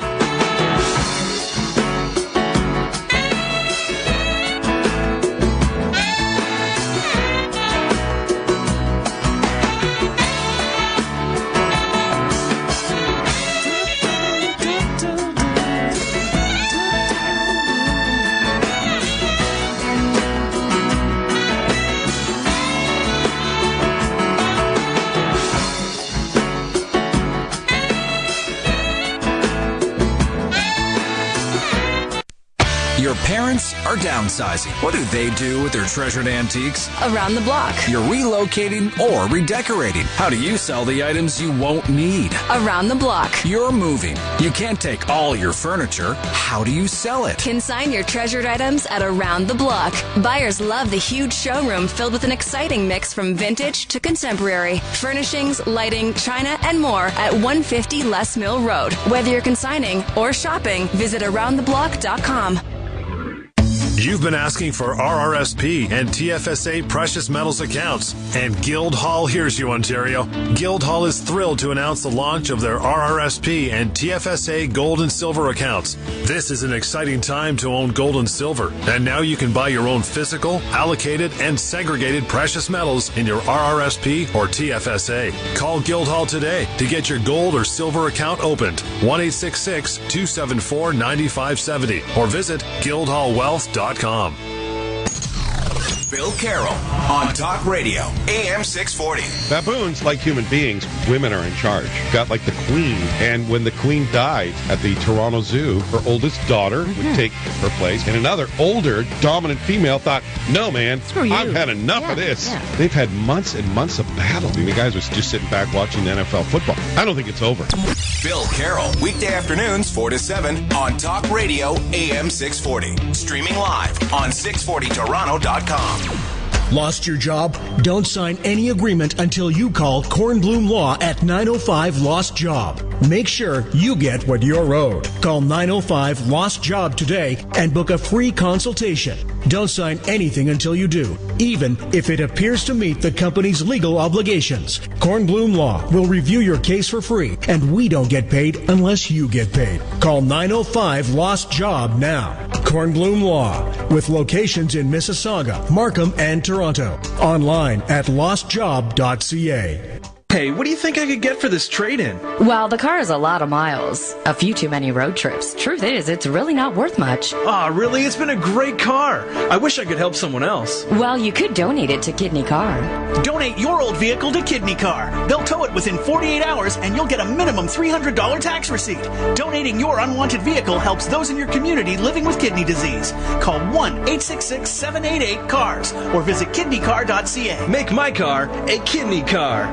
Speaker 28: Your parents are downsizing. What do they do with their treasured antiques?
Speaker 8: Around the block.
Speaker 28: You're relocating or redecorating. How do you sell the items you won't need?
Speaker 8: Around the block.
Speaker 28: You're moving. You can't take all your furniture. How do you sell it?
Speaker 8: Consign your treasured items at Around the Block. Buyers love the huge showroom filled with an exciting mix from vintage to contemporary. Furnishings, lighting, china, and more at 150 Les Mill Road. Whether you're consigning or shopping, visit AroundTheBlock.com.
Speaker 29: You've been asking for RRSP and TFSA precious metals accounts, and Guildhall hears you, Ontario. Guildhall is thrilled to announce the launch of their RRSP and TFSA gold and silver accounts. This is an exciting time to own gold and silver, and now you can buy your own physical, allocated, and segregated precious metals in your RRSP or TFSA. Call Guildhall today to get your gold or silver account opened. 1-866-274-9570 or visit guildhallwealth.com.
Speaker 28: Bill Carroll on Talk Radio, AM 640.
Speaker 13: Baboons, like human beings, women are in charge. Got like the queen. And when the queen died at the Toronto Zoo, her oldest daughter would take her place. And another older, dominant female thought, no, man, I've had enough of this. Yeah. They've had months and months of battle. I mean, the guys was just sitting back watching the NFL football. I don't think it's over.
Speaker 28: Bill Carroll, weekday afternoons 4 to 7 on Talk Radio, AM 640. Streaming live on 640toronto.com.
Speaker 14: Lost your job? Don't sign any agreement until you call Kornblum Law at 905 Lost Job. Make sure you get what you're owed. Call 905 Lost Job today and book a free consultation. Don't sign anything until you do, even if it appears to meet the company's legal obligations. Kornblum Law will review your case for free, and we don't get paid unless you get paid. Call 905-LOST-JOB now. Kornblum Law, with locations in Mississauga, Markham, and Toronto. Online at lostjob.ca.
Speaker 16: Hey, what do you think I could get for this trade-in?
Speaker 17: Well, the car is a lot of miles. A few too many road trips. Truth is, it's really not worth much.
Speaker 16: Aw, really? It's been a great car. I wish I could help someone else.
Speaker 17: Well, you could donate it to Kidney Car.
Speaker 20: Donate your old vehicle to Kidney Car. They'll tow it within 48 hours and you'll get a minimum $300 tax receipt. Donating your unwanted vehicle helps those in your community living with kidney disease. Call 1-866-788-CARS or visit kidneycar.ca.
Speaker 16: Make my car a kidney car.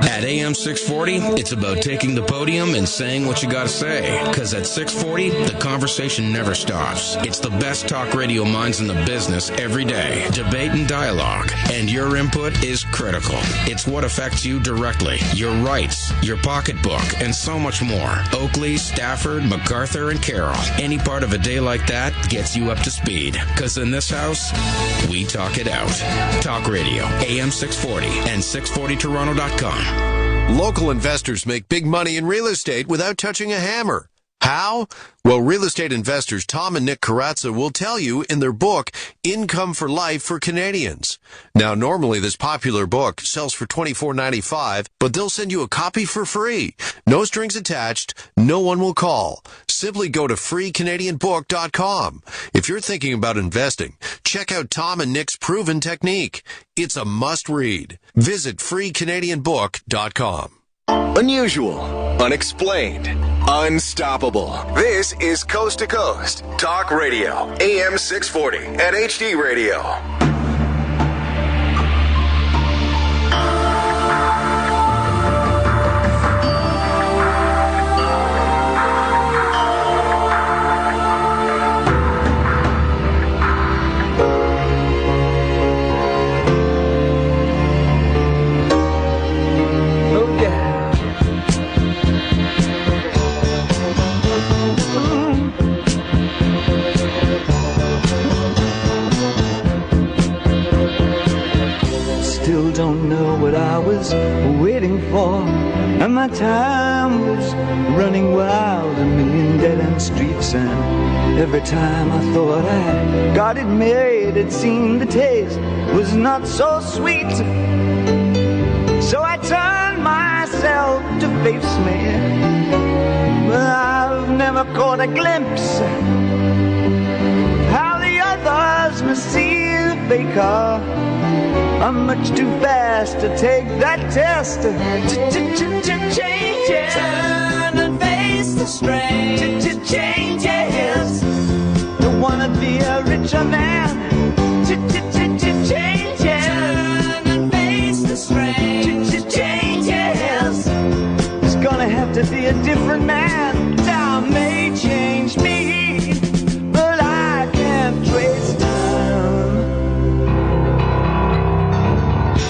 Speaker 15: At AM 640, it's about taking the podium and saying what you gotta say. Because at 640, the conversation never stops. It's the best talk radio minds in the business every day. Debate and dialogue. And your input is critical. It's what affects you directly. Your rights, your pocketbook, and so much more. Oakley, Stafford, MacArthur, and Carroll. Any part of a day like that gets you up to speed. Because in this house, we talk it out. Talk radio, AM 640 and 640toronto.com.
Speaker 21: Local investors make big money in real estate without touching a hammer. How? Well, real estate investors Tom and Nick Kyrzakos will tell you in their book, Income for Life for Canadians. Now, normally this popular book sells for $24.95, but they'll send you a copy for free. No strings attached. No one will call. Simply go to freecanadianbook.com. If you're thinking about investing, check out Tom and Nick's proven technique. It's a must-read. Visit freecanadianbook.com.
Speaker 28: Unusual, unexplained, unstoppable. This is Coast to Coast Talk Radio, AM 640 and HD Radio.
Speaker 9: Don't know what I was waiting for, and my time was running wild, a million dead-end streets, and every time I thought I got it made, it seemed the taste was not so sweet. So I turned myself to face me, but I've never caught a glimpse how the others must see the faker. I'm much too fast to take that test. Changes. Turn and face the strain. Changes. Don't wanna be a richer man. Changes. Turn and face the strain. Changes. It's gonna have to be a different man. Time may change me, but I can't trace time.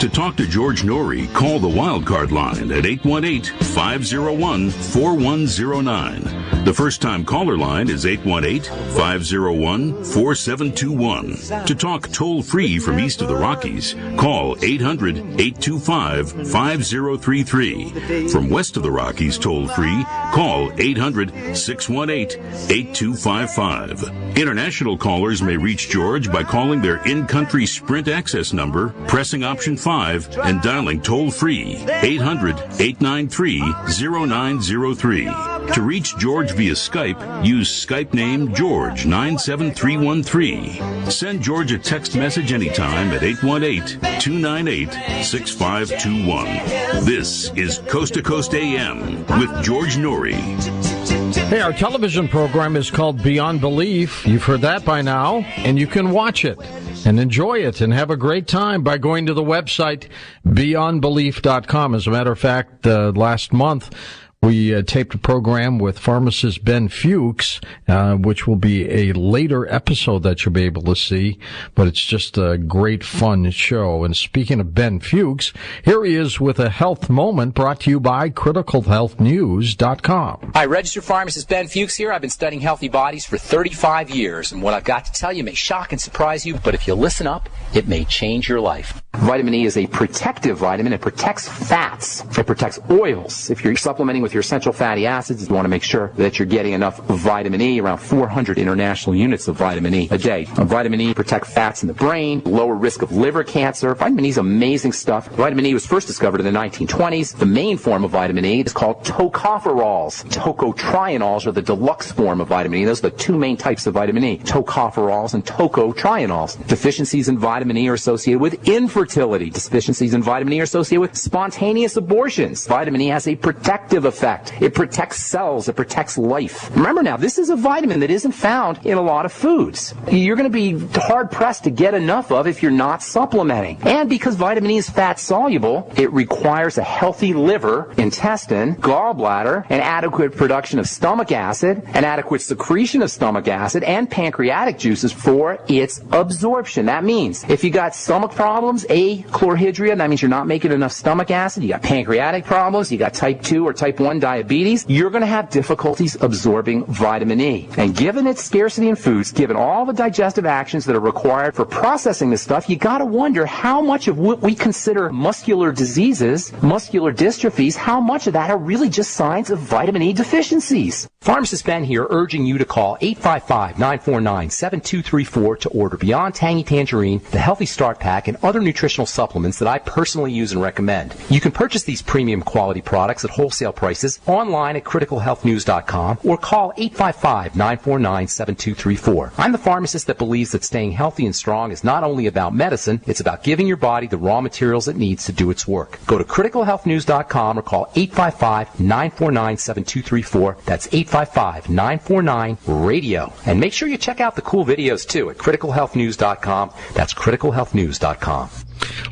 Speaker 10: To talk to George Norrie, call the Wildcard line at 818-501-4109. The first-time caller line is 818-501-4721. To talk toll-free from east of the Rockies, call 800-825-5033. From west of the Rockies toll-free, call 800-618-8255. International callers may reach George by calling their in-country Sprint access number, pressing option 5, and dialing toll-free 800-893-0903. To reach George via Skype, use Skype name George97313. Send George a text message anytime at 818-298-6521. This is Coast to Coast AM with George Norrie.
Speaker 11: Hey, our television program is called Beyond Belief. You've heard that by now, and you can watch it and enjoy it and have a great time by going to the website beyondbelief.com. As a matter of fact, last month, We taped a program with pharmacist Ben Fuchs, which will be a later episode that you'll be able to see, but it's just a great, fun show. And speaking of Ben Fuchs, here he is with a health moment brought to you by CriticalHealthNews.com.
Speaker 2: Hi, registered pharmacist Ben Fuchs here. I've been studying healthy bodies for 35 years, and what I've got to tell you may shock and surprise you, but if you listen up, it may change your life. Vitamin E is a protective vitamin. It protects fats. It protects oils. If you're supplementing with your essential fatty acids, you want to make sure that you're getting enough vitamin E, around 400 international units of vitamin E a day. Vitamin E protects fats in the brain, lower risk of liver cancer. Vitamin E is amazing stuff. Vitamin E was first discovered in the 1920s. The main form of vitamin E is called tocopherols. Tocotrienols are the deluxe form of vitamin E. Those are the two main types of vitamin E, tocopherols and tocotrienols. Deficiencies in vitamin E are associated with infertility. Deficiencies in vitamin E are associated with spontaneous abortions. Vitamin E has a protective effect. It protects cells. It protects life. Remember now, this is a vitamin that isn't found in a lot of foods. You're going to be hard-pressed to get enough of if you're not supplementing. And because vitamin E is fat-soluble, it requires a healthy liver, intestine, gallbladder, an adequate production of stomach acid, an adequate secretion of stomach acid, and pancreatic juices for its absorption. That means if you got stomach problems, achlorhydria, that means you're not making enough stomach acid. You got pancreatic problems, you got type 2 or type 1 diabetes, you're going to have difficulties absorbing vitamin E. And given its scarcity in foods, given all the digestive actions that are required for processing this stuff, you got to wonder how much of what we consider muscular diseases, muscular dystrophies, how much of that are really just signs of vitamin E deficiencies. Pharmacist Ben here urging you to call 855-949-7234 to order Beyond Tangy Tangerine, the Healthy Start Pack, and other nutritional supplements that I personally use and recommend. You can purchase these premium quality products at wholesale prices online at CriticalHealthNews.com or call 855-949-7234. I'm the pharmacist that believes that staying healthy and strong is not only about medicine, it's about giving your body the raw materials it needs to do its work. Go to CriticalHealthNews.com or call 855-949-7234. That's 855-949-RADIO. And make sure you check out the cool videos too at CriticalHealthNews.com. That's CriticalHealthNews.com.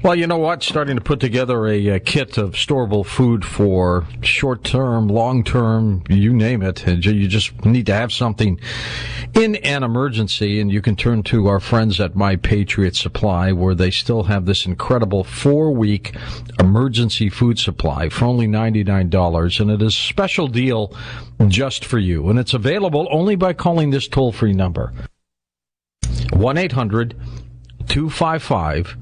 Speaker 11: Well, you know what? Starting to put together a kit of storable food for short-term, long-term, you name it. You just need to have something in an emergency, and you can turn to our friends at My Patriot Supply, where they still have this incredible 4-week emergency food supply for only $99, and it is a special deal just for you. And it's available only by calling this toll-free number, 1-800-255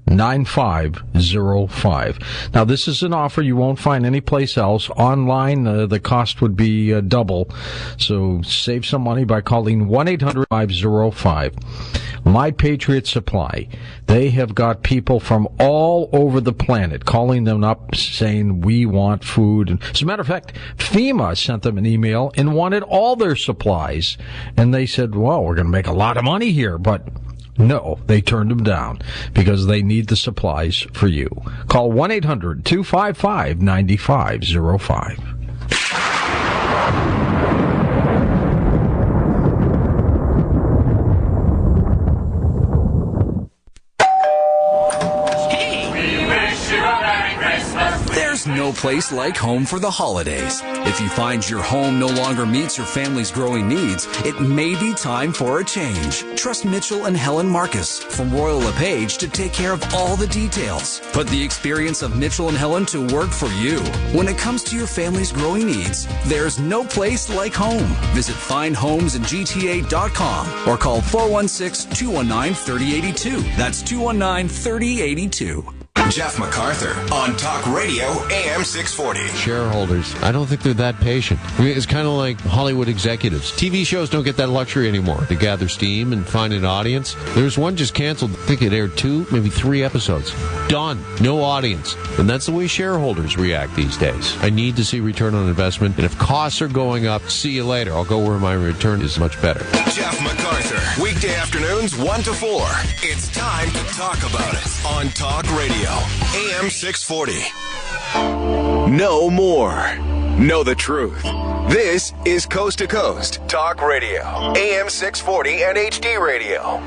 Speaker 11: 9505. Now, this is an offer you won't find anyplace else. Online, the cost would be double. So save some money by calling 1-800-505. My Patriot Supply. They have got people from all over the planet calling them up saying, we want food. As a matter of fact, FEMA sent them an email and wanted all their supplies. And they said, well, we're going to make a lot of money here, but no, they turned them down because they need the supplies for you. Call 1-800-255-9505.
Speaker 6: There's no place like home for the holidays. If you find your home no longer meets your family's growing needs, it may be time for a change. Trust Mitchell and Helen Marcus from Royal LePage to take care of all the details. Put the experience of Mitchell and Helen to work for you. When it comes to your family's growing needs, there's no place like home. Visit findhomesingta.com or call 416-219-3082. That's 219-3082.
Speaker 28: Jeff MacArthur on Talk Radio AM 640.
Speaker 19: Shareholders, I don't think they're that patient. I mean, it's kind of like Hollywood executives. TV shows don't get that luxury anymore to gather steam and find an audience. There's one just canceled. I think it aired 2, maybe 3 episodes. Done. No audience. And that's the way shareholders react these days. I need to see return on investment, and if costs are going up, see you later. I'll go where my return is much better.
Speaker 28: Jeff MacArthur, weekday afternoons 1 to 4. It's time to talk about it on Talk Radio AM 640. Know more. Know the truth. This is Coast to Coast Talk Radio, AM 640 and HD Radio.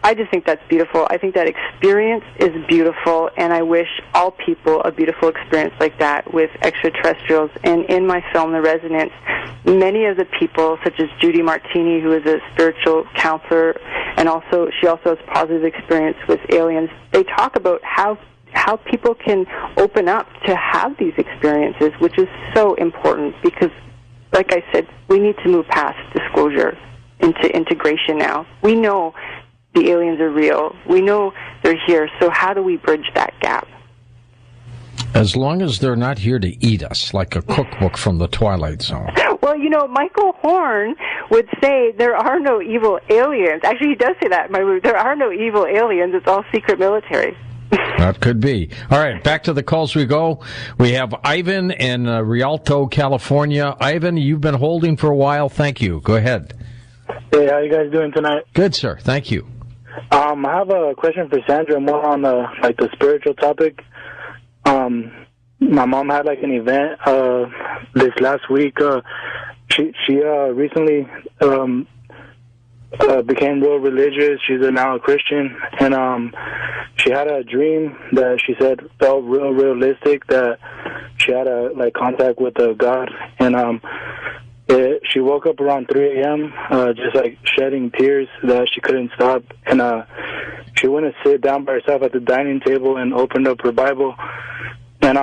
Speaker 18: I just think that's beautiful. I think that experience is beautiful, and I wish all people a beautiful experience like that with extraterrestrials. And in my film, The Resonance, many of the people, such as Judy Martini, who is a spiritual counselor, and she also has positive experience with aliens, they talk about how people can open up to have these experiences, which is so important because, like I said, we need to move past disclosure into integration now. We know the aliens are real. We know they're here, so how do we bridge that gap?
Speaker 11: As long as they're not here to eat us, like a cookbook from the Twilight Zone.
Speaker 18: Well, Michael Horn would say there are no evil aliens. Actually, he does say that in my movie. There are no evil aliens. It's all secret military.
Speaker 11: That could be. All right, back to the calls we go. We have Ivan in Rialto, California. Ivan, you've been holding for a while. Thank you. Go ahead.
Speaker 1: Hey, how you guys doing tonight?
Speaker 11: Good, sir. Thank you.
Speaker 1: I have a question for Sandra, more on the spiritual topic. My mom had an event this last week. She recently became real religious. She's now a Christian, and she had a dream that she said felt real realistic, that she had a contact with God, and she woke up around 3 a.m. Just shedding tears that she couldn't stop, and she went to sit down by herself at the dining table and opened up her Bible. And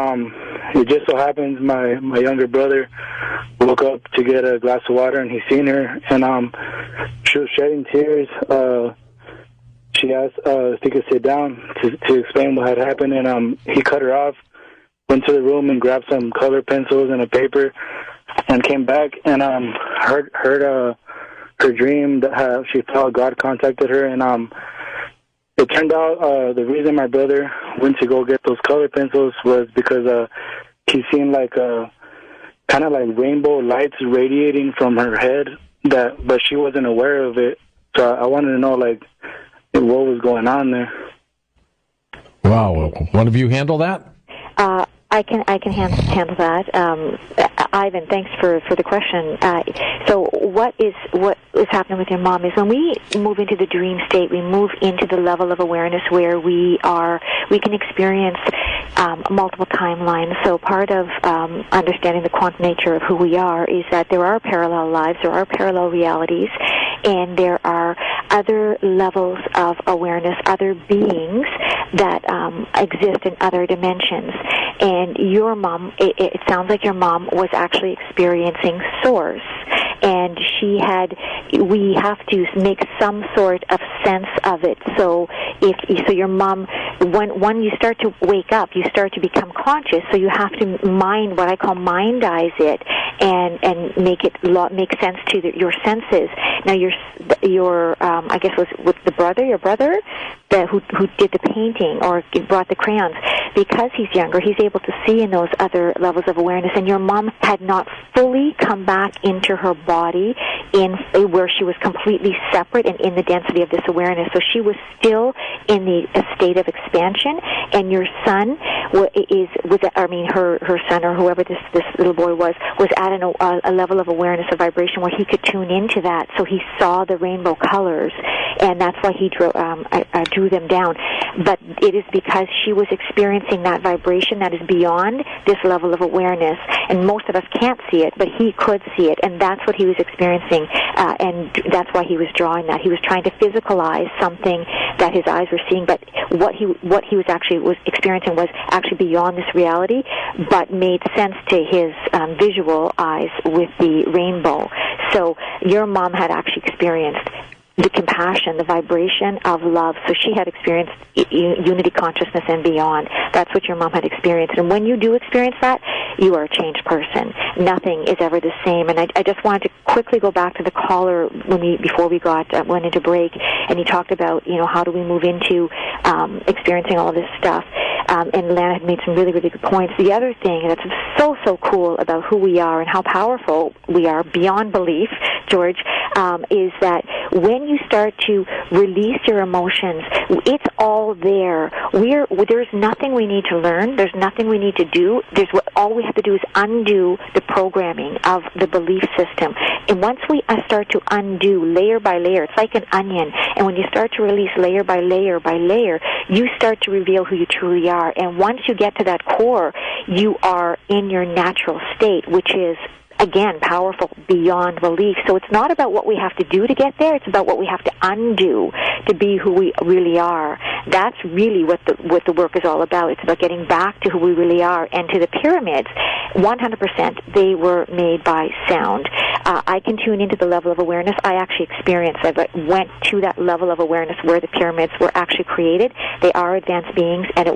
Speaker 1: it just so happens my younger brother woke up to get a glass of water, and he seen her, and she was shedding tears. She asked if he could sit down to explain what had happened, and he cut her off, went to the room and grabbed some color pencils and a paper, and came back and heard her dream that she felt God contacted her, and it turned out the reason my brother went to go get those color pencils was because he seen kind of like rainbow lights radiating from her head, but she wasn't aware of it. So I wanted to know what was going on there.
Speaker 11: Wow, one of you handle that?
Speaker 4: I can handle that. Ivan, thanks for the question. So what is happening with your mom is when we move into the dream state, we move into the level of awareness where we can experience multiple timelines. So part of understanding the quantum nature of who we are is that there are parallel lives, there are parallel realities, and there are other levels of awareness, other beings that exist in other dimensions. And your mom, it sounds like your mom was actually experiencing Source, and we have to make some sort of sense of it. So your mom, when you start to wake up, you start to become conscious, so you have to what I call mindize it, and make it make sense to your senses. Now your I guess was with your brother who did the painting or brought the crayons, because he's younger, he's able to see in those other levels of awareness, and your mom had not fully come back into her body where she was completely separate and in the density of this awareness. So she was still in the state of expansion, and your son her son or whoever this little boy was at a level of awareness, a vibration where he could tune into that. So he saw the rainbow colors, and that's why he drew them down. But it is because she was experiencing that vibration that is beyond this level of awareness, and most of us can't see it, but he could see it, and that's what he was experiencing, and that's why he was drawing that. He was trying to physicalize something that his eyes were seeing, but what he was experiencing was actually beyond this reality, but made sense to his visual eyes with the rainbow. So your mom had actually experienced the compassion, the vibration of love. So she had experienced unity consciousness and beyond. That's what your mom had experienced. And when you do experience that, you are a changed person. Nothing is ever the same. And I just wanted to quickly go back to the caller before we went into break, and he talked about, how do we move into experiencing all of this stuff. And Lana had made some really, really good points. The other thing that's so cool about who we are and how powerful we are beyond belief, George, is that when you start to release your emotions, it's all there. There's nothing we need to learn. There's nothing we need to do. All we have to do is undo the programming of the belief system. And once we start to undo layer by layer, it's like an onion. And when you start to release layer by layer by layer, you start to reveal who you truly are. And once you get to that core, you are in your natural state, which is, again, powerful beyond belief. So it's not about what we have to do to get there. It's about what we have to undo to be who we really are. That's really what the work is all about. It's about getting back to who we really are. And to the pyramids, 100%, they were made by sound. I can tune into the level of awareness. I actually experienced. I went to that level of awareness where the pyramids were actually created. They are advanced beings, and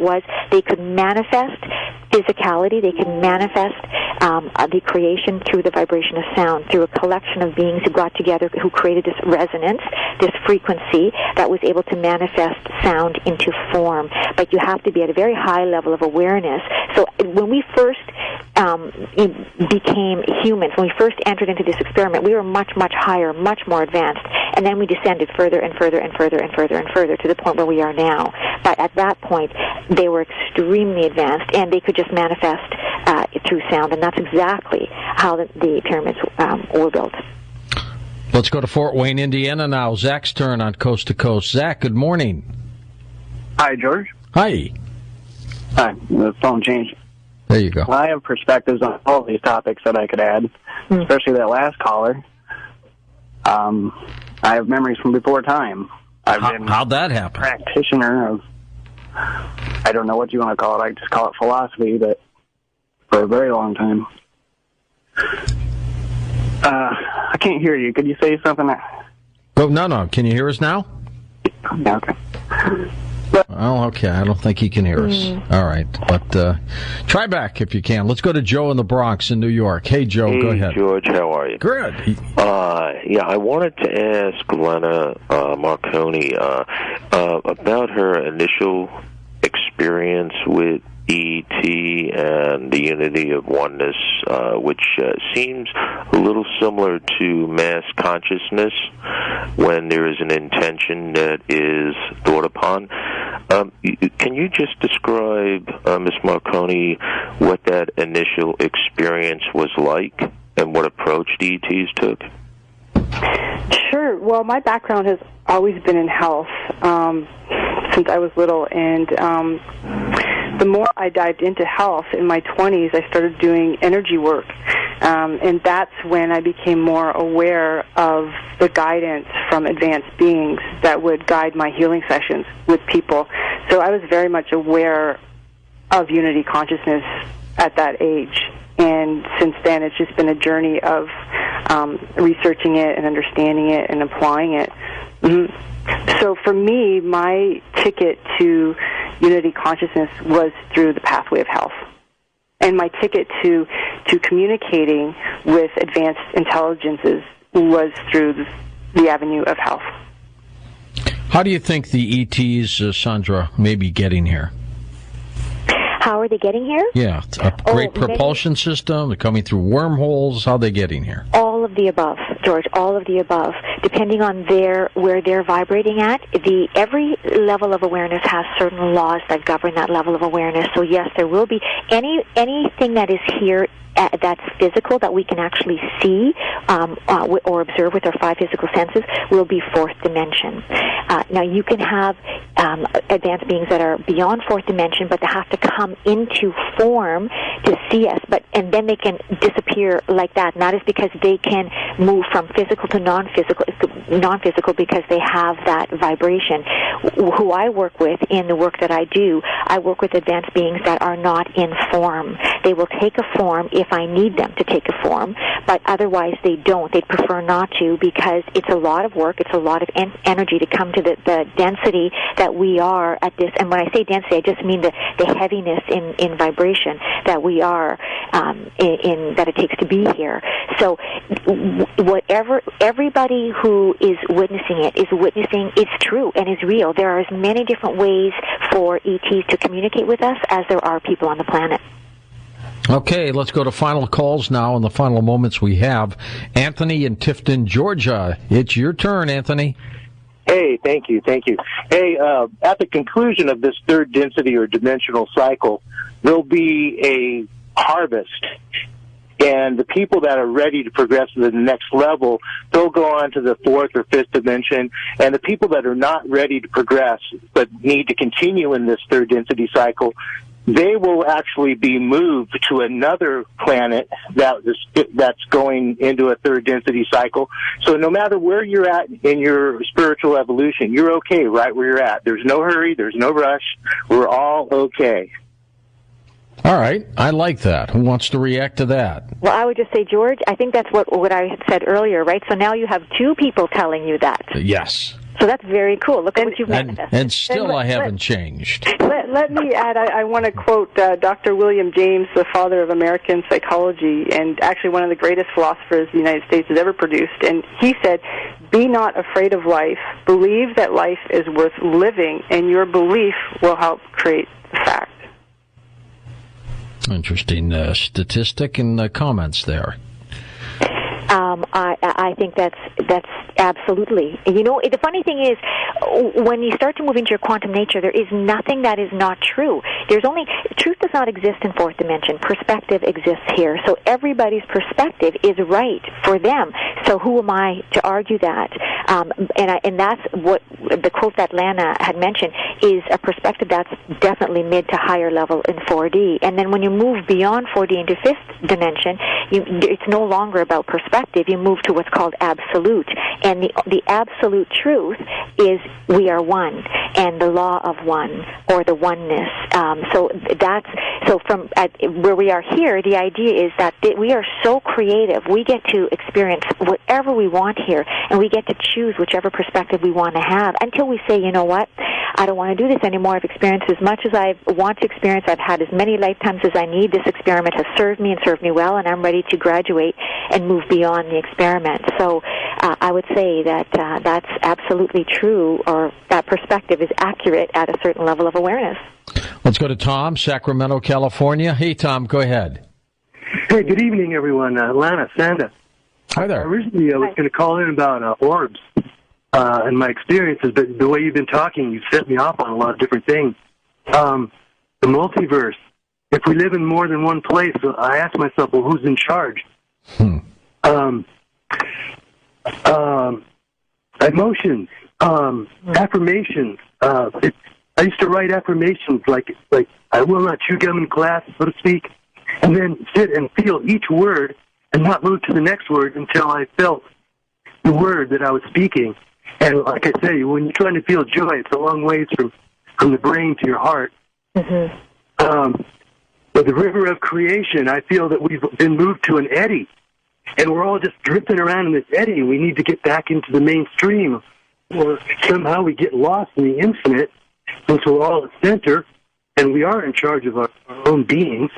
Speaker 4: they could manifest physicality. They could manifest the creation through the vibration of sound, through a collection of beings who got together, who created this resonance, this frequency that was able to manifest sound into form. But you have to be at a very high level of awareness. So when we first became humans, when we first entered into this experiment, we were much, much higher, much more advanced. And then we descended further and further and further and further and further to the point where we are now. But at that point, they were extremely advanced, and they could just manifest through sound. And that's exactly how the pyramids were built.
Speaker 11: Let's go to Fort Wayne, Indiana now. Zach's turn on Coast to Coast. Zach, good morning.
Speaker 3: Hi, George.
Speaker 11: Hi.
Speaker 3: Hi. The phone changed.
Speaker 11: There you go.
Speaker 3: I have perspectives on all of these topics that I could add, especially that last caller. I have memories from before time.
Speaker 11: How'd that happen?
Speaker 3: Practitioner of, I don't know what you want to call it. I just call it philosophy, but for a very long time. I can't hear you. Could you say something?
Speaker 11: Oh, no. Can you hear us now?
Speaker 3: Yeah, okay.
Speaker 11: Well, okay. I don't think he can hear us. All right. But try back if you can. Let's go to Joe in the Bronx in New York. Hey, Joe, go ahead.
Speaker 5: Hey, George. How are you?
Speaker 11: Good.
Speaker 5: Yeah, I wanted to ask Lana Marconi about her initial experience with E.T. and the unity of oneness, which seems a little similar to mass consciousness when there is an intention that is thought upon. Can you just describe, Ms. Marconi, what that initial experience was like and what approach the E.T.s took?
Speaker 18: Sure. Well, my background has always been in health since I was little, and the more I dived into health in my 20s, I started doing energy work, and that's when I became more aware of the guidance from advanced beings that would guide my healing sessions with people. So I was very much aware of unity consciousness at that age. And since then, it's just been a journey of researching it and understanding it and applying it. So for me, my ticket to unity consciousness was through the pathway of health. And my ticket to communicating with advanced intelligences was through the avenue of health.
Speaker 11: How do you think the ETs, Sandra, may be getting here?
Speaker 4: How are they getting here?
Speaker 11: Yeah, a great propulsion system. They're coming through wormholes. How are they getting here?
Speaker 4: All of the above, George. All of the above, depending on where they're vibrating at. Every level of awareness has certain laws that govern that level of awareness. So yes, there will be anything that is here that's physical, that we can actually see or observe with our five physical senses, will be fourth dimension. Now, you can have advanced beings that are beyond fourth dimension, but they have to come into form to see us, and then they can disappear like that. And that is because they can move from physical to non-physical because they have that vibration. Who I work with in the work that I do, I work with advanced beings that are not in form. They will take a form if I need them to take a form, but otherwise they don't. They prefer not to because it's a lot of work, it's a lot of energy to come to the density that we are at this. And when I say density, I just mean the heaviness in vibration that we are that it takes to be here. So everybody who is witnessing it is witnessing it's true and is real. There are as many different ways for ETs to communicate with us as there are people on the planet.
Speaker 11: Okay, let's go to final calls now in the final moments we have. Anthony in Tifton, Georgia. It's your turn, Anthony.
Speaker 7: Hey, thank you. Hey, at the conclusion of this third density or dimensional cycle, there'll be a harvest. And the people that are ready to progress to the next level, they'll go on to the fourth or fifth dimension. And the people that are not ready to progress but need to continue in this third density cycle, they will actually be moved to another planet that's going into a third density cycle. So no matter where you're at in your spiritual evolution, you're okay right where you're at. There's no hurry. There's no rush. We're all okay.
Speaker 11: All right. I like that. Who wants to react to that?
Speaker 4: Well, I would just say, George, I think that's what I had said earlier, right? So now you have two people telling you that.
Speaker 11: Yes.
Speaker 4: So that's very cool. Look at what you've manifested.
Speaker 11: And still I haven't changed.
Speaker 18: Let me add, I want to quote Dr. William James, the father of American psychology, and actually one of the greatest philosophers the United States has ever produced. And he said, "Be not afraid of life. Believe that life is worth living, and your belief will help create the fact."
Speaker 11: Interesting statistic and comments there.
Speaker 4: I think that's absolutely. You know, the funny thing is, when you start to move into your quantum nature, there is nothing that is not true. Truth does not exist in fourth dimension. Perspective exists here. So everybody's perspective is right for them. So who am I to argue that? And that's what the quote that Lana had mentioned is a perspective that's definitely mid to higher level in 4D. And then when you move beyond 4D into fifth dimension, it's no longer about perspective. You move to what's called absolute. And the absolute truth is we are one, and the law of one, or the oneness. So from where we are here, the idea is that we are so creative. We get to experience whatever we want here, and we get to choose whichever perspective we want to have until we say, you know what, I don't want to do this anymore. I've experienced as much as I want to experience. I've had as many lifetimes as I need. This experiment has served me and served me well, and I'm ready to graduate and move beyond the experiment. So I would say that that's absolutely true, or that perspective is accurate at a certain level of awareness.
Speaker 11: Let's go to Tom, Sacramento, California. Hey, Tom, go ahead.
Speaker 8: Hey, good evening, everyone. Lana, Sandra.
Speaker 11: Hi there.
Speaker 8: Originally, I was going to call in about orbs and my experiences, but the way you've been talking, you've set me off on a lot of different things. The multiverse. If we live in more than one place, I ask myself, well, who's in charge? Emotions, affirmations. I used to write affirmations like I will not chew gum in class, so to speak, and then sit and feel each word and not move to the next word until I felt the word that I was speaking. And like I say, when you're trying to feel joy, it's a long ways from the brain to your heart.
Speaker 4: Mm-hmm.
Speaker 8: But the river of creation, I feel that we've been moved to an eddy, and we're all just drifting around in this eddy. We need to get back into the mainstream, or somehow we get lost in the infinite, since we're all at center, and we are in charge of our own beings.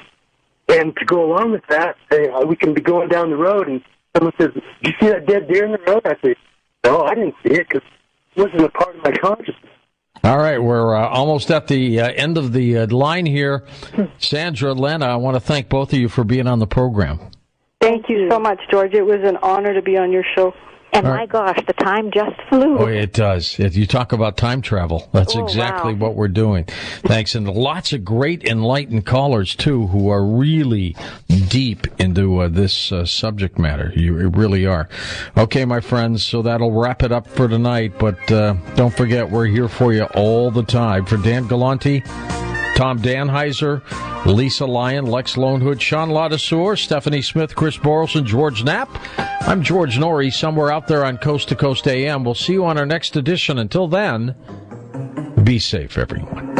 Speaker 8: And to go along with that, we can be going down the road, and someone says, "Did you see that dead deer in the road?" I say, "No, I didn't see it, because it wasn't a part of my consciousness."
Speaker 11: All right, we're almost at the end of the line here. Sandra, Lana, I want to thank both of you for being on the program.
Speaker 18: Thank you so much, George. It was an honor to be on your show.
Speaker 4: And my gosh, the time just flew.
Speaker 11: Oh, it does. You talk about time travel. That's exactly what we're doing. Thanks. And lots of great enlightened callers, too, who are really deep into this subject matter. You really are. Okay, my friends, so that'll wrap it up for tonight. But don't forget, we're here for you all the time. For Dan Galante, Tom Danheiser, Lisa Lyon, Lex Lonehood, Sean Ladouceur, Stephanie Smith, Chris Borelson, George Knapp. I'm George Norrie, somewhere out there on Coast to Coast AM. We'll see you on our next edition. Until then, be safe, everyone.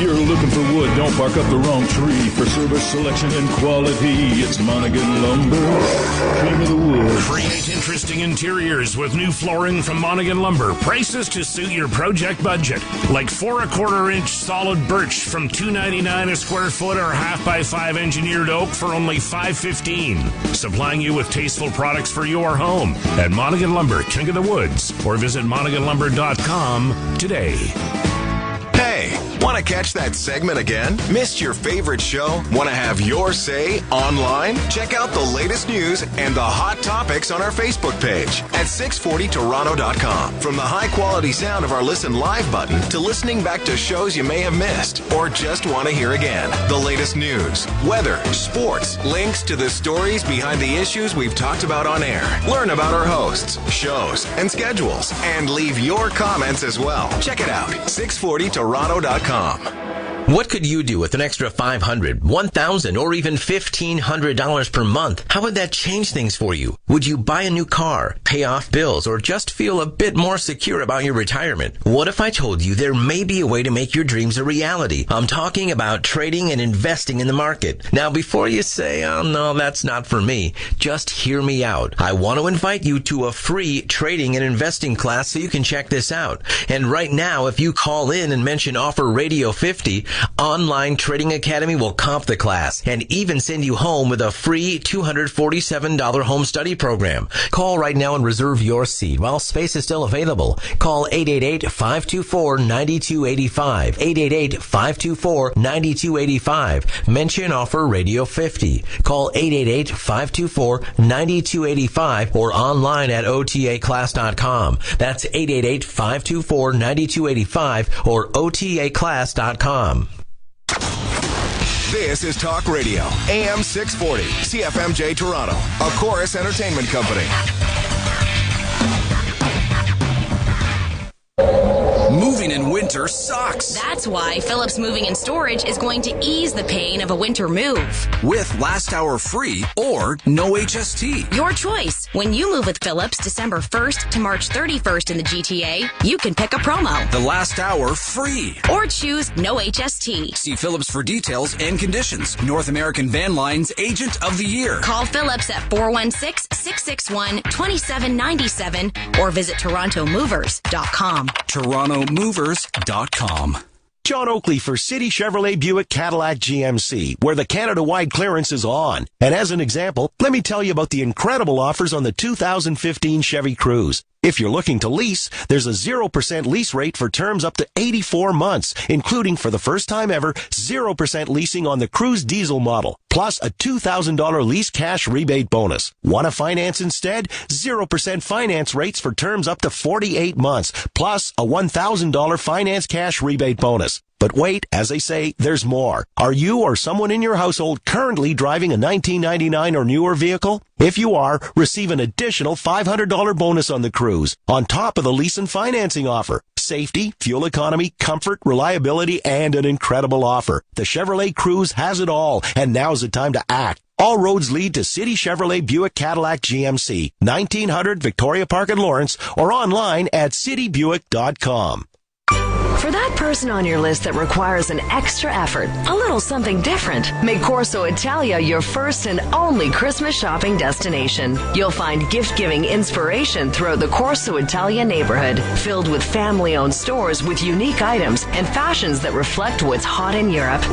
Speaker 12: you're looking for wood, don't bark up the wrong tree. For service, selection, and quality, it's Monaghan Lumber, king of the wood.
Speaker 13: Create interesting interiors with new flooring from Monaghan Lumber. Prices to suit your project budget. Like 4 1/4-inch solid birch from $2.99 a square foot, or half-by-5 engineered oak for only $5.15. Supplying you with tasteful products for your home at Monaghan Lumber, king of the woods, or visit monaghanlumber.com today.
Speaker 28: Hey, want to catch that segment again? Missed your favorite show? Want to have your say online? Check out the latest news and the hot topics on our Facebook page at 640toronto.com. From the high-quality sound of our Listen Live button to listening back to shows you may have missed or just want to hear again. The latest news, weather, sports, links to the stories behind the issues we've talked about on air. Learn about our hosts, shows, and schedules, and leave your comments as well. Check it out, 640toronto.com.
Speaker 22: What could you do with an extra $500, $1,000, or even $1,500 per month? How would that change things for you? Would you buy a new car, pay off bills, or just feel a bit more secure about your retirement? What if I told you there may be a way to make your dreams a reality? I'm talking about trading and investing in the market. Now, before you say, oh no, that's not for me, just hear me out. I want to invite you to a free trading and investing class so you can check this out. And right now, if you call in and mention offer Radio 50, Online Trading Academy will comp the class and even send you home with a free $247 home study program. Call right now and reserve your seat while space is still available. Call 888-524-9285. 888-524-9285. Mention offer Radio 50. Call 888-524-9285 or online at otaclass.com. That's 888-524-9285 or otaclass.com.
Speaker 28: This is Talk Radio, AM 640, CFMJ Toronto, a Chorus Entertainment Company.
Speaker 6: Moving in winter sucks.
Speaker 23: That's why Phillips Moving and Storage is going to ease the pain of a winter move.
Speaker 6: With last hour free or no HST.
Speaker 23: Your choice. When you move with Phillips December 1st to March 31st in the GTA, you can pick a promo.
Speaker 6: The last hour free.
Speaker 23: Or choose no HST.
Speaker 6: See Phillips for details and conditions. North American Van Line's Agent of the Year.
Speaker 23: Call Phillips at 416-661-2797 or visit torontomovers.com.
Speaker 6: torontomovers.com.
Speaker 24: John Oakley for City Chevrolet Buick Cadillac GMC, where the Canada-wide clearance is on. And as an example, let me tell you about the incredible offers on the 2015 Chevy Cruze. If you're looking to lease, there's a 0% lease rate for terms up to 84 months, including for the first time ever, 0% leasing on the Cruze diesel model, plus a $2,000 lease cash rebate bonus. Want to finance instead? 0% finance rates for terms up to 48 months, plus a $1,000 finance cash rebate bonus. But wait, as they say, there's more. Are you or someone in your household currently driving a 1999 or newer vehicle? If you are, receive an additional $500 bonus on the Cruze, on top of the lease and financing offer. Safety, fuel economy, comfort, reliability, and an incredible offer. The Chevrolet Cruze has it all, and now's the time to act. All roads lead to City Chevrolet Buick Cadillac GMC, 1900 Victoria Park in Lawrence, or online at citybuick.com.
Speaker 25: For that person on your list that requires an extra effort, a little something different, make Corso Italia your first and only Christmas shopping destination. You'll find gift-giving inspiration throughout the Corso Italia neighborhood, filled with family-owned stores with unique items and fashions that reflect what's hot in Europe.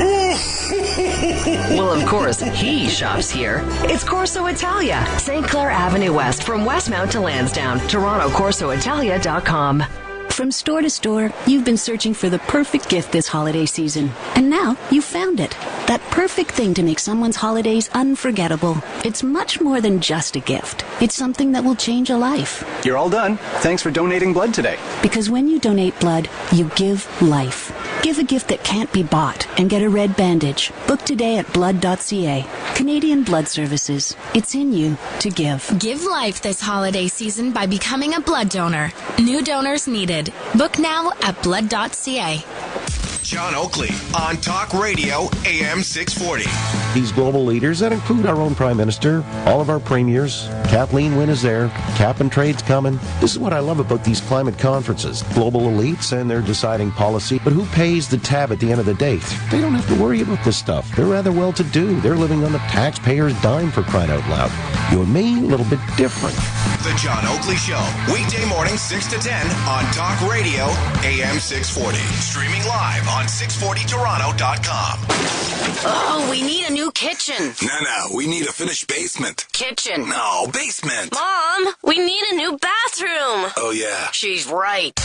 Speaker 25: Well, of course, he shops here. It's Corso Italia, St. Clair Avenue West, from Westmount to Lansdowne. TorontoCorsoItalia.com.
Speaker 26: From store to store, you've been searching for the perfect gift this holiday season. And now you've found it. That perfect thing to make someone's holidays unforgettable. It's much more than just a gift. It's something that will change a life.
Speaker 27: You're all done. Thanks for donating blood today.
Speaker 26: Because when you donate blood, you give life. Give a gift that can't be bought and get a red bandage. Book today at blood.ca. Canadian Blood Services. It's in you to give.
Speaker 29: Give life this holiday season by becoming a blood donor. New donors needed. Book now at blood.ca.
Speaker 28: John Oakley on Talk Radio AM 640.
Speaker 24: These global leaders that include our own Prime Minister, all of our premiers, Kathleen Wynne is there, cap and trade's coming. This is what I love about these climate conferences. Global elites and they're deciding policy, but who pays the tab at the end of the day? They don't have to worry about this stuff. They're rather well-to-do. They're living on the taxpayer's dime, for crying out loud. You and me, a little bit different.
Speaker 28: The John Oakley Show, weekday morning 6 to 10 on Talk Radio AM 640. Streaming live on 640toronto.com.
Speaker 23: Oh, we need a new kitchen.
Speaker 28: No, we need a finished basement.
Speaker 23: Kitchen.
Speaker 28: No, basement.
Speaker 23: Mom, we need a new bathroom.
Speaker 28: Oh, yeah.
Speaker 23: She's right.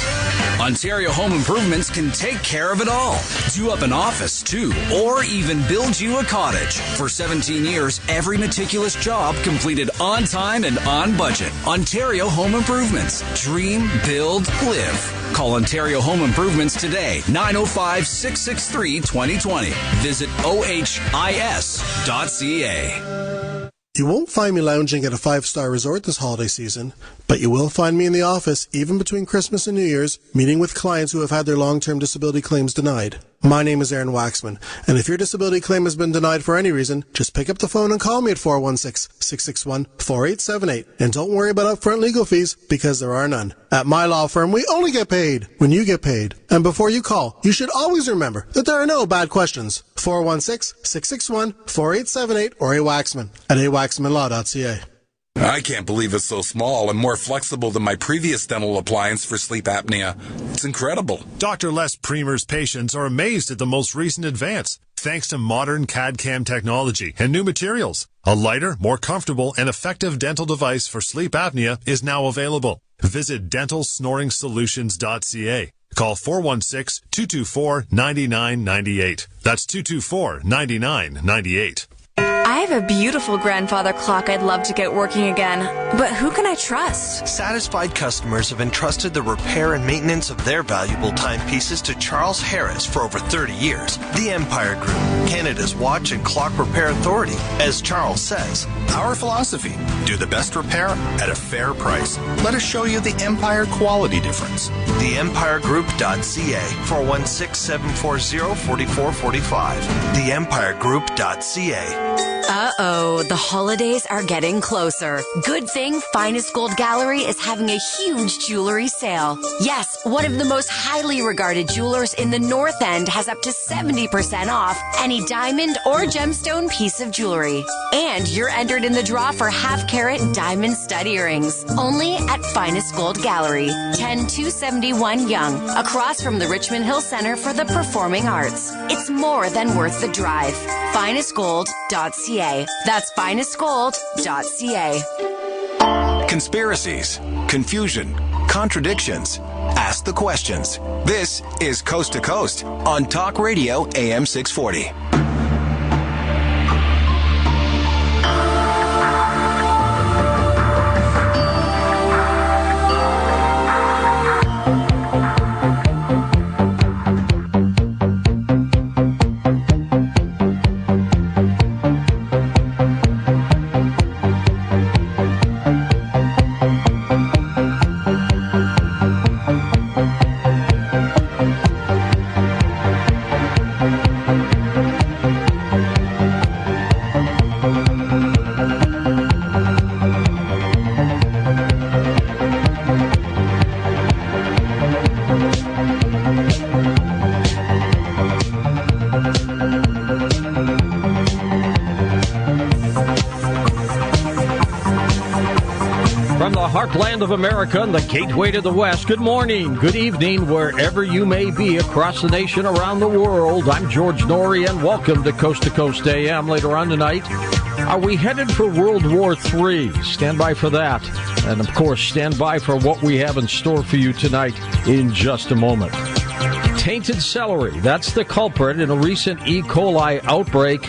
Speaker 6: Ontario Home Improvements can take care of it all. Do up an office, too, or even build you a cottage. For 17 years, every meticulous job completed on time and on budget. Ontario Home Improvements. Dream, build, live. Call Ontario Home Improvements today, 905-663-2020. Visit ohis.ca.
Speaker 2: You won't find me lounging at a 5-star resort this holiday season, but you will find me in the office, even between Christmas and New Year's, meeting with clients who have had their long-term disability claims denied. My name is Aaron Waxman, and if your disability claim has been denied for any reason, just pick up the phone and call me at 416-661-4878. And don't worry about upfront legal fees, because there are none. At my law firm, we only get paid when you get paid. And before you call, you should always remember that there are no bad questions. 416-661-4878 or awaxman at awaxmanlaw.ca.
Speaker 9: I can't believe it's so small and more flexible than my previous dental appliance for sleep apnea. It's incredible.
Speaker 10: Dr. Les Premer's patients are amazed at the most recent advance, thanks to modern CAD/CAM technology and new materials. A lighter, more comfortable, and effective dental device for sleep apnea is now available. Visit dentalsnoringsolutions.ca. Call 416-224-9998. That's 224-9998.
Speaker 14: I have a beautiful grandfather clock I'd love to get working again, but who can I trust?
Speaker 15: Satisfied customers have entrusted the repair and maintenance of their valuable timepieces to Charles Harris for over 30 years. The Empire Group, Canada's watch and clock repair authority. As Charles says,
Speaker 16: our philosophy, do the best repair at a fair price. Let us show you the Empire quality difference.
Speaker 15: TheEmpireGroup.ca, 416-740-4445. TheEmpireGroup.ca.
Speaker 23: Uh-oh, the holidays are getting closer. Good thing Finest Gold Gallery is having a huge jewelry sale. Yes, one of the most highly regarded jewelers in the North End has up to 70% off any diamond or gemstone piece of jewelry. And you're entered in the draw for half-carat diamond stud earrings. Only at Finest Gold Gallery, 10271 Yonge, across from the Richmond Hill Center for the Performing Arts. It's more than worth the drive. finestgold.ca. That's finestgold.ca.
Speaker 28: Conspiracies, confusion, contradictions. Ask the questions. This is Coast to Coast on Talk Radio AM 640.
Speaker 11: Heartland of America and the gateway to the West. Good morning, good evening, wherever you may be across the nation, around the world. I'm George Norrie, and welcome to Coast AM. Later on tonight, are we headed for World War III? Stand by for that. And, of course, stand by for what we have in store for you tonight in just a moment. Tainted celery, that's the culprit in a recent E. coli outbreak.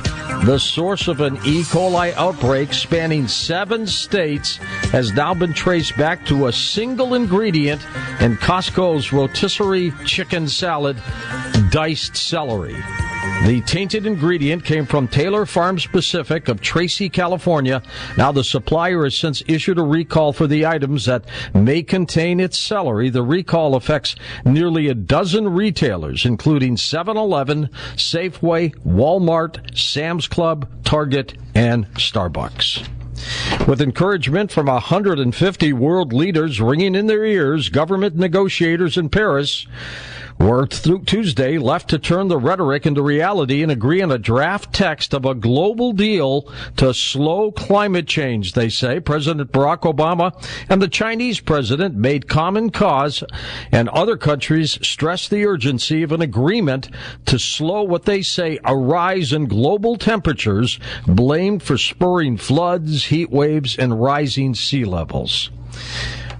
Speaker 11: The source of an E. coli outbreak spanning 7 states has now been traced back to a single ingredient in Costco's rotisserie chicken salad, diced celery. The tainted ingredient came from Taylor Farms Pacific of Tracy, California. Now the supplier has since issued a recall for the items that may contain its celery. The recall affects nearly a dozen retailers, including 7-Eleven, Safeway, Walmart, Sam's Club, Target, and Starbucks. With encouragement from 150 world leaders ringing in their ears, government negotiators in Paris were Tuesday left to turn the rhetoric into reality and agree on a draft text of a global deal to slow climate change, they say. President Barack Obama and the Chinese president made common cause, and other countries stressed the urgency of an agreement to slow what they say a rise in global temperatures, blamed for spurring floods, heat waves, and rising sea levels.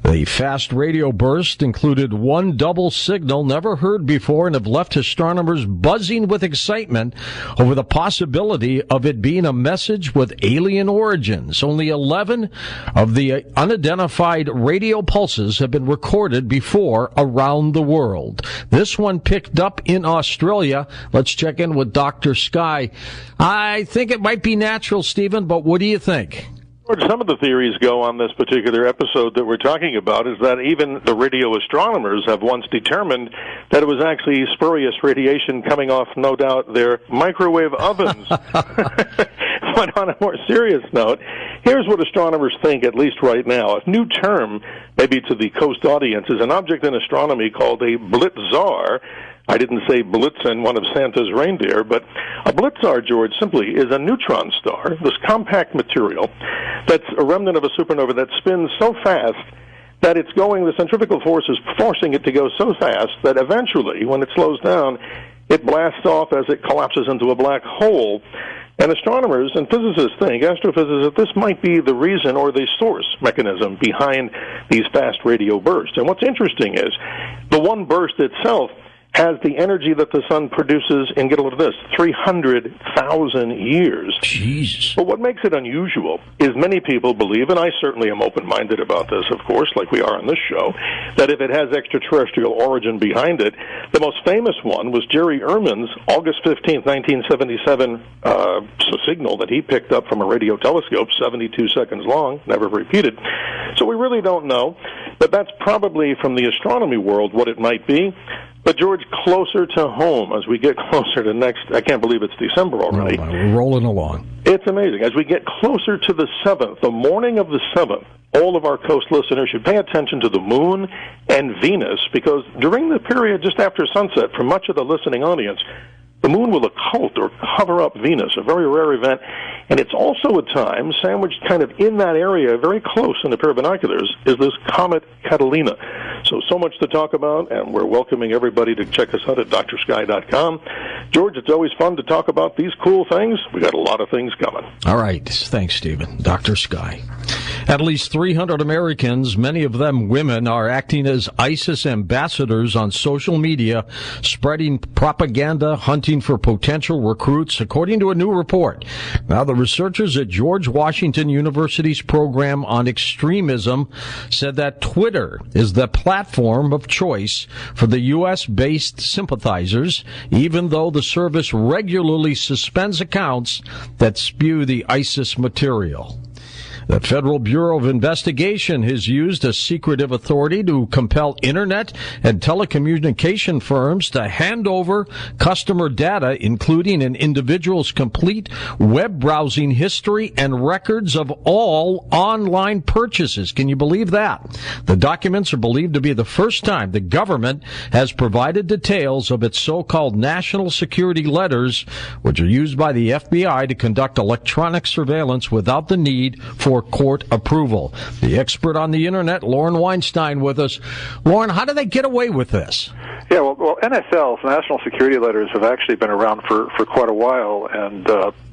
Speaker 11: The fast radio burst included one double signal never heard before and have left astronomers buzzing with excitement over the possibility of it being a message with alien origins. Only 11 of the unidentified radio pulses have been recorded before around the world. This one picked up in Australia. Let's check in with Dr. Sky. I think it might be natural, Stephen, but what do you think?
Speaker 1: Some of the theories go on this particular episode that we're talking about is that even the radio astronomers have once determined that it was actually spurious radiation coming off, no doubt, their microwave ovens. But on a more serious note, here's what astronomers think, at least right now. A new term, maybe to the coast audience, is an object in astronomy called a blitzar. I didn't say Blitzen, one of Santa's reindeer, but a blitzar, George, simply is a neutron star, this compact material that's a remnant of a supernova that spins so fast that it's going, the centrifugal force is forcing it to go so fast that eventually, when it slows down, it blasts off as it collapses into a black hole. And astronomers and physicists think, astrophysicists, that this might be the reason or the source mechanism behind these fast radio bursts. And what's interesting is the one burst itself has the energy that the sun produces in, get a load of this, 300,000 years.
Speaker 11: Jesus.
Speaker 1: But what makes it unusual is many people believe, and I certainly am open-minded about this, of course, like we are on this show, that if it has extraterrestrial origin behind it, the most famous one was Jerry Ehrman's August 15, 1977 signal that he picked up from a radio telescope, 72 seconds long, never repeated. So we really don't know, but that's probably from the astronomy world what it might be. But, George, closer to home, as we get closer to next, I can't believe it's December already.
Speaker 11: No, we're rolling along.
Speaker 1: It's amazing. As we get closer to the 7th, the morning of the 7th, all of our coast listeners should pay attention to the moon and Venus, because during the period just after sunset, for much of the listening audience, the moon will occult or cover up Venus, a very rare event. And it's also a time, sandwiched kind of in that area, very close in a pair of binoculars, is this comet Catalina. So much to talk about, and we're welcoming everybody to check us out at drsky.com. George, it's always fun to talk about these cool things. We got a lot of things coming.
Speaker 11: All right. Thanks, Stephen. Dr. Sky. At least 300 Americans, many of them women, are acting as ISIS ambassadors on social media, spreading propaganda, hunting for potential recruits, according to a new report. Now, the researchers at George Washington University's program on extremism said that Twitter is the platform of choice for the U.S.-based sympathizers, even though the service regularly suspends accounts that spew the ISIS material. The Federal Bureau of Investigation has used a secretive authority to compel Internet and telecommunication firms to hand over customer data, including an individual's complete web browsing history and records of all online purchases. Can you believe that? The documents are believed to be the first time the government has provided details of its so-called national security letters, which are used by the FBI to conduct electronic surveillance without the need for court approval. The expert on the Internet, Lauren Weinstein, with us. Lauren, how do they get away with this?
Speaker 3: Yeah, well, NSLs, National Security Letters, have actually been around for quite a while, and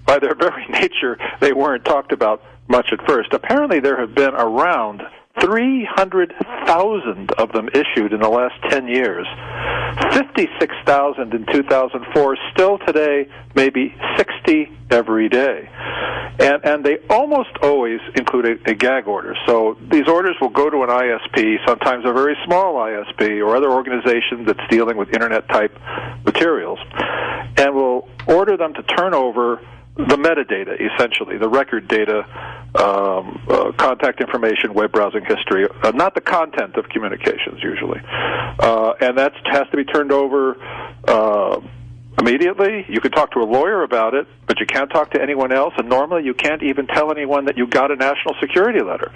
Speaker 3: by their very nature, they weren't talked about much at first. Apparently, there have been around 300,000 of them issued in the last 10 years. 56,000 in 2004. Still today, maybe 60 every day. And they almost always include a gag order. So these orders will go to an ISP, sometimes a very small ISP or other organization that's dealing with Internet-type materials, and will order them to turn over the metadata, essentially, the record data, contact information, web browsing history, not the content of communications, usually. And that has to be turned over immediately. You could talk to a lawyer about it, but you can't talk to anyone else, and normally you can't even tell anyone that you got a national security letter.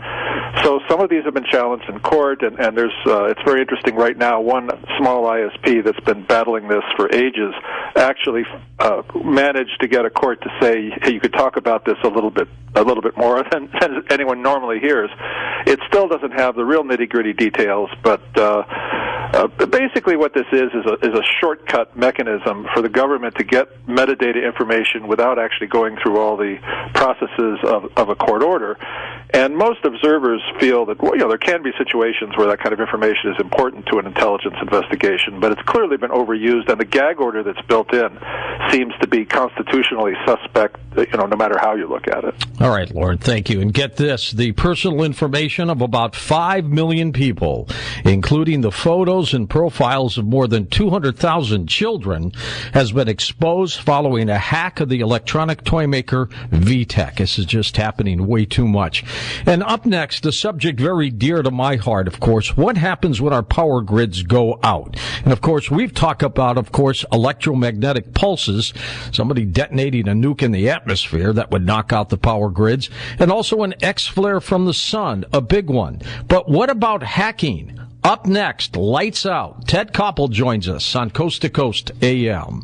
Speaker 3: So some of these have been challenged in court, and there's it's very interesting right now. One small ISP that's been battling this for ages actually managed to get a court to say, hey, you could talk about this a little bit more than anyone normally hears. It still doesn't have the real nitty-gritty details, but basically what this is a shortcut mechanism for the government to get metadata information without actually going through all the processes of a court order. And most observers feel that, well, there can be situations where that kind of information is important to an intelligence investigation, but it's clearly been overused, and the gag order that's built in seems to be constitutionally suspect, no matter how you look at it.
Speaker 11: All right, Lord, thank you. And get this, the personal information of about 5 million people, including the photos and profiles of more than 200,000 children, has been exposed following a hack of the electronic toy maker VTech. This is just happening way too much. And up next, a subject very dear to my heart, of course, what happens when our power grids go out? And of course, we've talked about, electromagnetic pulses, somebody detonating a nuke in the atmosphere that would knock out the power grids, and also an X-flare from the sun, a big one. But what about hacking? Up next, lights out. Ted Koppel joins us on Coast to Coast AM.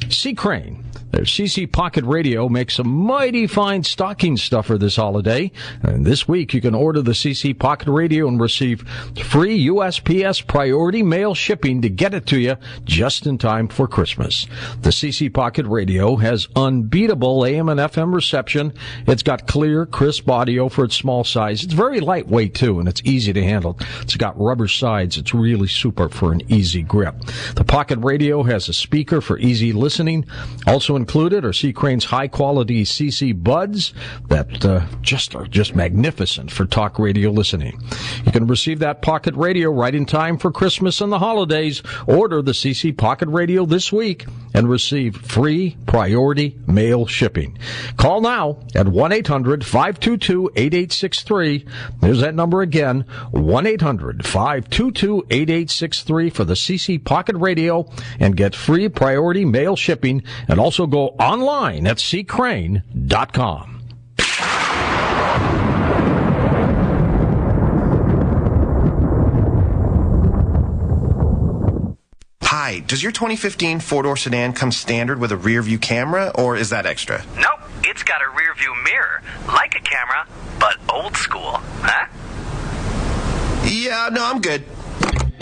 Speaker 11: C. Crane. Their CC Pocket Radio makes a mighty fine stocking stuffer this holiday. And this week, you can order the CC Pocket Radio and receive free USPS priority mail shipping to get it to you just in time for Christmas. The CC Pocket Radio has unbeatable AM and FM reception. It's got clear, crisp audio for its small size. It's very lightweight, too, and it's easy to handle. It's got rubber sides. It's really super for an easy grip. The Pocket Radio has a speaker for easy listening. Also included are C. Crane's high-quality CC buds that are just magnificent for talk radio listening. You can receive that Pocket Radio right in time for Christmas and the holidays. Order the CC Pocket Radio this week and receive free priority mail shipping. Call now at 1-800-522-8863. There's that number again, 1-800-522-8863 for the CC Pocket Radio, and get free priority mail shipping, and also go online at ccrane.com.
Speaker 4: Hi, does your 2015 four-door sedan come standard with a rear-view camera, or is that extra?
Speaker 5: Nope, it's got a rear-view mirror, like a camera, but old school, huh?
Speaker 4: Yeah, no, I'm good.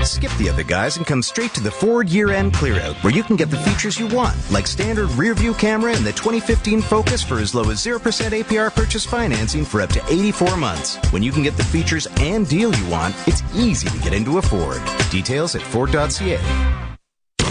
Speaker 7: Skip the other guys and come straight to the Ford year-end clear-out, where you can get the features you want, like standard rear-view camera and the 2015 Focus for as low as 0% APR purchase financing for up to 84 months. When you can get the features and deal you want, it's easy to get into a Ford. Details at Ford.ca.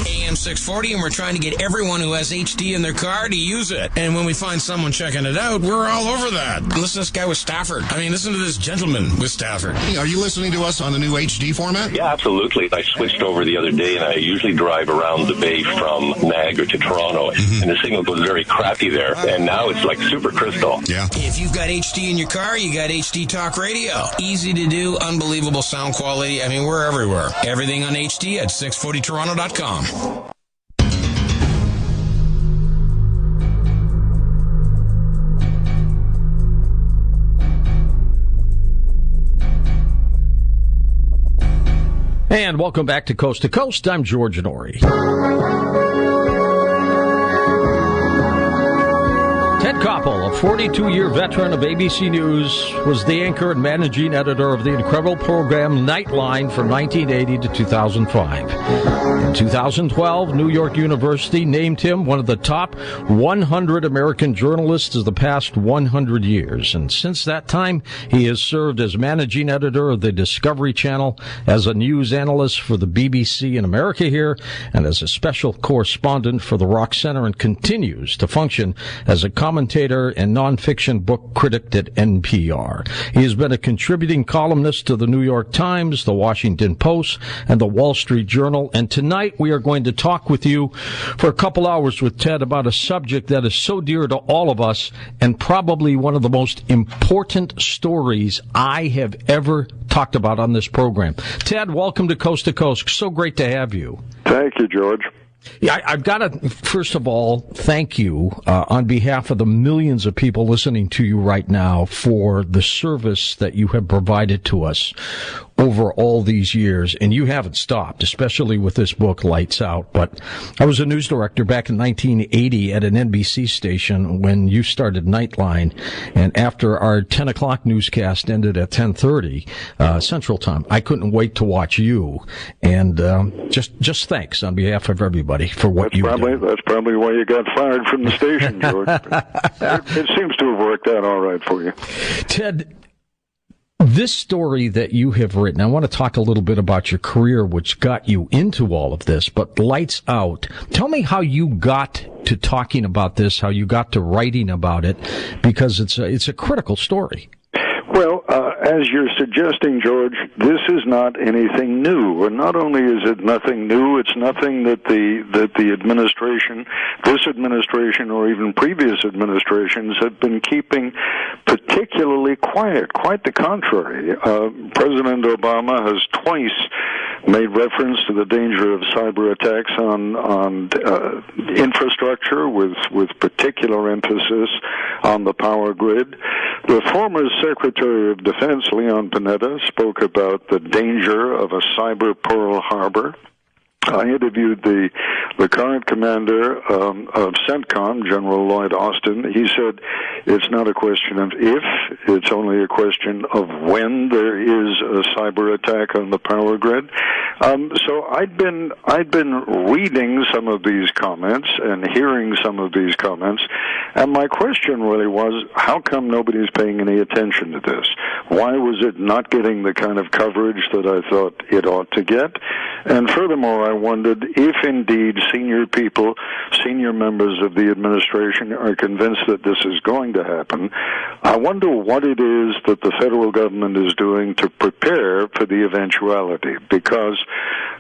Speaker 8: AM 640, and we're trying to get everyone who has HD in their car to use it. And when we find someone checking it out, we're all over that. Listen to this guy with Stafford. Listen to this gentleman with Stafford.
Speaker 17: Hey, are you listening to us on the new HD format?
Speaker 18: Yeah, absolutely. I switched over the other day, and I usually drive around the bay from Niagara to Toronto, and the signal goes very crappy there. And now it's like super crystal.
Speaker 17: Yeah.
Speaker 8: If you've got HD in your car, you got HD Talk Radio. Easy to do, unbelievable sound quality. We're everywhere. Everything on HD at 640toronto.com.
Speaker 11: And welcome back to Coast. I'm George Norrie. Ted Koppel, a 42-year veteran of ABC News, was the anchor and managing editor of the incredible program Nightline from 1980 to 2005. In 2012, New York University named him one of the top 100 American journalists of the past 100 years. And since that time, he has served as managing editor of the Discovery Channel, as a news analyst for the BBC in America here, and as a special correspondent for the Rock Center, and continues to function as a commentator commentator and nonfiction book critic at NPR. He has been a contributing columnist to the New York Times, the Washington Post, and the Wall Street Journal. And tonight we are going to talk with you for a couple hours with Ted about a subject that is so dear to all of us and probably one of the most important stories I have ever talked about on this program. Ted, welcome to Coast to Coast. So great to have you.
Speaker 12: Thank you, George.
Speaker 11: Yeah, I've got to, first of all, thank you on behalf of the millions of people listening to you right now for the service that you have provided to us over all these years, and you haven't stopped, especially with this book, Lights Out. But I was a news director back in 1980 at an NBC station when you started Nightline, and after our 10 o'clock newscast ended at 10:30 Central Time, I couldn't wait to watch you, and just thanks on behalf of everybody for what you did.
Speaker 12: That's probably why you got fired from the station, George. It seems to have worked out all right for you.
Speaker 11: Ted, this story that you have written, I want to talk a little bit about your career, which got you into all of this, but Lights Out. Tell me how you got to talking about this, how you got to writing about it, because it's a critical story.
Speaker 12: Well, as you're suggesting, George, this is not anything new. And not only is it nothing new, it's nothing that the administration, this administration, or even previous administrations have been keeping particularly quiet. Quite the contrary. President Obama has twice made reference to the danger of cyber attacks on infrastructure, with particular emphasis on the power grid. The former Secretary of Defense, Leon Panetta, spoke about the danger of a cyber Pearl Harbor. I interviewed the current commander of CENTCOM, General Lloyd Austin. He said it's not a question of if, it's only a question of when there is a cyber attack on the power grid. So I'd been reading some of these comments and hearing some of these comments, and my question really was, how come nobody's paying any attention to this? Why was it not getting the kind of coverage that I thought it ought to get? And furthermore, I wondered if indeed senior people, senior members of the administration are convinced that this is going to happen. I wonder what it is that the federal government is doing to prepare for the eventuality, because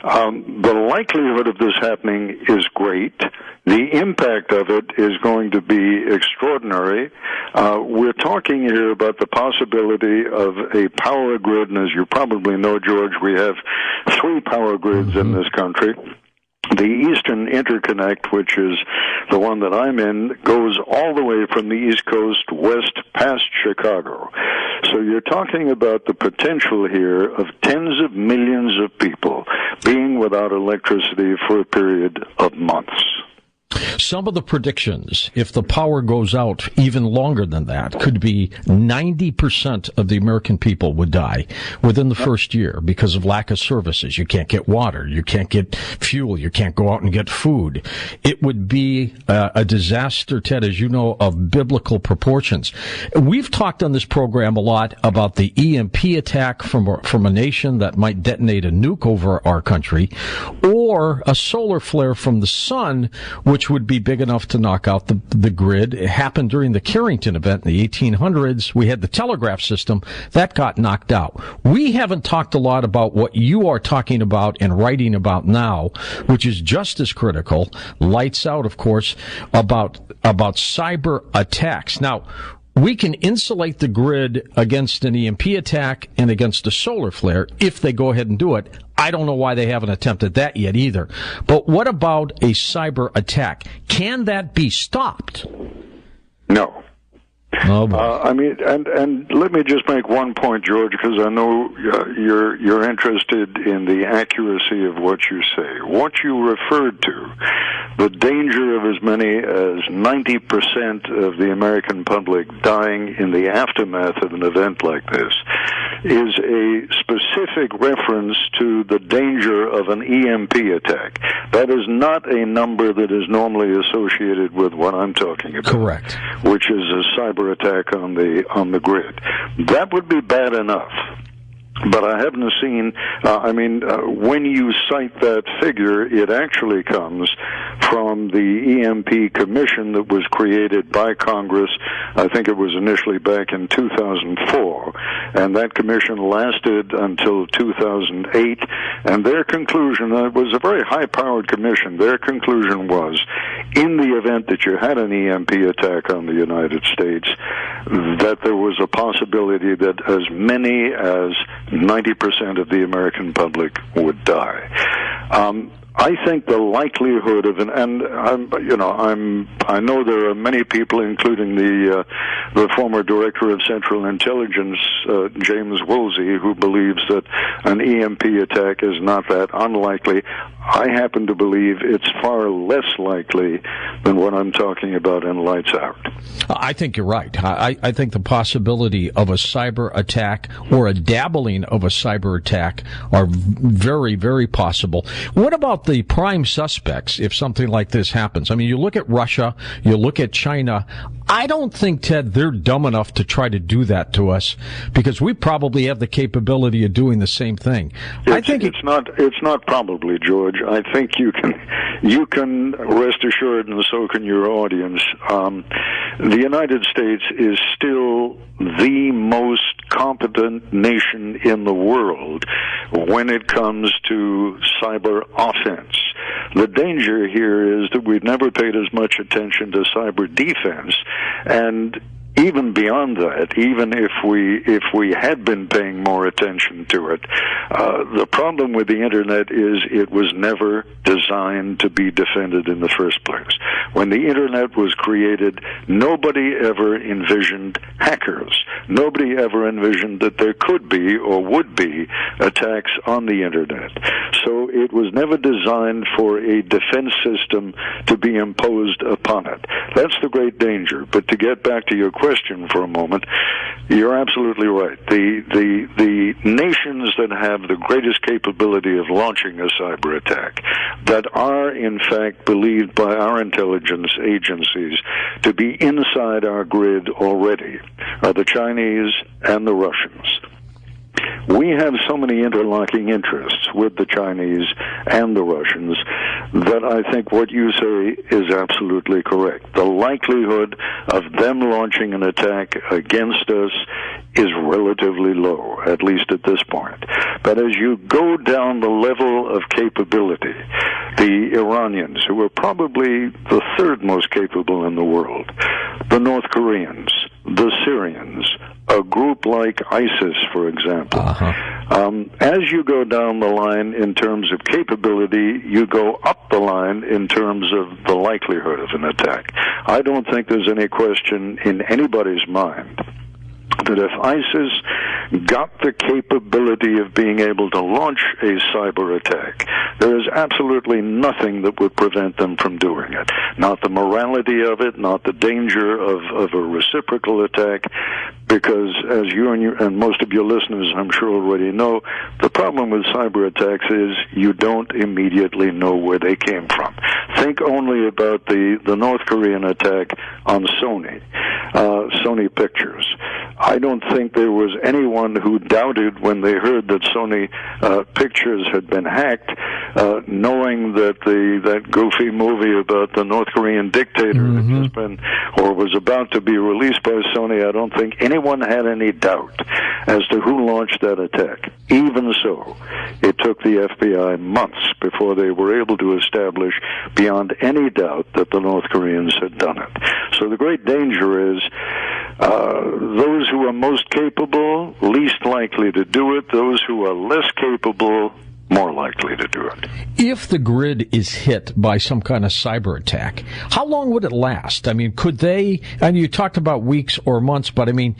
Speaker 12: the likelihood of this happening is great. The impact of it is going to be extraordinary. We're talking here about the possibility of a power grid, and as you probably know, George, we have 3 power grids in this country. The Eastern Interconnect, which is the one that I'm in, goes all the way from the East Coast west past Chicago. So you're talking about the potential here of tens of millions of people being without electricity for a period of months.
Speaker 11: Some of the predictions, if the power goes out even longer than that, could be 90% of the American people would die within the first year because of lack of services. You can't get water, you can't get fuel, you can't go out and get food. It would be a disaster, Ted, as you know, of biblical proportions. We've talked on this program a lot about the EMP attack from a nation that might detonate a nuke over our country, or a solar flare from the sun, which would be big enough to knock out the grid. It happened during the Carrington event in the 1800s. We had the telegraph system that got knocked out. We haven't talked a lot about what you are talking about and writing about now, which is just as critical. Lights Out, of course, about cyber attacks. Now, we can insulate the grid against an EMP attack and against a solar flare if they go ahead and do it. I don't know why they haven't attempted that yet either. But what about a cyber attack? Can that be stopped?
Speaker 12: No.
Speaker 11: Oh, boy.
Speaker 12: I mean, and let me just make one point, George, because I know you're interested in the accuracy of what you say. What you referred to, the danger of as many as 90% of the American public dying in the aftermath of an event like this, is a specific reference to the danger of an EMP attack. That is not a number that is normally associated with what I'm talking about.
Speaker 11: Correct.
Speaker 12: Which is a cyber attack on the grid. That would be bad enough. But I haven't seen, when you cite that figure, it actually comes from the EMP Commission that was created by Congress. I think it was initially back in 2004, and that commission lasted until 2008, and their conclusion, it was a very high-powered commission, their conclusion was, in the event that you had an EMP attack on the United States, that there was a possibility that as many as 90% of the American public would die. I think the likelihood of I know there are many people, including the former director of Central Intelligence, James Woolsey, who believes that an EMP attack is not that unlikely. I happen to believe it's far less likely than what I'm talking about in Lights Out.
Speaker 11: I think you're right. I think the possibility of a cyber attack or a dabbling of a cyber attack are very, very possible. What about the prime suspects if something like this happens? I mean, you look at Russia, you look at China. I don't think, Ted, they're dumb enough to try to do that to us, because we probably have the capability of doing the same thing.
Speaker 12: It's not probably, George. I think you can rest assured, and so can your audience. The United States is still the most competent nation in the world when it comes to cyber offense. The danger here is that we've never paid as much attention to cyber defense, and even beyond that, even if we had been paying more attention to it, the problem with the Internet is it was never designed to be defended in the first place. When the Internet was created, nobody ever envisioned hackers. Nobody ever envisioned that there could be or would be attacks on the Internet. So it was never designed for a defense system to be imposed upon it. That's the great danger. But to get back to your question for a moment, you're absolutely right. The nations that have the greatest capability of launching a cyber attack, that are in fact believed by our intelligence agencies to be inside our grid already, are the Chinese and the Russians. We have so many interlocking interests with the Chinese and the Russians that I think what you say is absolutely correct. The likelihood of them launching an attack against us is relatively low, at least at this point. But as you go down the level of capability, the Iranians, who are probably the third most capable in the world, the North Koreans, the Syrians, a group like ISIS, for example. As you go down the line in terms of capability, you go up the line in terms of the likelihood of an attack. I don't think there's any question in anybody's mind that if ISIS got the capability of being able to launch a cyber attack, there is absolutely nothing that would prevent them from doing it. Not the morality of it, not the danger of a reciprocal attack, because as you and most of your listeners, I'm sure, already know, the problem with cyber attacks is you don't immediately know where they came from. Think only about the North Korean attack on Sony Pictures. I don't think there was anyone who doubted when they heard that Sony Pictures had been hacked, knowing that that goofy movie about the North Korean dictator had just been or was about to be released by Sony. I don't think anyone had any doubt as to who launched that attack. Even so, it took the FBI months before they were able to establish beyond any doubt that the North Koreans had done it. So the great danger is those who are most capable, least likely to do it. Those who are less capable, more likely to do it.
Speaker 11: If the grid is hit by some kind of cyber attack, how long would it last? I mean, could they, and you talked about weeks or months, but I mean,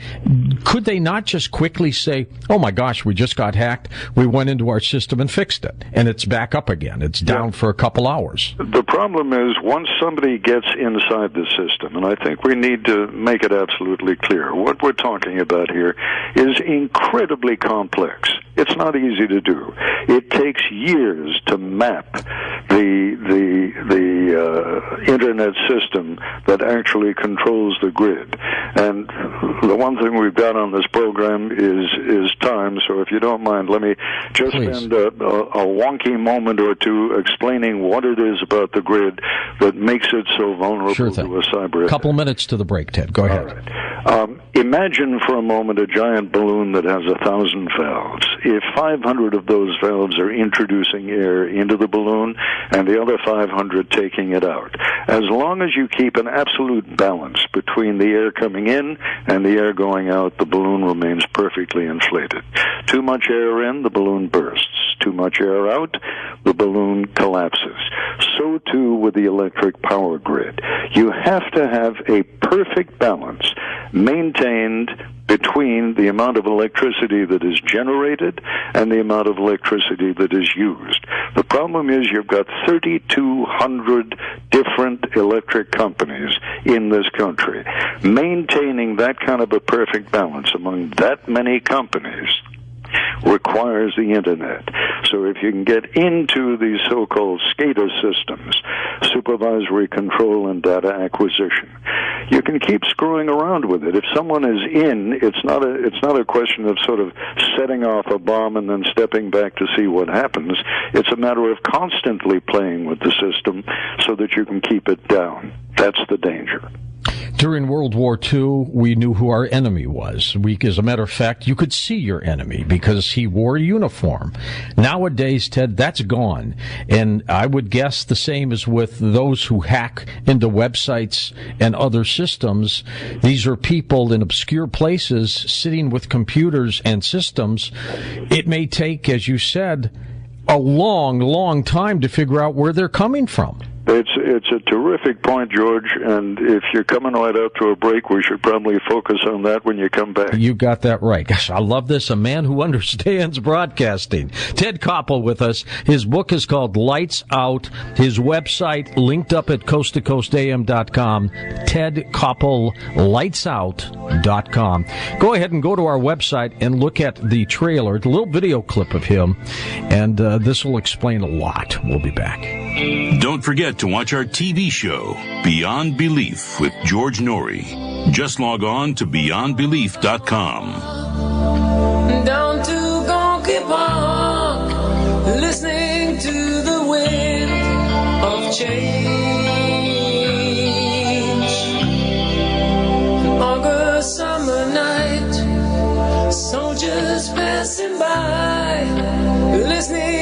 Speaker 11: could they not just quickly say, oh my gosh, we just got hacked, we went into our system and fixed it, and it's back up again, it's down for a couple hours?
Speaker 12: The problem is, once somebody gets inside the system, and I think we need to make it absolutely clear, what we're talking about here is incredibly complex. It's not easy to do. It takes years to map the internet system that actually controls the grid. And the one thing we've got on this program is time, so if you don't mind, let me just spend a wonky moment or two explaining what it is about the grid that makes it so vulnerable to a cyber attack.
Speaker 11: Couple minutes to the break, Ted. Go ahead.
Speaker 12: All right. Imagine for a moment a giant balloon that has 1,000 valves. If 500 of those valves are introducing air into the balloon and the other 500 taking it out, as long as you keep an absolute balance between the air coming in and the air going out, the balloon remains perfectly inflated. Too much air in, the balloon bursts. Too much air out, the balloon collapses. So too with the electric power grid. You have to have a perfect balance maintained between the amount of electricity that is generated and the amount of electricity that is used. The problem is you've got 3,200 different electric companies in this country. Maintaining that kind of a perfect balance among that many companies requires the internet. So if you can get into these so-called SCADA systems, supervisory control and data acquisition, you can keep screwing around with it. If someone is in, it's not a question of sort of setting off a bomb and then stepping back to see what happens. It's a matter of constantly playing with the system so that you can keep it down. That's the danger.
Speaker 11: During World War II, we knew who our enemy was. As a matter of fact, you could see your enemy because he wore a uniform. Nowadays, Ted, that's gone. And I would guess the same is with those who hack into websites and other systems. These are people in obscure places sitting with computers and systems. It may take, as you said, a long, long time to figure out where they're coming from.
Speaker 12: It's a terrific point, George, and if you're coming right out to a break, we should probably focus on that when you come back.
Speaker 11: You got that right. Gosh, I love this. A man who understands broadcasting. Ted Koppel with us. His book is called Lights Out. His website linked up at coasttocoastam.com. Ted Koppel, lightsout.com. Go ahead and go to our website and look at the trailer, the little video clip of him, and this will explain a lot. We'll be back.
Speaker 13: Don't forget to watch our TV show, Beyond Belief, with George Norrie. Just log on to beyondbelief.com.
Speaker 19: Down to Gonky Park, listening to the wind of change. August summer night, soldiers passing by, listening